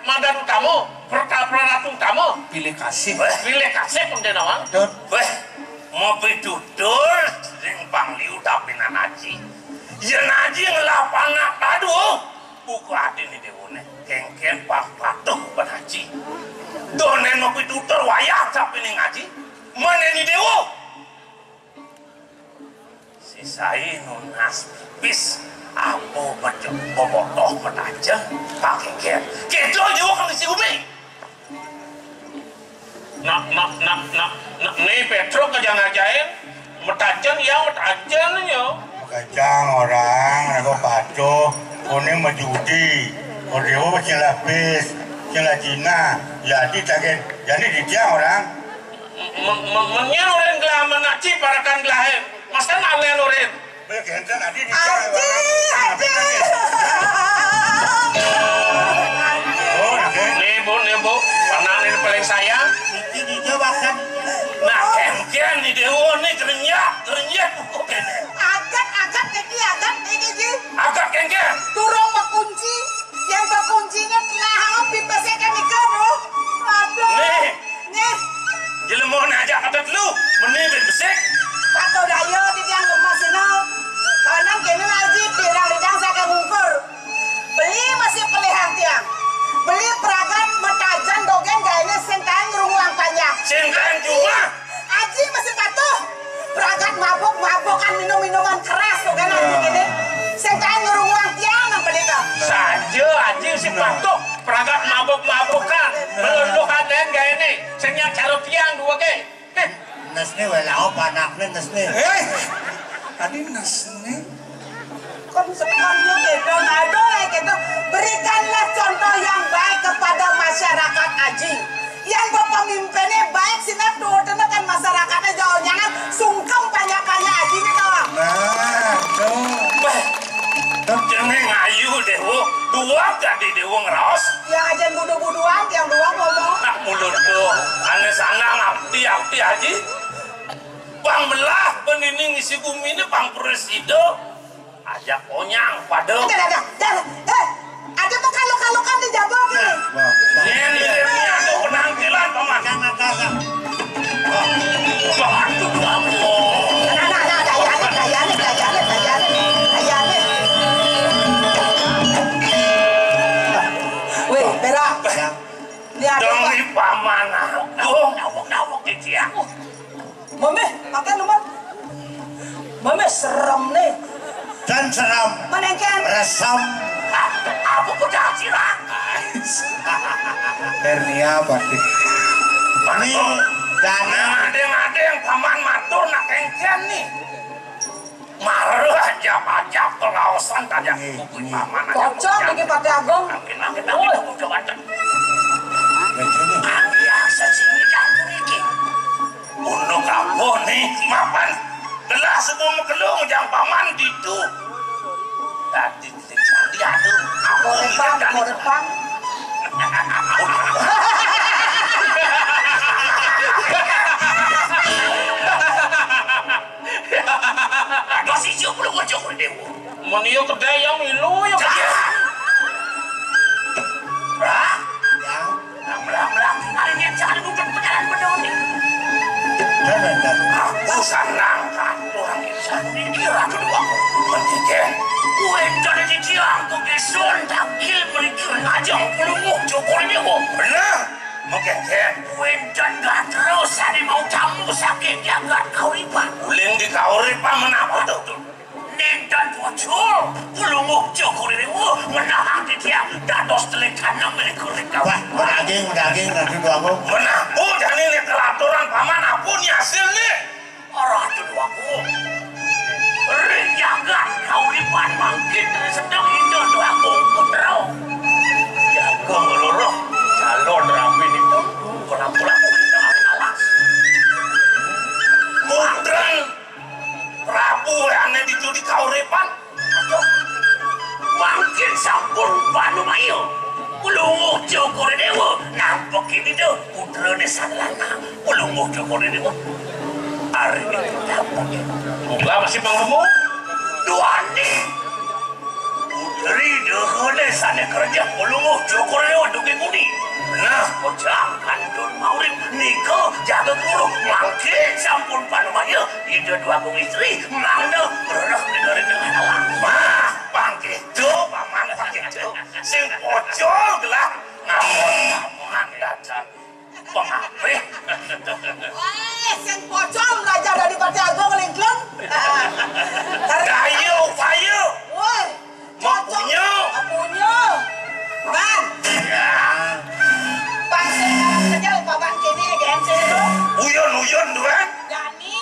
madan utamu peratu utamu Pilih kasih. pengen awang Weh, mau dudul sering pangliu tapi nanaji. Ya naji ngelapanak aduh. Buku adi nih dewone. Kengken patuh benaji. Donen mau dudul wayah tapi nih ngaji. Mana nih dewo? Sisai nunas bis. Apa macam bobotoh menaja pakai ker. Kedo juga kan si umi. nak nih Petro ngajang-ngajain metajen ya metajen yo Kacang orang, aku patuh, kuning menjudi, kodewo macam lapis, macam Cina, jadi takkan, jadi dia orang. menyelurin gelah menaci parakan gelahim, masa nalen urin. Berkencan adi di Nih bu, panang ini paling sayang. Ini coba kan. Nah kengken nih dewo nih kerenyak buku kene. Agak ini ji. Agak kengken. Turun makunci, yang bakuncinya telah pipasnya kan ikan loh. Aduh. Nih. Jelemo aja kata lu, meni besek. Atau dayo di tiang lemas ini. Karena kini lagi pirang lidang saya ngukur. Beli masih pelihan tiang. Beli peragat metajan dogen gayanya sengkain ngerunguang banyak. Sengkain cuma. Aji masih patuh. Peragat mabuk-mabukan minum-minuman keras dogen aji gini. Sengkain ngerunguang tiang yang beli kau. Saja aji si patuh. Peragat mabuk-mabukan. Melulukan dan gayanya. Senyak carut tiang dua ke. Nasne walau panaknya nasne. Tadi nasne. Konsekuensinya gitu, nado gitu. Berikanlah contoh yang baik kepada masyarakat Aji. Yang pemimpinnya baik sini tuh, kan masyarakatnya jauh jangan sungkem banyak-banyak Aji nih kawan. Nah, tuh. Jadi ngayu dewo, dua jadi dewo ngeros. Yang aja budu-buduan, yang dua ngomong. Nak mulut tuh, ane sana ngabdi haji. Bang belah penini ngisi bumi ini bang presiden. Ajak onyang pada. Ada mau kalau-kalokan di jabok ini. Ini ada penampilan paman. Bantu kamu. Dayane. Weh, berak. Ini ada apa? Demi paman aku. Nawak dia. Mame, makan nomor. Mame serem nih. Dan seram, Menengken. resam. Aku udah silakan. Hernia pasti. Ini dan ada yang paman matur nak kengken nih. Maru aja pajak kelausan tanya buku paman aja. Kocok lagi pakai agong. Kita coba cek. Biasa sini campur iki. Untuk kamu nih mapan. Gelas sebelum kelung jang paman ditu. Tadi sandi aduh. Korepang. Masih jauh belum ngajak dewa. Menio kedai yang milu yang Hah? Melang-melang kalian jangan duduk berjalan berdoni. Aku senang kan orang insan dikira kedua. Mendingan gue jadi dicilang tuh Warisun takil berikir aja pelunguk cukur ini kok. Benar. Mengkeken. Wendan gak terus ada mau tamu sakit jagat kauripan. Ulin di kauripan menapa tuh? Nendan bocor pelunguk cukur ini menahak di tiap dados telik tanam berikurik kawan. Daging nanti doaku. Menapu dan ini kelaturan paman apun hasil nih. Orang itu doaku. Jagat kauripan mangkit sedang itu doaku putrau. Jaga ngeluruh calon rapi itu pulang-pulang dengan alas. Putran Prabu yang di kauripan. Mangkit sampun panu mayu. Ulunguh cukur dewa nampak ini tuh putra desalana. Ulunguh cukur dewa. Hari itu dapat. Bunga masih mengomong. Duani putri dehone sana kerja ulunguh cukur dewa dugi muni. Nah, bocah kantun maurib nikah jaga guru mangkin sampun panumayu ide dua kong istri mangda berenah dengan alam. Mah, pangkit tuh paman pangkit tuh sing pocol gelah ngamun datang pengapih. Sing pocol raja dari Partai Agung ngelingkleng. Kayu, kayu. Woi, Mapunya. Kan? Ya. Pasti kerja bapak kini GMC itu. Uyon duan. Jadi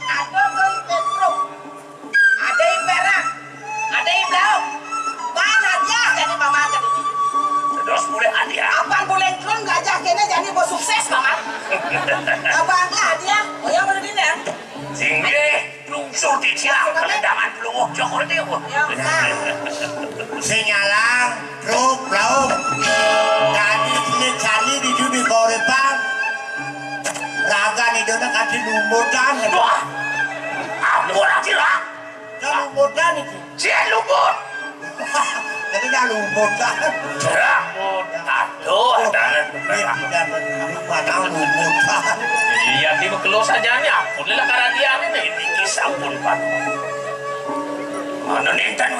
ada koi Petro, ada yang perak, ada yang blau. Kan hadiah jadi mama tadi. Terus boleh hadiah. Apaan boleh klon gajah kini jadi bos sukses mama. Apaan hadiah? Oh ya boleh ini ya. Tinggi lungsur di tiang kerendaman pelunguk cokor itu. Ya kan. Sinyalang, truk, lauk. Tadi sini cari di judi kauripan. Raga nih dona kasih lumputan. Wah, ampun lagi lah. Jangan lumputan itu. Cie lumpur. Jadi dah lumputan. Cerah. Aduh, dan Mana lumputan. Lihat ibu keluar saja nih. Ampun lah karena dia ini. ini kisah pun pan. Mana nintan.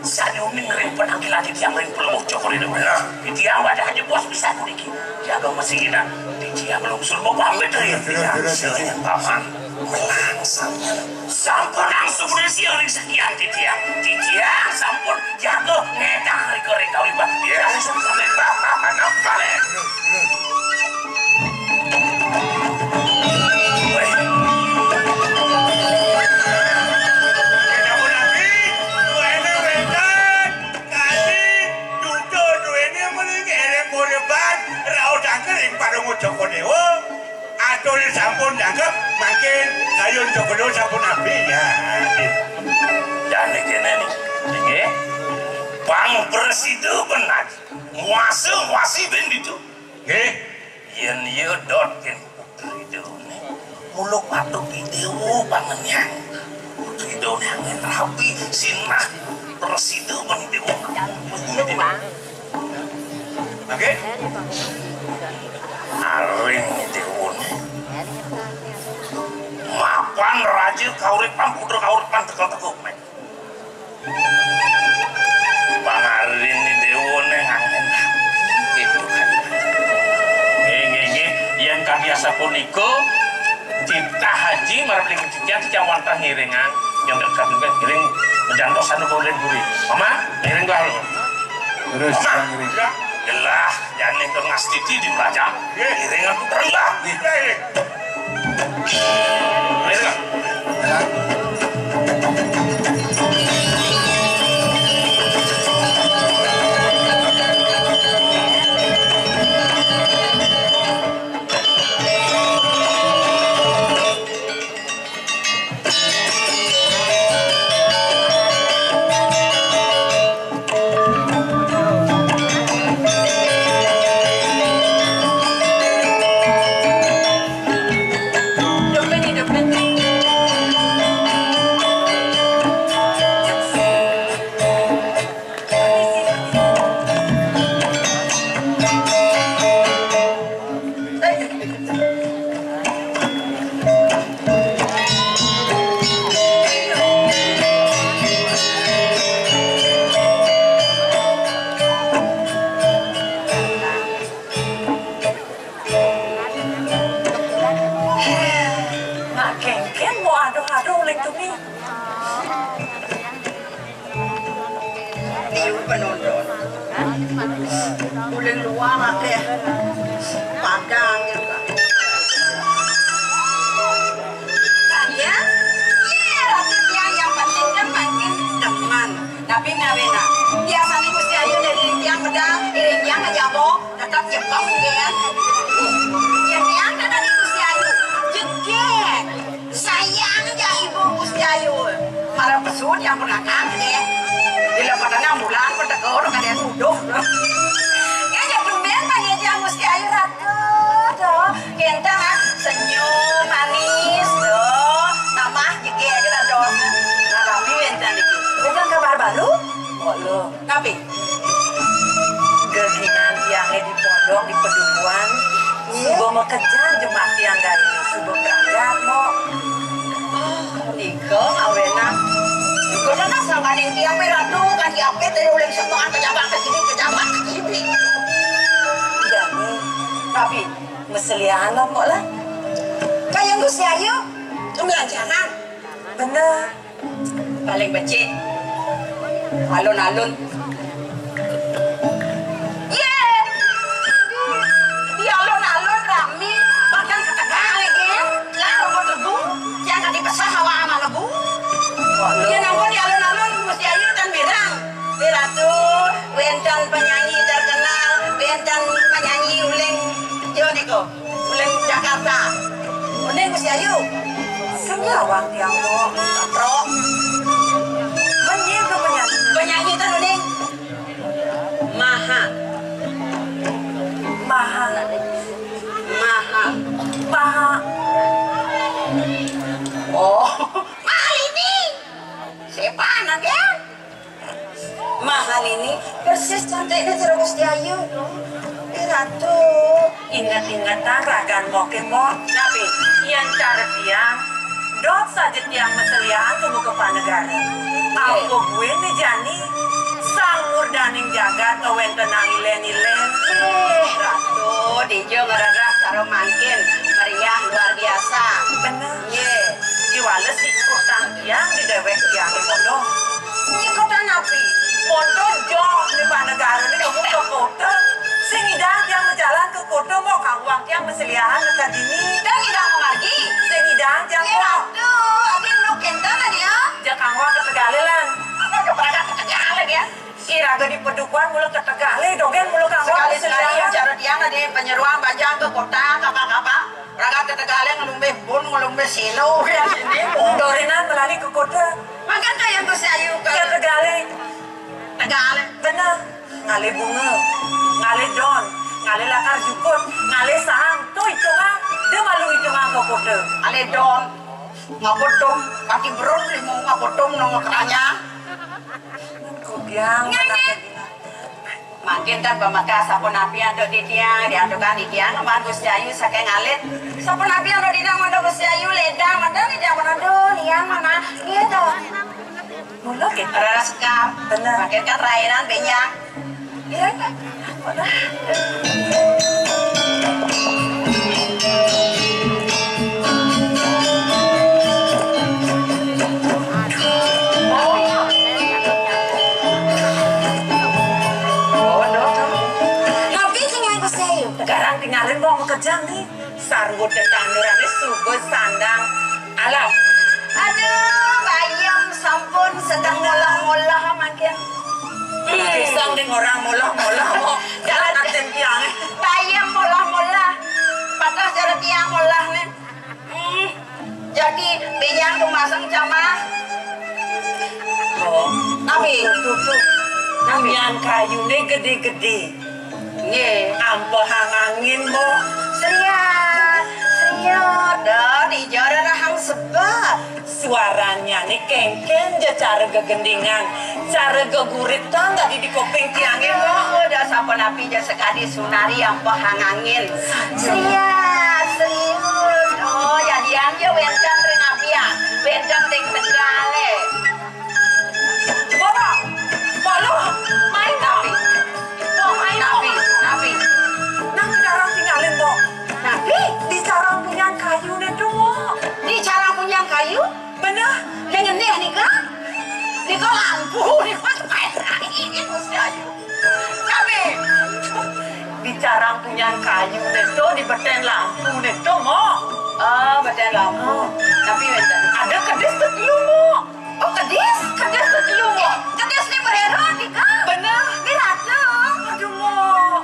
Saya umin ngering penangkil lagi tiang lain pelunguk cokor itu benar. Di tiang ada hanya bos bisa kuniki. Jaga mesin kita. Di tiang lungsur mau pamit ya. Tiang senyum paman. Melangsang. Sampun langsung udah siang sekian di tiang. Di tiang sampun jaga ngetang hari goreng kau ibat. Ya sampai paman balik. Joko Dewa atau sampun dianggap makin kayun Joko Dewa sampun api ya. Dan kene nih, Bang Presiden benar, muasi ben itu, yen dot ken putri itu nih, muluk patuk video bangennya, putri itu angin rapi sinah Presiden ben itu, oke? Aring itu mapan raja kauripan putra kauripan tegak-teguk men. Pangarin ini dewone angin gitu kan. Yang biasa puniko cipta haji marabling cipta cawantah ngiringan yang dekat juga ngiring menjantosan boleh buri. Mama ngiring gua lu. Terus ngiring. Gelah jane ke ngastiti di belajar. Ngiringan putra lah. Ngiring. oleh tumi. Tiu penonton. Uling luar akeh. Padang juga. Saya, ya rakitnya yang penting kan makin teman. Tapi ngawena, biasanya Gusti Ayu dari yang pedang, dari yang ngejabok, tetap jebak kan. Yang dari Gusti Ayu, jegek. Sayang aja ibu Gusti Ayu. Para pesut yang pernah kangen ya. Bila pada 6 bulan, pada orang ada yang nuduh. Ya tumben panggil yang Gusti Ayu ratu. Tuh, kentang senyum manis tuh. Nama jegek aja lah dong. Nah, tapi kentang dikit. Kentang kabar baru? Oh lo. Tapi Gegingan tiangnya di pondok di pedukuhan. Subuh mau kejar jemaat tiang dari subuh berangkat mau. Niko awena. Niko sana sama ning tiang merah tuh kan diapit dari uling semua ke jabang ke sini ke jabang ke sini. Dani, tapi meselian lah kok lah. kayak Gusti Ayu kebelanjangan. Bener. Paling becik. Alun-alun. Di alun-alun rame, bahkan ke Tegal lagi. Lah robot lebu, yang tadi pesah hawa sama lebu. Dia nampun di alun-alun Gusti Ayu dan Birang. Biratu, wentan penyanyi terkenal, wentan penyanyi uling Jodiko, uling Jakarta. Uling Gusti Ayu. Kenyawang tiang mo. Pro. Menyin ke penyanyi. Penyanyi itu uling. Maha. Maha. Maha. Maha. Oh, mahal ini. Siapa anaknya? Mahal ini persis cantiknya cara Gusti Ayu. Ratu. Ingat-ingatan ragan mokin mo. Tapi yang cara tiang. Dot saja tiang meselian tunggu ke panegara. Aku gue nih Jani. Sangur daning jagat kawen tenang ilen-ilen. Ratu, dijo ngeragak cara makin meriah luar biasa. Bener. Ye. Iwala si kotang tiang di dewek tiang di mono. Ini kota napi. Mono jauh di panegara ini kamu ke kota. Sing idang tiang berjalan ke kota mau kawang tiang meselian dekat ini. Dan tidak mau lagi. Sing idang tiang Ye Ratu, abis lu kental dia. jak kawang ke Tegalelan. Apa kepada Tegal dia? Iraga di pedukuhan mulu ke Tegale dogen mulu kawang Sekali-sekali cara dia di penyeruan bajang ke kota kapal-kapal. Raga ke Tegale ngelumbe bun, ngelumbe silo. Ya sini. Dorinan melalui ke kota. Makan kayak Gusti Ayu ke Ke Tegale. Tegale. Bener. Ngale bunga. Ngale don. Ngale lakar jukut. Ngale sahang. Tuh hitungan. Dia malu hitungan ke kota. Ale don. Ngapotom, kaki beron mau ngapotom nongol keranya. Kubiang. Makin kan pemaka sapon api ando di tiang, diadukan di tiang, kemarin Gusti Ayu saking ngalit. Sapon api ando di tiang, ando Gusti Ayu ledang, ando di tiang, ando niang mana, gitu. Mulu gitu. Rara sekap, Bener. makin kan rainan banyak. Iya kan? Sekarang tinggalin mau kejang nih. Sarwo tetandurannya subus sandang alam. Aduh, bayam sampun sedang ngolah-ngolah makin. Pisang nih orang molah-molah mau jalan aten tiang. Bayam molah-molah. Patah cara tiang molah nih. Jadi biang tuh masang camah. Oh, Tapi tuh. Namian kayu nih gede-gede. nggih, Ampo hangangin mo. seriat. Dah di jalan rahang sebat. Suaranya nih kengken aja cara gegendingan. Cara gegurit tau nggak di kuping tiangnya mo. Udah sampun api aja sekali sunari ampo hangangin. Seriat. Oh, jadian yo wencan ring apian. Wencan ring Tegale. Bapak, malu main tapi. Napi. Nang sekarang tinggalin mo. Napi? Di sarang punya kayu nih tuh mo. Di cara punya kayu? Bener. Niko lampu, niko ini Gusti Ayu. Kami bicara punya kayu neto di beten lampu neto mo. Beten lampu. Tapi ada kedis tetelu mo. Oh kedis tetelu mo. Kedis ni berero Niko. Bener, ni rata. Aduh mo.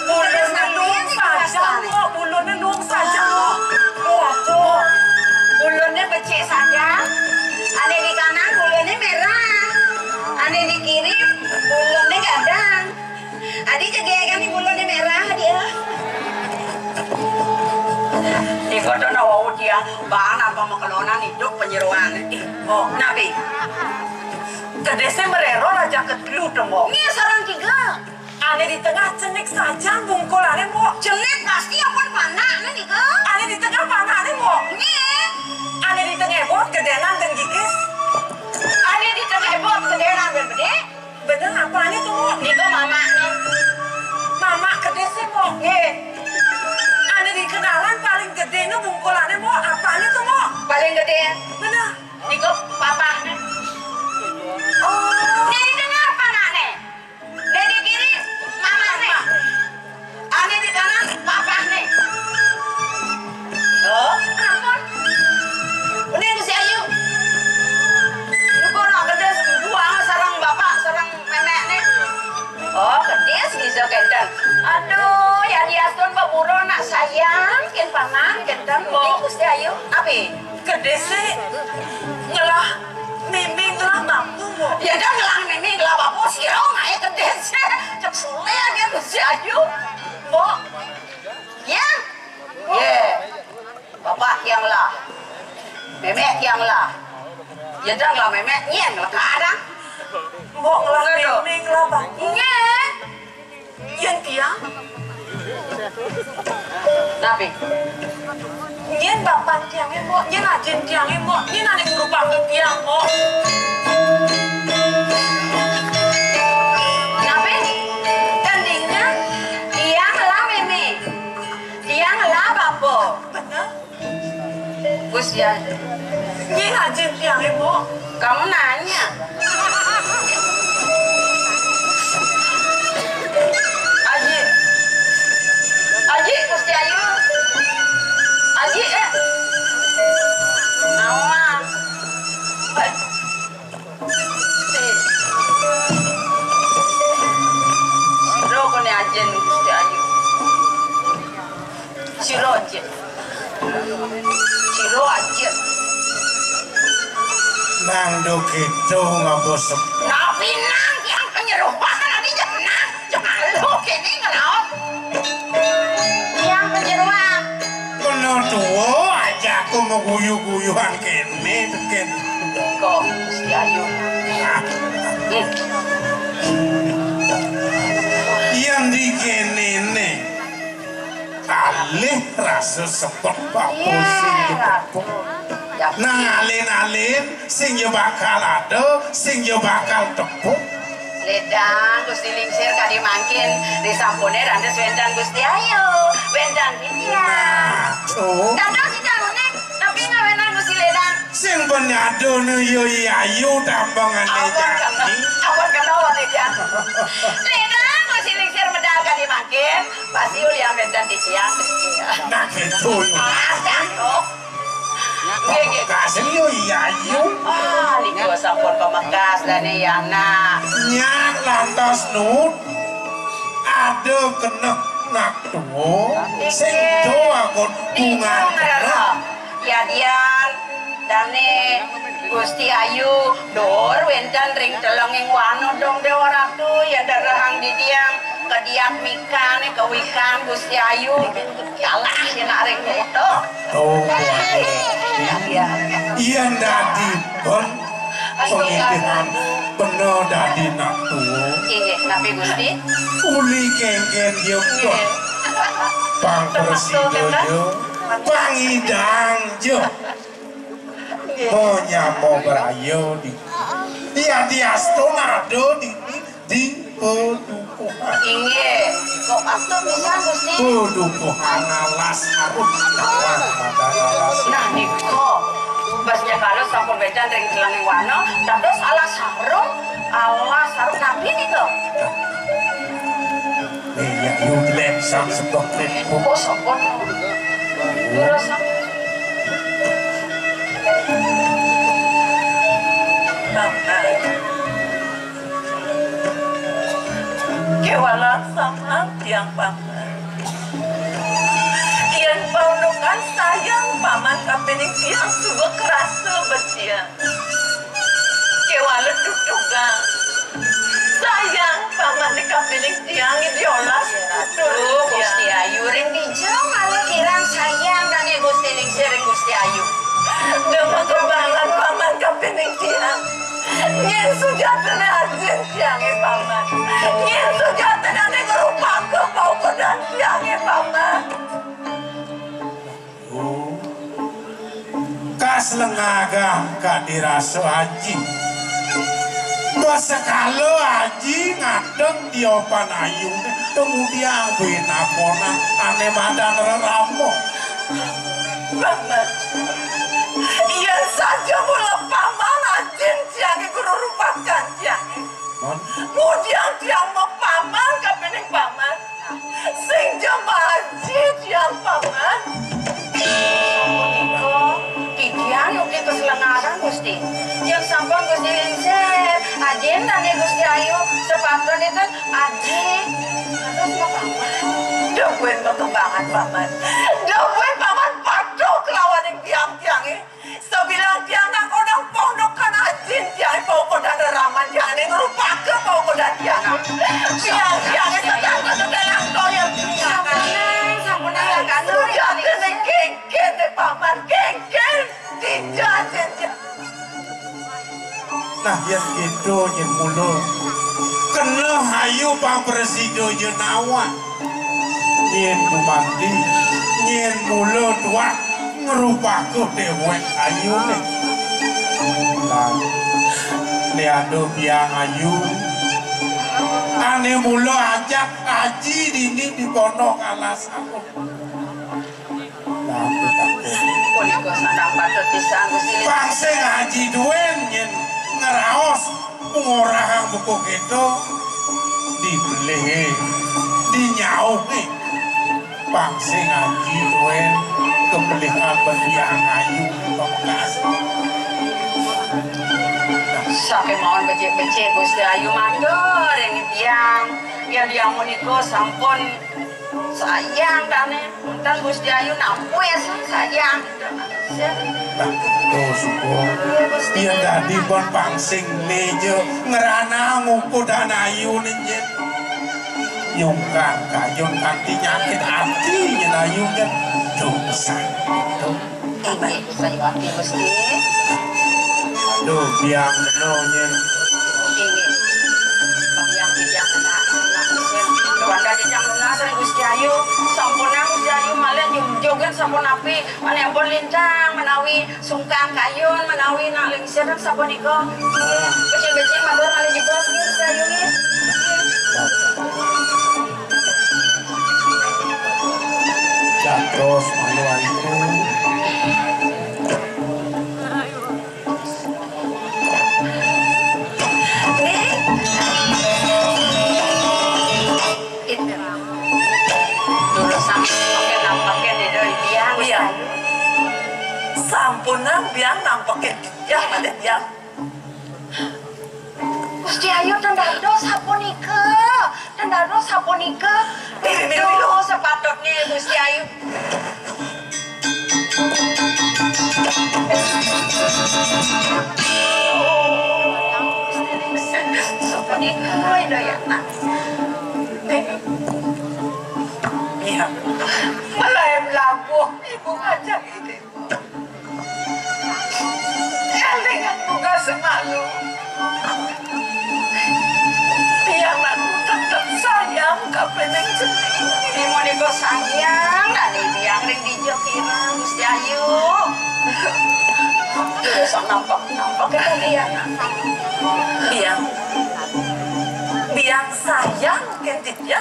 Kedis nung saja mo, bulunnya nung saja mo. Oh apa? Bulunnya becek saja. Ada di kanan bulunnya merah. Ada di kiri bulunnya gadang. Adi jaga nih bulunnya merah dia. Di kota nawa dia bang apa mau kelonan hidup penyeruan. Oh nabi. Kedesnya merero raja ketelu tembok. Ini sarang tiga. Ane di tengah cenik saja bungkul ane mo. Cenik pasti apa panah nih ke? Ane di tengah panah ane mo. Nih. Ane di tengah bot kedenan dan gigis. Ane di tengah bot kedenan berbeda. Bener apa ane tuh mo? Nih ke mama nih. Mama kedesnya mo. Nih. Ane di kenalan paling gede nih bungkul ane mo. Apa ane tuh mo? Paling gede. Bener. Nih ke papa nih. Oh. Nih di tengah apa nih? Nih di kiri mama nih. Ane di kanan papa nih. Oh, ampun. Ini Gusti Ayu. Lu kok nak kedes buang sarang bapak, sarang nenek nih. Oh, kedes bisa kenten. Aduh, ya diastun baburo nak sayang, ken paman, kenten. Ini Gusti Ayu. Api? Kedes sih ngelah miming ngelah mampu. Ya dah ngelah miming ngelah bapu sirong aja kedes. Cek sule aja Gusti Ayu. Mbok. Ya? Ye. Bapak yang lah. Memek yang lah. Ya dah lah memek nyen lah kadang. Mbok ngelah miming ngelah bapu. Nyen. Yen tiang. Tapi nyen bapak tiangnya mbok, nyen ajen tiangnya mbok, nyen ada ngurupang ke tiang mbok. Tapi tandingnya tiang lah meme, tiang lah bapak. Bener? Gusti Ayu. Nyen ajen tiangnya mbok. Kamu nanya. Aji, Gusti Ayu. Aji, Nawa. Siro kone ajen Gusti Ayu. Siro ajen. Siro ajen. Nang do gitu ngabos. Napi nang yang penyerupan nanti jangan. Jangan lu kene ngelok. Yang penyeruan. Kono tuwo aja aku mau guyu-guyuan kene teken. Kok Gusti Ayu. Yang di kene ne. Alih rasa sepet pak pusing gitu. Nang alin-alin sing yo bakal ada, sing yo bakal tepuk. Ledang Gusti Lingsir kadi mangkin disampune randes wendan Gusti Ayu. Wendan dia. Oh. Dadang si jarune tapi ngawenan Gusti Ledang. Sing penyado nu yo Ayu tambangane jadi. Awan kenawa Ledang. Ledang Gusti Lingsir medal kadi mangkin pasti uli yang wendan di tiang. Nah gitu yo. Aduh. Kasih yo Ayu. Ah, liku sampun pemekas dan yana. Nyak lantas nut. Ada kena nak tuwo. Sing doa kon bunga. Ya dian dane Gusti Ayu dor wendan ring telenging wano dong dewa ratu ya darahang di tiang kediak mikan kewikan Gusti Ayu kalah ya naring foto. Oh. Iya dadi bon pengidikan bener dadi nak tuwo. Inggih napi Gusti Uli kengken yo Bang Presiden yo Bang Idang yo Nyamo berayo di iya di Astonado di Dukuhan. Inggih kok asto bisa Gusti Dukuhan alas harus kawan pada alas. nah niko basnya kalau sampun edan ring deleng wana dados ala sarung nabi nika. Ya yuk lem sang sebab lem. Kok sapa? Rasa kewalan sama tiang paman. Yang paunukan sayang paman kapening tiang subuh kerasa betia. Kewalan tutuga sayang paman di kapening tiang idiolas. Aduh Gusti Ayu ring dijong malah kirang sayang dan Gusti ning sering Gusti Ayu. Dema kembangan paman kapening tiang. Nyen sujatane azin tiange paman. Nyen sujatane ngerupa ke bau kodan tiange paman. Kas lengaga ka dirasa haji. Sekalo haji ngadeng diopan ayu kemudian binapona ane madan reramo. Paman, iya saja mula paman azin tiange guru rupakan tiange. Kemudian tiang mau paman kapening paman. Sing jemaah haji tiang paman. Kikian uki keselengaran Gusti. Yang sampun Gusti lingser. Ajen tane Gusti Ayu sepatron itu aji. Terus mau paman. Dewen kekembangan paman. Dewen paman patuh kelawan yang tiang-tiangi. Sebilang tiang nak odang pondokan ajin tiang pokok dan raman tiang ini ngerupa ke pokok dan tiang. Tiang-tiangi sedang kesedaran koyang tiang. Sampunang yang kantor. Sudah kena genggen deh paman. Genggen. Tidak. Nah yang itu yang mulu kena hayu pang presido jenawa nyen bumanti nyen mulu dua ngerupaku dewek ayu nih lah ini ada biang ayu ane mulu ajak aji dini di pondok alas aku lah aku takut Punika sadang patut pisan Gusti bangsa ngaji duen nyen ngeraos pengorang buku gitu dibeli dinyauhi bangsa ngaji duen kebelihan berliang ayu pembekas Sake mohon becek-becek Gusti Ayu matur yang dia muniko sampun sayang tane dan Gusti Ayu nampu ya sayang tuh syukur dia tadi pun pangsing meja ngerana nguku dan ayu ninjen nyungkan kayun kanti nyakit hati nyen ayu nyen dosa baik saya hati Gusti aduh biang nyen ini yang tidak kena Wanda dijang lunasan Gusti Ayu sampuna Gusti Ayu malah joget sampun api mana pun lintang menawi sungkang kayun menawi nak lingser sampun iko becek-becek matur malih jeblos Gusti Ayu nggih terus malu itu sampunan biang nampakin yang ada yang Gusti Ayu tendados sapunika itu sepatutnya Gusti Ayu sapunika dayana iya melayam lampu ibu ngajak ini dengan buka semalu tiang aku tetap sayang kapeneng cening mau nego sayang dan biang ring dijokirang Gusti Ayu terus nampak kemudian biang sayang kentitnya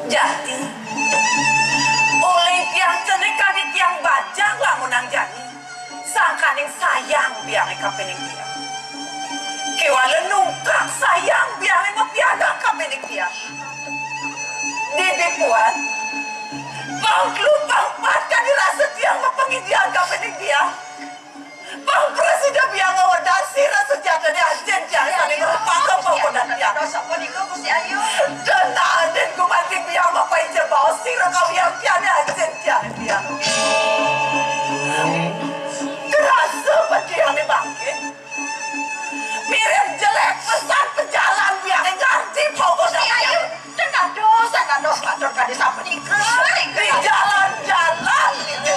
jadi oleh tiang cening kali tiang bajang lah menang jadi sangkaning sayang kapening dia. Kewala nungkak sayang biang lima pianak kapening dia. Bibi puan, bang kelupang patkan dirasa tiang mapangidian kapening dia. Bang presiden biang awadan sira sejata dia ajen tiang saling berpakau pangkodan dia. Dosa pun ikut Gusti Ayu. Dan aden ku mati biang mapai jebau sira kau yang tiang ajen tiang dia. Kerasa pati yang dibangkit. Mirip jelek pesan pejalan biang nganti pangkodan dia. Dan dosa patur kadis apa nikah. Di jalan-jalan itu.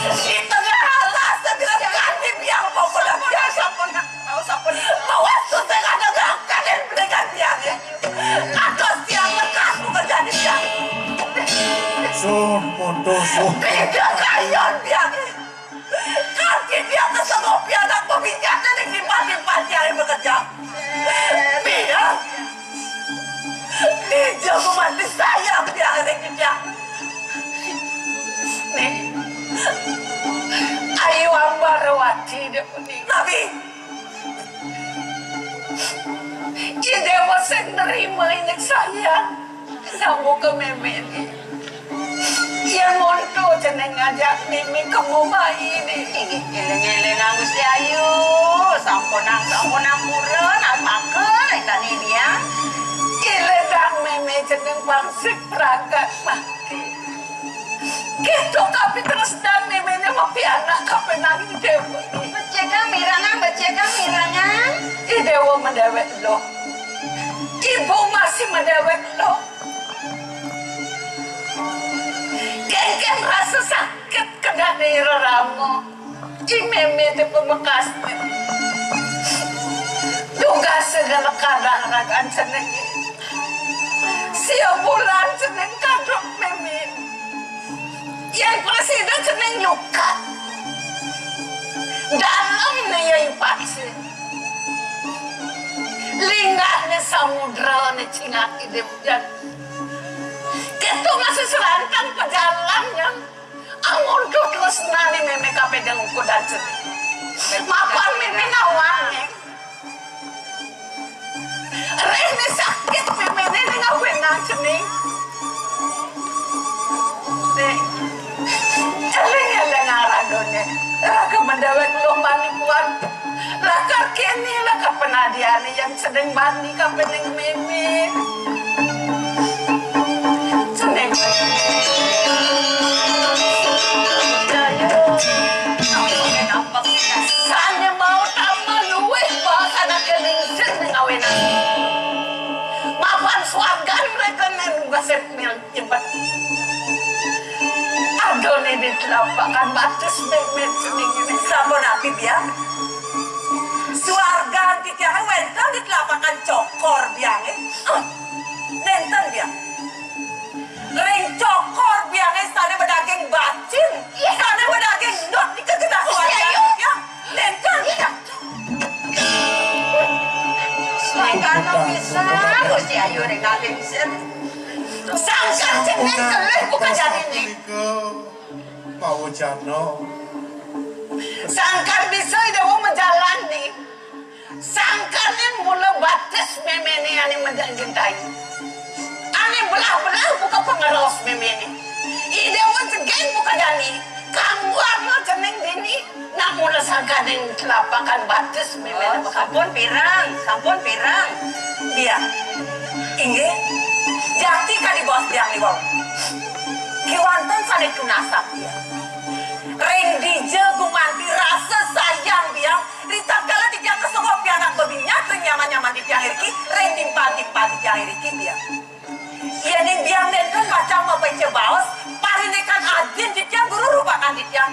Di tengah alas sebilang ganti biang pokoknya biang sampun bawa susah kadang-kadang dan berikan biang atau siang lekas bukan jadi biang Sun putus tidak kayon biang kaki dia kesengok biang anak peminyat dan disimpan yang bekerja biang dijago mati sayang biang dia nih ayo ambarawati tapi ide masih nerima ini sayang namu ke meme ini yang untuk jeneng ngajak mimi ke rumah ini Eleng-eleng Gusti Ayu, sampunang purun alpakeun eta ni dia. iledang meme jeneng bangsik pragat mati gitu tapi terus dan meme ini mau pianak kapenang dewa Becekang mirangan. dewa mendewek lo ibu masih mendewek lo geng rasa sakit kena daerah ramo meme itu pembekas juga segala kadang ragaan seneng siap bulan seneng kadok meme yang presiden seneng nyuka dalam nih yang pasti lingaknya samudra nih cingak ide dan itu masih serantang pejalannya amun tuh terus nani meme kape dengan kudan seneng mapan meme nawangnya Rene sakit meme ini ngawenang seneng eleng-eleng aradone raga mendawet lo mani puan lakar kini lakar penadiani yang sedang mani kapeneng meme seneng sanya mau tambah luweh bahasa anak kening seneng awenang mapan suagan mereka nenggah sepmil cepat adone di telapakan batas memet sening ini sampun api biang suarga di tiang wenten di telapakan cokor biang nenten biang ring cokor biang sana berdaging bacin sana berdaging not di kegedak suarga nenten biang Sangkan bisa Gusti Ayu ning ngalingsen. sangkan jeneng kelih bukan jadi ini mau jano sangkan bisa dewa menjalani sangkan yang mula batas memeni ani menjantai ani belah-belah buka pengeros memeni idewa segeng buka jani kamu warna jeneng dini nak mula sangkan yang telapakan batas memeni Sampun pirang. dia inge jati kali bos biang liwau kiwanten sana tunasak dia ring dije gumanti rasa sayang biang ritak kala dijang kesengok pianak bebinyat ring nyaman-nyaman di tiang iriki ring timpa-timpa di tiang iriki biang iya ning biang nenten macam apa cebaos parinekan adin di tiang guru rupakan di tiang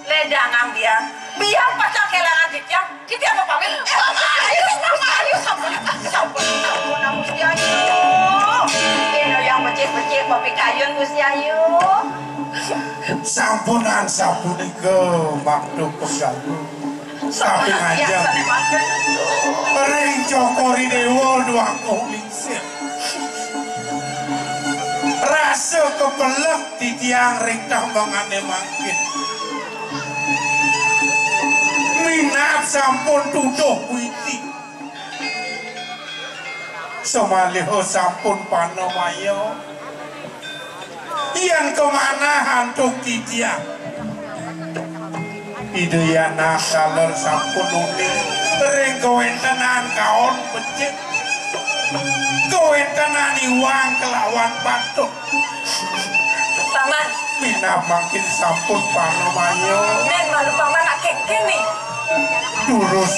ledangan biang pacang kelangan di tiang apa pamit ayo sampun Gusti Ayu. Ino yang becek-becek babi kayun Gusti Ayu. sampunan sapunika makdo pegalu tapi ngajak ring cokori dewa doang kohlingsir rasa kepelek di tiang ring tambangane mangkin minat sampun tuduh witi semaliho sampun panomaya yang kemana hantuk titia ideyana kaler sampun uning ring kawentenan kaon becik kawentenan iwang kelawan patuk Paman mina makin sampun panomaya Neng malu paman akik kini durus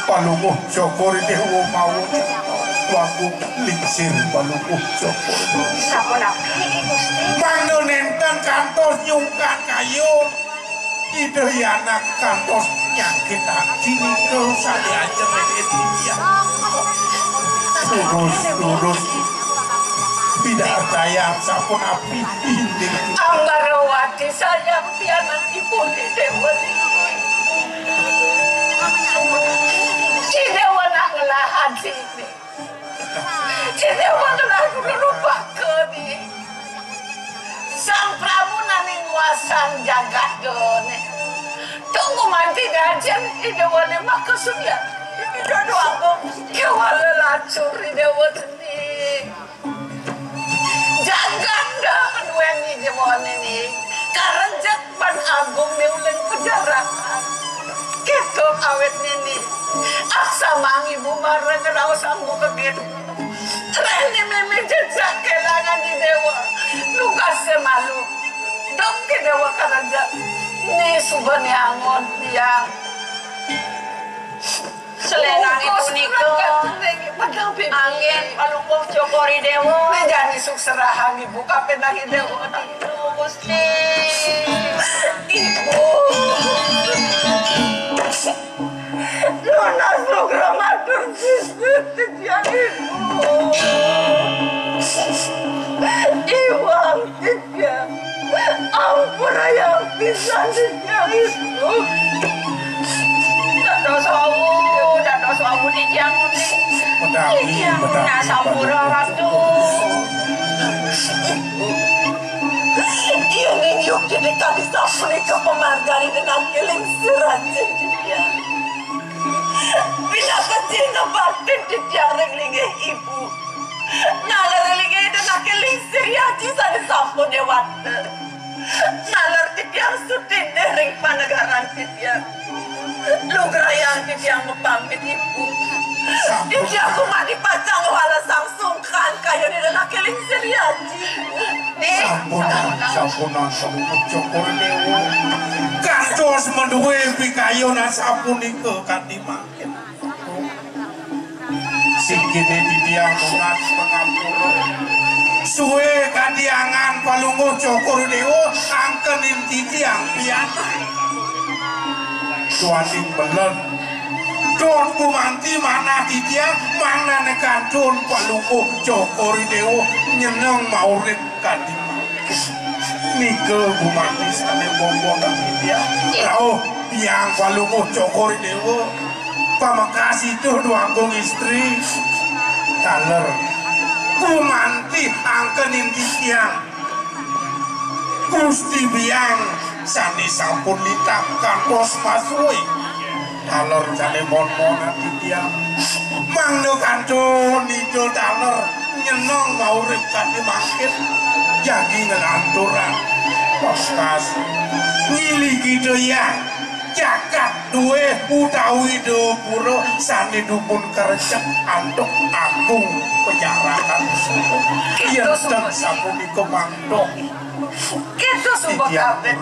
palunguh Jokori Dewa mawon wagung lingsir palunguh Jokori Sampun akik Gusti mangno nenten kantos nyungkan kayu ide anak kantos nyakit hati niko sali aja menit dia durus tidak daya sampun api ini Ambarawati sayang pianan ibu di Dewa Si Dewa nak ngelahan sini Si Dewa ngelahan lupa ke ni Sang Prabu naning wasan jagat gone tunggu manti dajen I Dewa ni maka sudah ini doa aku kewala lacur I Dewa sendiri jagat dah kedua ni Dewa ni karenjak pan agung ni ulang kejarakan gitu awet ni aksa mangi bumarang kerau sanggup kegitu Reni mimi jejak kelangan di Dewa lukas semalu dok ke Dewa karenjak ni subani angon dia selengang itu niko angin palungkuh Jokori Dewa jadi sukserahan ibu kapenang Dewa Gusti ibu Nona sugra matur setiap ibu Iwang tiga ampun ayam pisan setiap ibu Dado sawu di jangun ni Nah sampura ratu Iya ninyuk jadi kali sapuni ke pemargari dengan keling serajan dia Bila kecil ngebatin di tiareng linggih ibu Nalar linggih dengan keling seriaji sana sampun dewata Nalar tipiang sutin dering panegaran tipiang Lugrayang tipiang mepamit ibu Tipiang kumah dipacang wala sang sungkan Kaya di dalam keling seriaji Sampunan Palunguh Jokori Dewa kantos menduwe pikayonan sapunika kanthi makin sikine didiang lunas pangapura suwe kadiangan Palunguh Jokori Dewa angkenin titiang piana tuaning belen don kumanti mana titiang mana nekantun Palunguh Jokori Dewa nyeneng maurip kanthi Nike gumanti sane bombong dia rauh yang Palunguh Jokori Dewa pamakasi itu duanggung istri taler gumanti angkenin tiang Gusti biang sani sampun litapkan bos masui taler sane mon-monan tiang mangno kantun itu taler nyenong maurip kanthi mangkit jagi ngelanturan poskas ngiliki doyang jagat duwe utawi pura sani dukun kerecek antuk agung penjarakan yen ten sapunika mangdok gitu sumpah kabeh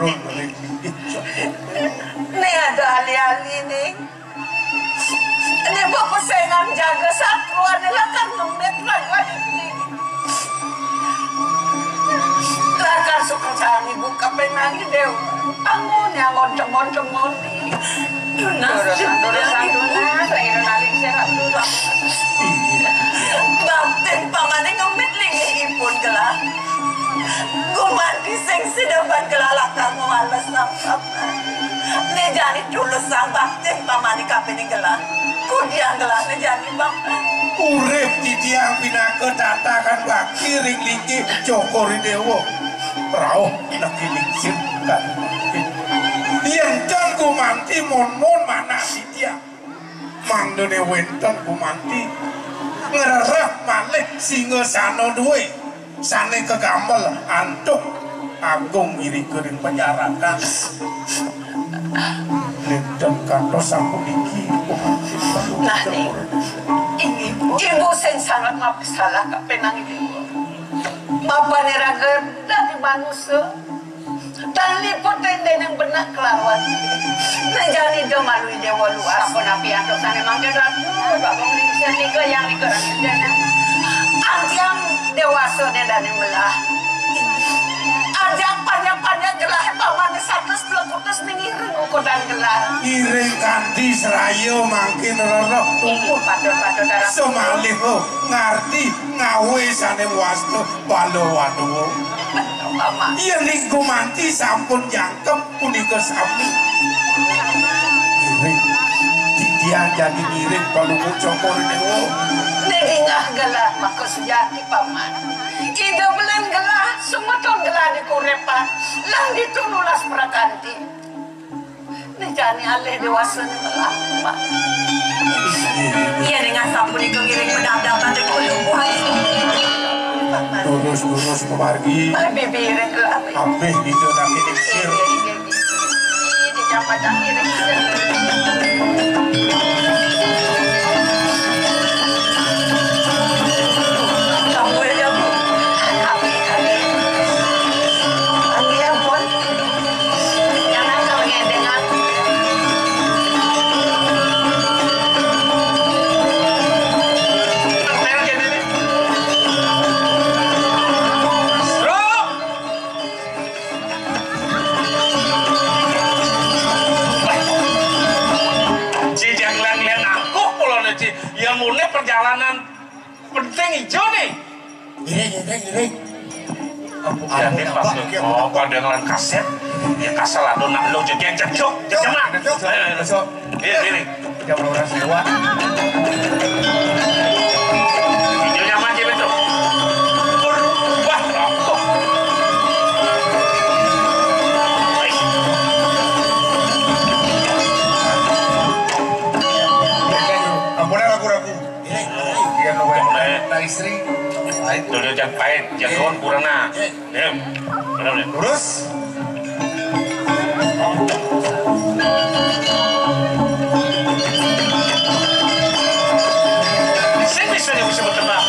ini ada ali-ali nih ini bapak sengan jaga satu adalah kan nemit lagi Lakar suka canggih buka penangi Dewa Angon yang ngoncong-ngoncong Dunas Lahiran alin serat Baktin pamane ngemit lingi ipun gelah Gumanti sing sidaban gelah lakar ngawalas nampap Nejani dulu sang baktin pamane kapini gelah Kudiang gelah nejani baktin urip titiang pinake tatakan bakti ring linggih Jokori Dewa rauh neki lingsir kan yen can gumanti mon-mon mana mangdone wenten Gumanti ngerep malih Singasana duwe sane kegamel antuk agung ngirikeun penyaraka Linten kantos sapuniki Nani ibu sing sangat masalah kapenang ibu mapanerageun dari manusia dan liput tenden yang benak kelawan menjadi domalui dewa luas apa nabi antuk sana mangga ratu babang ningsia tiga yang dikerang dana anjang dewasa dan melah anjang panjang-panjang gelah paman satu putus mengiring ukuran gelah iring kanthi seraya mangkin roroh ibu padon-padon darah semalih ngarti ngawe sane wastu balo waduh Mama. Iya ning Gumanti sampun jangkep punika sami. Ngiring. Didian jadi ngiring palungun cokor dewa. Nedingah gelah maka sejati paman. Ida belen gelah semeton gelah di kurepan. Lang ditunulas prakanti. Nejani alih dewasa gelah pak. Iya dengan sampun iku ngiring pedang-pedang di kulungan. Lurus pemargi bibirin gelah habis gitu tapi diksir di jambatan ini kamu aja bu kami yang pun jangan kau ngedengar yang mulai perjalanan penting hijau nih. Ngiring. Jadi pas oh pada ngelan kaset, ya kasal atau nak lo jadi cecok, jemaah. Iya ini. Jam orang sewa. Videonya macam itu. Wah, rokok. Ampun ragu-ragu. Iya no istri. Dulu jangan pahit, jangan kurana. Ya, benar. Terus Saya bisa bertebak.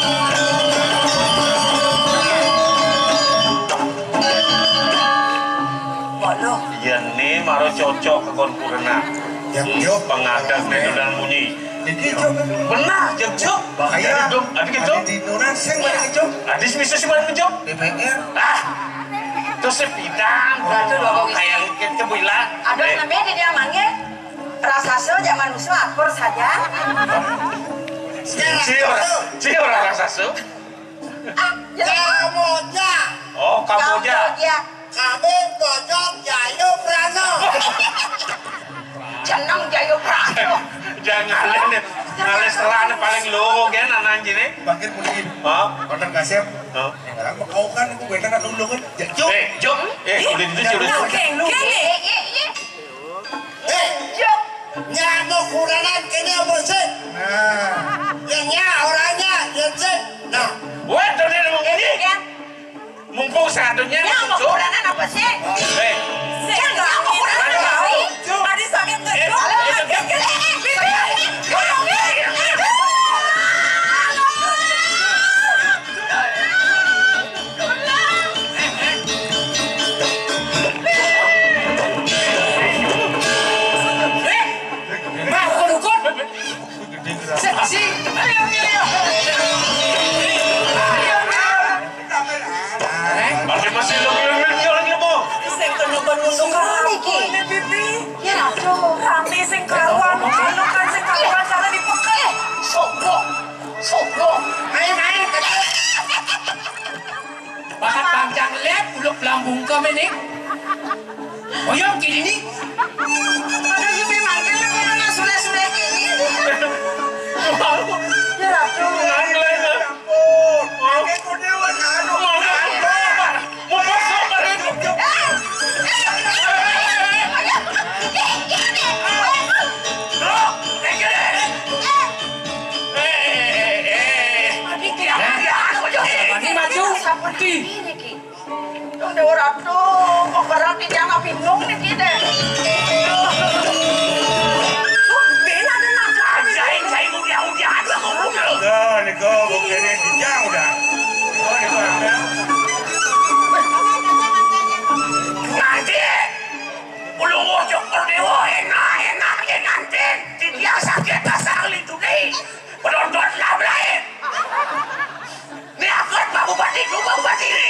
waduh Iya nih, maro cocok ke kon kurana. Yang pengadang dan bunyi. Benar, jauh. bahaya. Ada gitu. Di nuran sing balik itu. Ada bisa sih balik jauh. DPR. Terus sepidang, kayak kita bilang. ada namanya di dia mangge rasa zaman usul akur saja Cio orang rasa su. Kamoja. Oh, Kamboja. Kami bojong Jayu Prano. jeneng Jayo Prano Jangan ngales setelah paling logo kan anak ini. Bangkit muliin. Oh, Konten kasep. oh. Yang mau kau kan aku beda nak dulu kan. Jok. Jom. Udah itu udah. Jok. Nyamuk kuranan kini bersih. Nah. Yang orangnya bersih. Nah. Wah, tuh dia ngomong ini. Mumpung satunya. nyamuk kuranan apa sih? Nyamuk kuranan apa sih? Adi sakit Masih lagi lagi mau. sing tenung-tenung iki. Ya ratu, rame sing karuan, anu kan sing karuan cara dipeken. Sokro. Main-main. Bakat panjang lep, uluk lambung kami nih. Oyong kini nih. Ada yang manggil karena sule-sule ini. Ya ratu. Ampun. Pakai kudewan anu. Mau masuk bareng. Ratu. Kok berarti jangan bingung nih kita. Bina ada nada. Saya mudah-mudah ada ngomong. Niko bukannya dijang udah. Niko Nanti belum ngocok kordewo enak ya nanti dia sakit asal itu nih penonton lain. Ini akad Pak Bupati ini.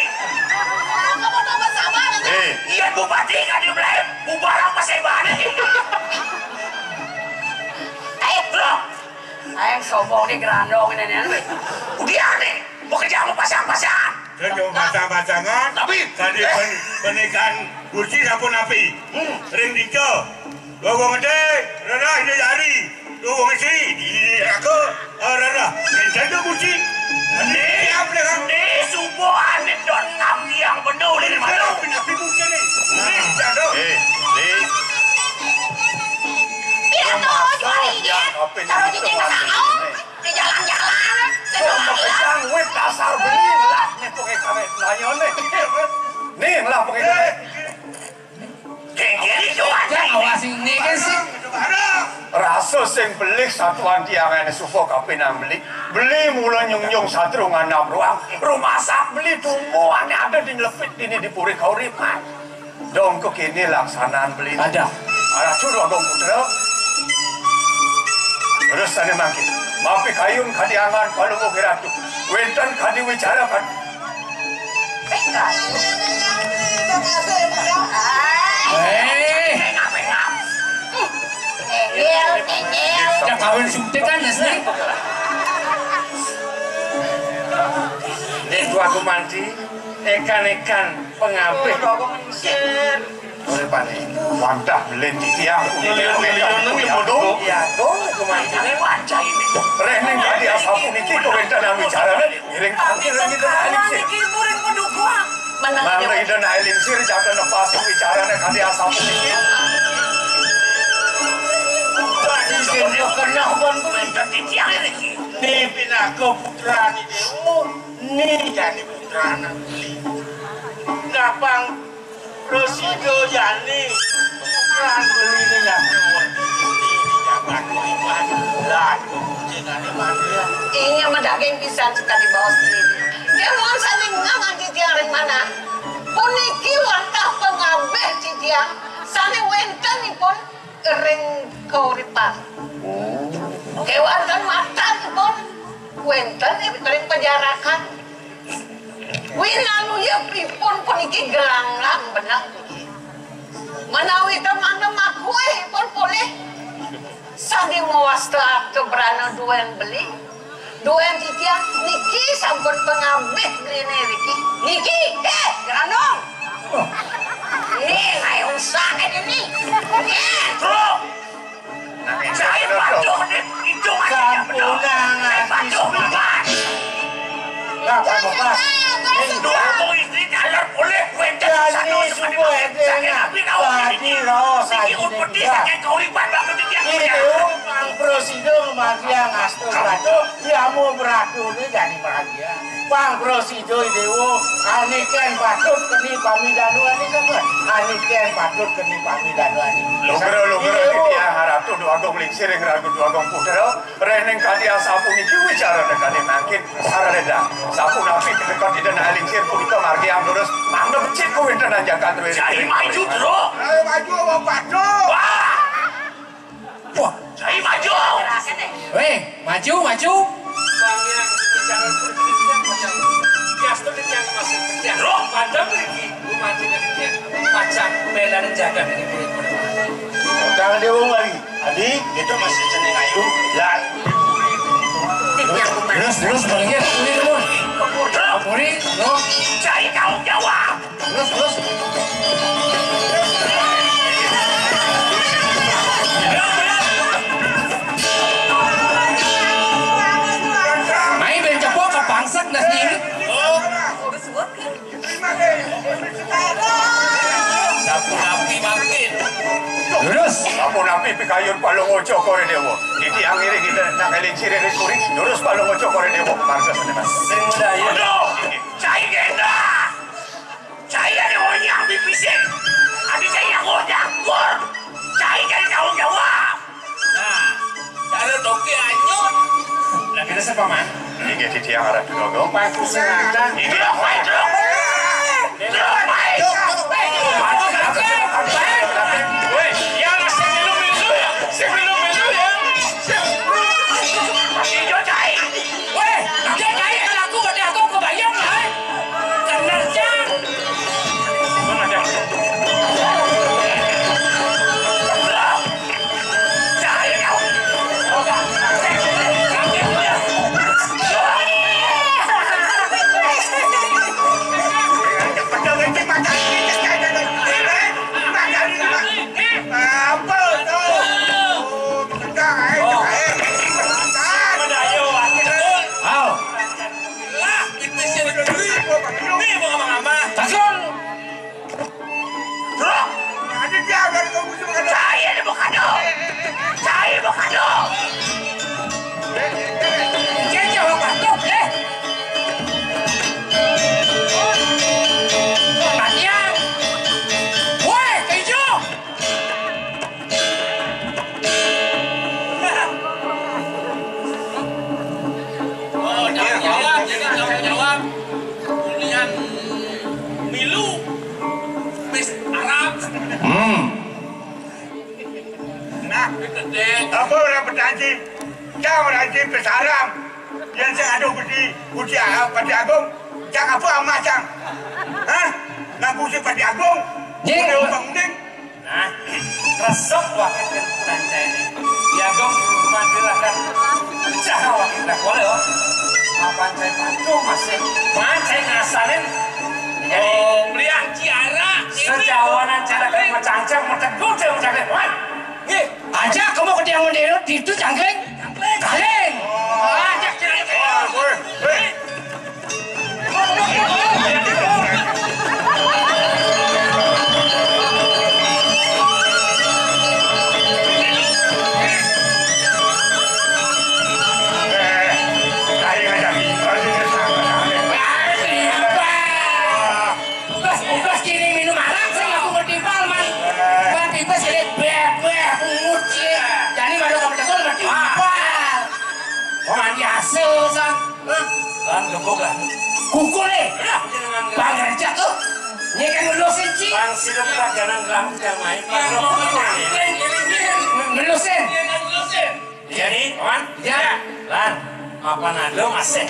Kamu tambah sama nanti. Iya Bupati kan di belakang bubar apa saya balik. Bro. Ayo sombong nih gerandong ini nih. Udah nih, mau kerja mau pasang-pasang. Saya pasang-pasangan. Tapi tadi pernikahan kursi apa napi? Ring tiga. Dua gede, rada ini hari. Dua isi di aku. Rada, saya kursi. Ini apa dengan ini sebuah anekdot kami yang benar dari mana? Napi kursi ni. Ini jatuh. Biar tahu jual ini. Taruh di sini sana. Di jalan-jalan. Kejang wet dasar beli lah nih pakai kawet layon nih lah pakai kawet. Kengkiri jual. Awas ini kan sih. Rasa sing beli satuan tiangan supo kapinan beli mula nyung satu ngana ruang rumah sak beli tumbuhan ada di lepit ini di puri kauripan. Dong kok kini laksanaan beli Ada curu agong putra. Terus tadi makin mapi kayun kadiangan palu mo kiratu wentan kadi wicarakan yang kawin suntik kan nih. Ini dua kumanti ikan pengambil oleh panik wantah belen di tiang bodoh ya dong kumanti Ini baca ini. reneng tadi asapu niki kok wentan yang bicara ngiring tangkir lagi ke alik sih Murid pendukung. Mangga ida na eling sir jaga nepas bicarane kadi asapu niki. Tadi sini kena bon Wentan di tiang ini. ni pinaka putra ni dewo ni jadi putra na beli. Ngapang presido jani putra beli ni ya ni jabat iman lan kucing ane mandia. Iya medaging pisan suka di bawah sendiri. Dia mohon saling ngangan di tiang ring mana. Puniki wantah pengabeh di tiang. Sani wenten pun ring kauripan. Kewantan mata pun wenten ring penjarakan. Winanu ya pripun puniki gelanglang benak. Menawi teman makue pun boleh. Sani mewasta keberana duen beli. Duen titian niki sampun pengabeh beli niki. Niki, gerandong. Ayo usah ini. Bro. Saya patuh nih. Itu aja benar. Saya patuh bebas. Ngapa bebas? Dua aku istri jalan boleh. Wentan satu semua edenya. Tadi roh Siki umpet di sakit kauripan banget di tiang. Itu Bang Presido magia ngasto beratu, diamu beratu ini jadi bahagia. Bang Presido dewo, aniken patut keni pamidanu ani semua. Aniken patut keni pamidanu ani. Lugero di tiang harap tu dua gong lingsir yang ragu dua gong putra. Reneng kadi asapu niki bicara kadi makin sarada. Sapu napi kedekat di dana lingsir pulika margi yang lurus. Mangga becik ko wentan aja kan tuh. Saya maju terus. Ayo maju bapak tuh. Wah, saya maju. Weh, maju. Bang yang bicara perkembangan macam biasa tu yang masuk kerja. Roh, Ada pergi, mati dari dia macam bela dan jaga ini boleh. Jangan dia uang lagi. Adik, itu masih ceneng ayu. Lah. Terus baliknya ini dulu. Kapuri, lo. Saya tanggung jawab. Terus. Main ben cepok ke pangsak nas ini. Sapu napi makin. Terus. Sapu napi pikayun palung ojo kore dewo. Di tiang ini kita nak eling sire ni kuri. Terus palung ojo kore dewo. Marga senemas. Aduh, saya genda. Saya ni Isin, adik saya yang ngakur. Cai kan tanggung jawab. Nah, cara doki anyut. Lah kita siapa man? Ini di tiang arah dulu. Paku sengaja. Ini apa itu? Apa itu? Weh, yang masih minum ya. Sebelum minum ya. Hijau cai. Weh, dia cai kalau aku kebayang lah. Kenerjang. Mana dia? Cai kau. Apa orang berjanji? Jangan berjanji besaram. Yang saya ada uji Pati Agung. Jangan apa macam? Hah? Ngaku si Pati Agung? Udah undang-undang? Nah, resep wakil dan peranca ini. Ya gom, mandilakan. Jangan wakil tak boleh oh. Apaan saya patung masih? Saya ngasalin. Jadi, Beliang Ciara. sejawanan cara kayak macam-macam, macam-macam macam-macam. Wah, nih, Aja kamu ke tiang mendero itu cangkeng. Kaleng. Ajak cangkeng. Kukul nih, bang kerja tuh, ini kan ngelusin sih. bang sirup raganan rambut yang main. Ngelusin. Jadi, kawan, ya, lan, apa nado masih?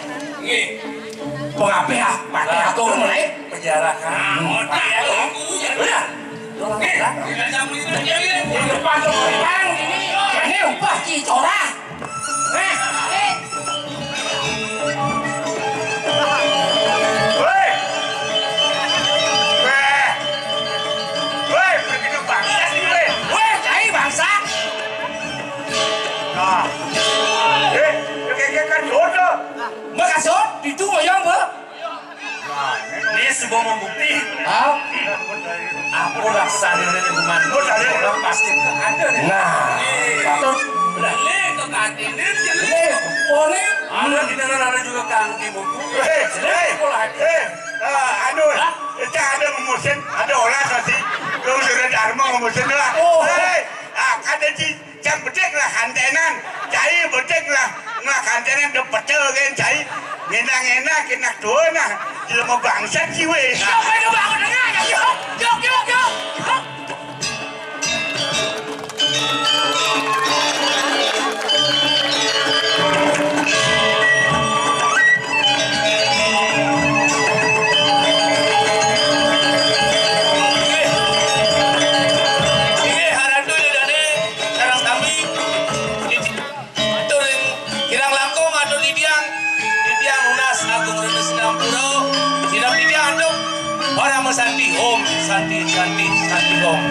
Pengape ah, pakai aku mulai. Penjara kan? Udah. Di depan tuh bang, ini upah cicora. Makasot, itu moyang bu. Ini sebuah membukti. Ah, Aku laksanain ini bukan. Orang pasti ada nih. nah, patut. Ada di dalam ada juga kangki buku. Anu, kita ada memusin, ada olah tadi. Kau sudah dharma memusin lah. Ada jam bedek lah kantenan, cai bedek lah kantenan udah pecel kan cai. Enak-enak, enak doang nah. Ilmu bangsat sih weh. Siapa itu bangun dengar? Yuk. Santi Om, Santi Om.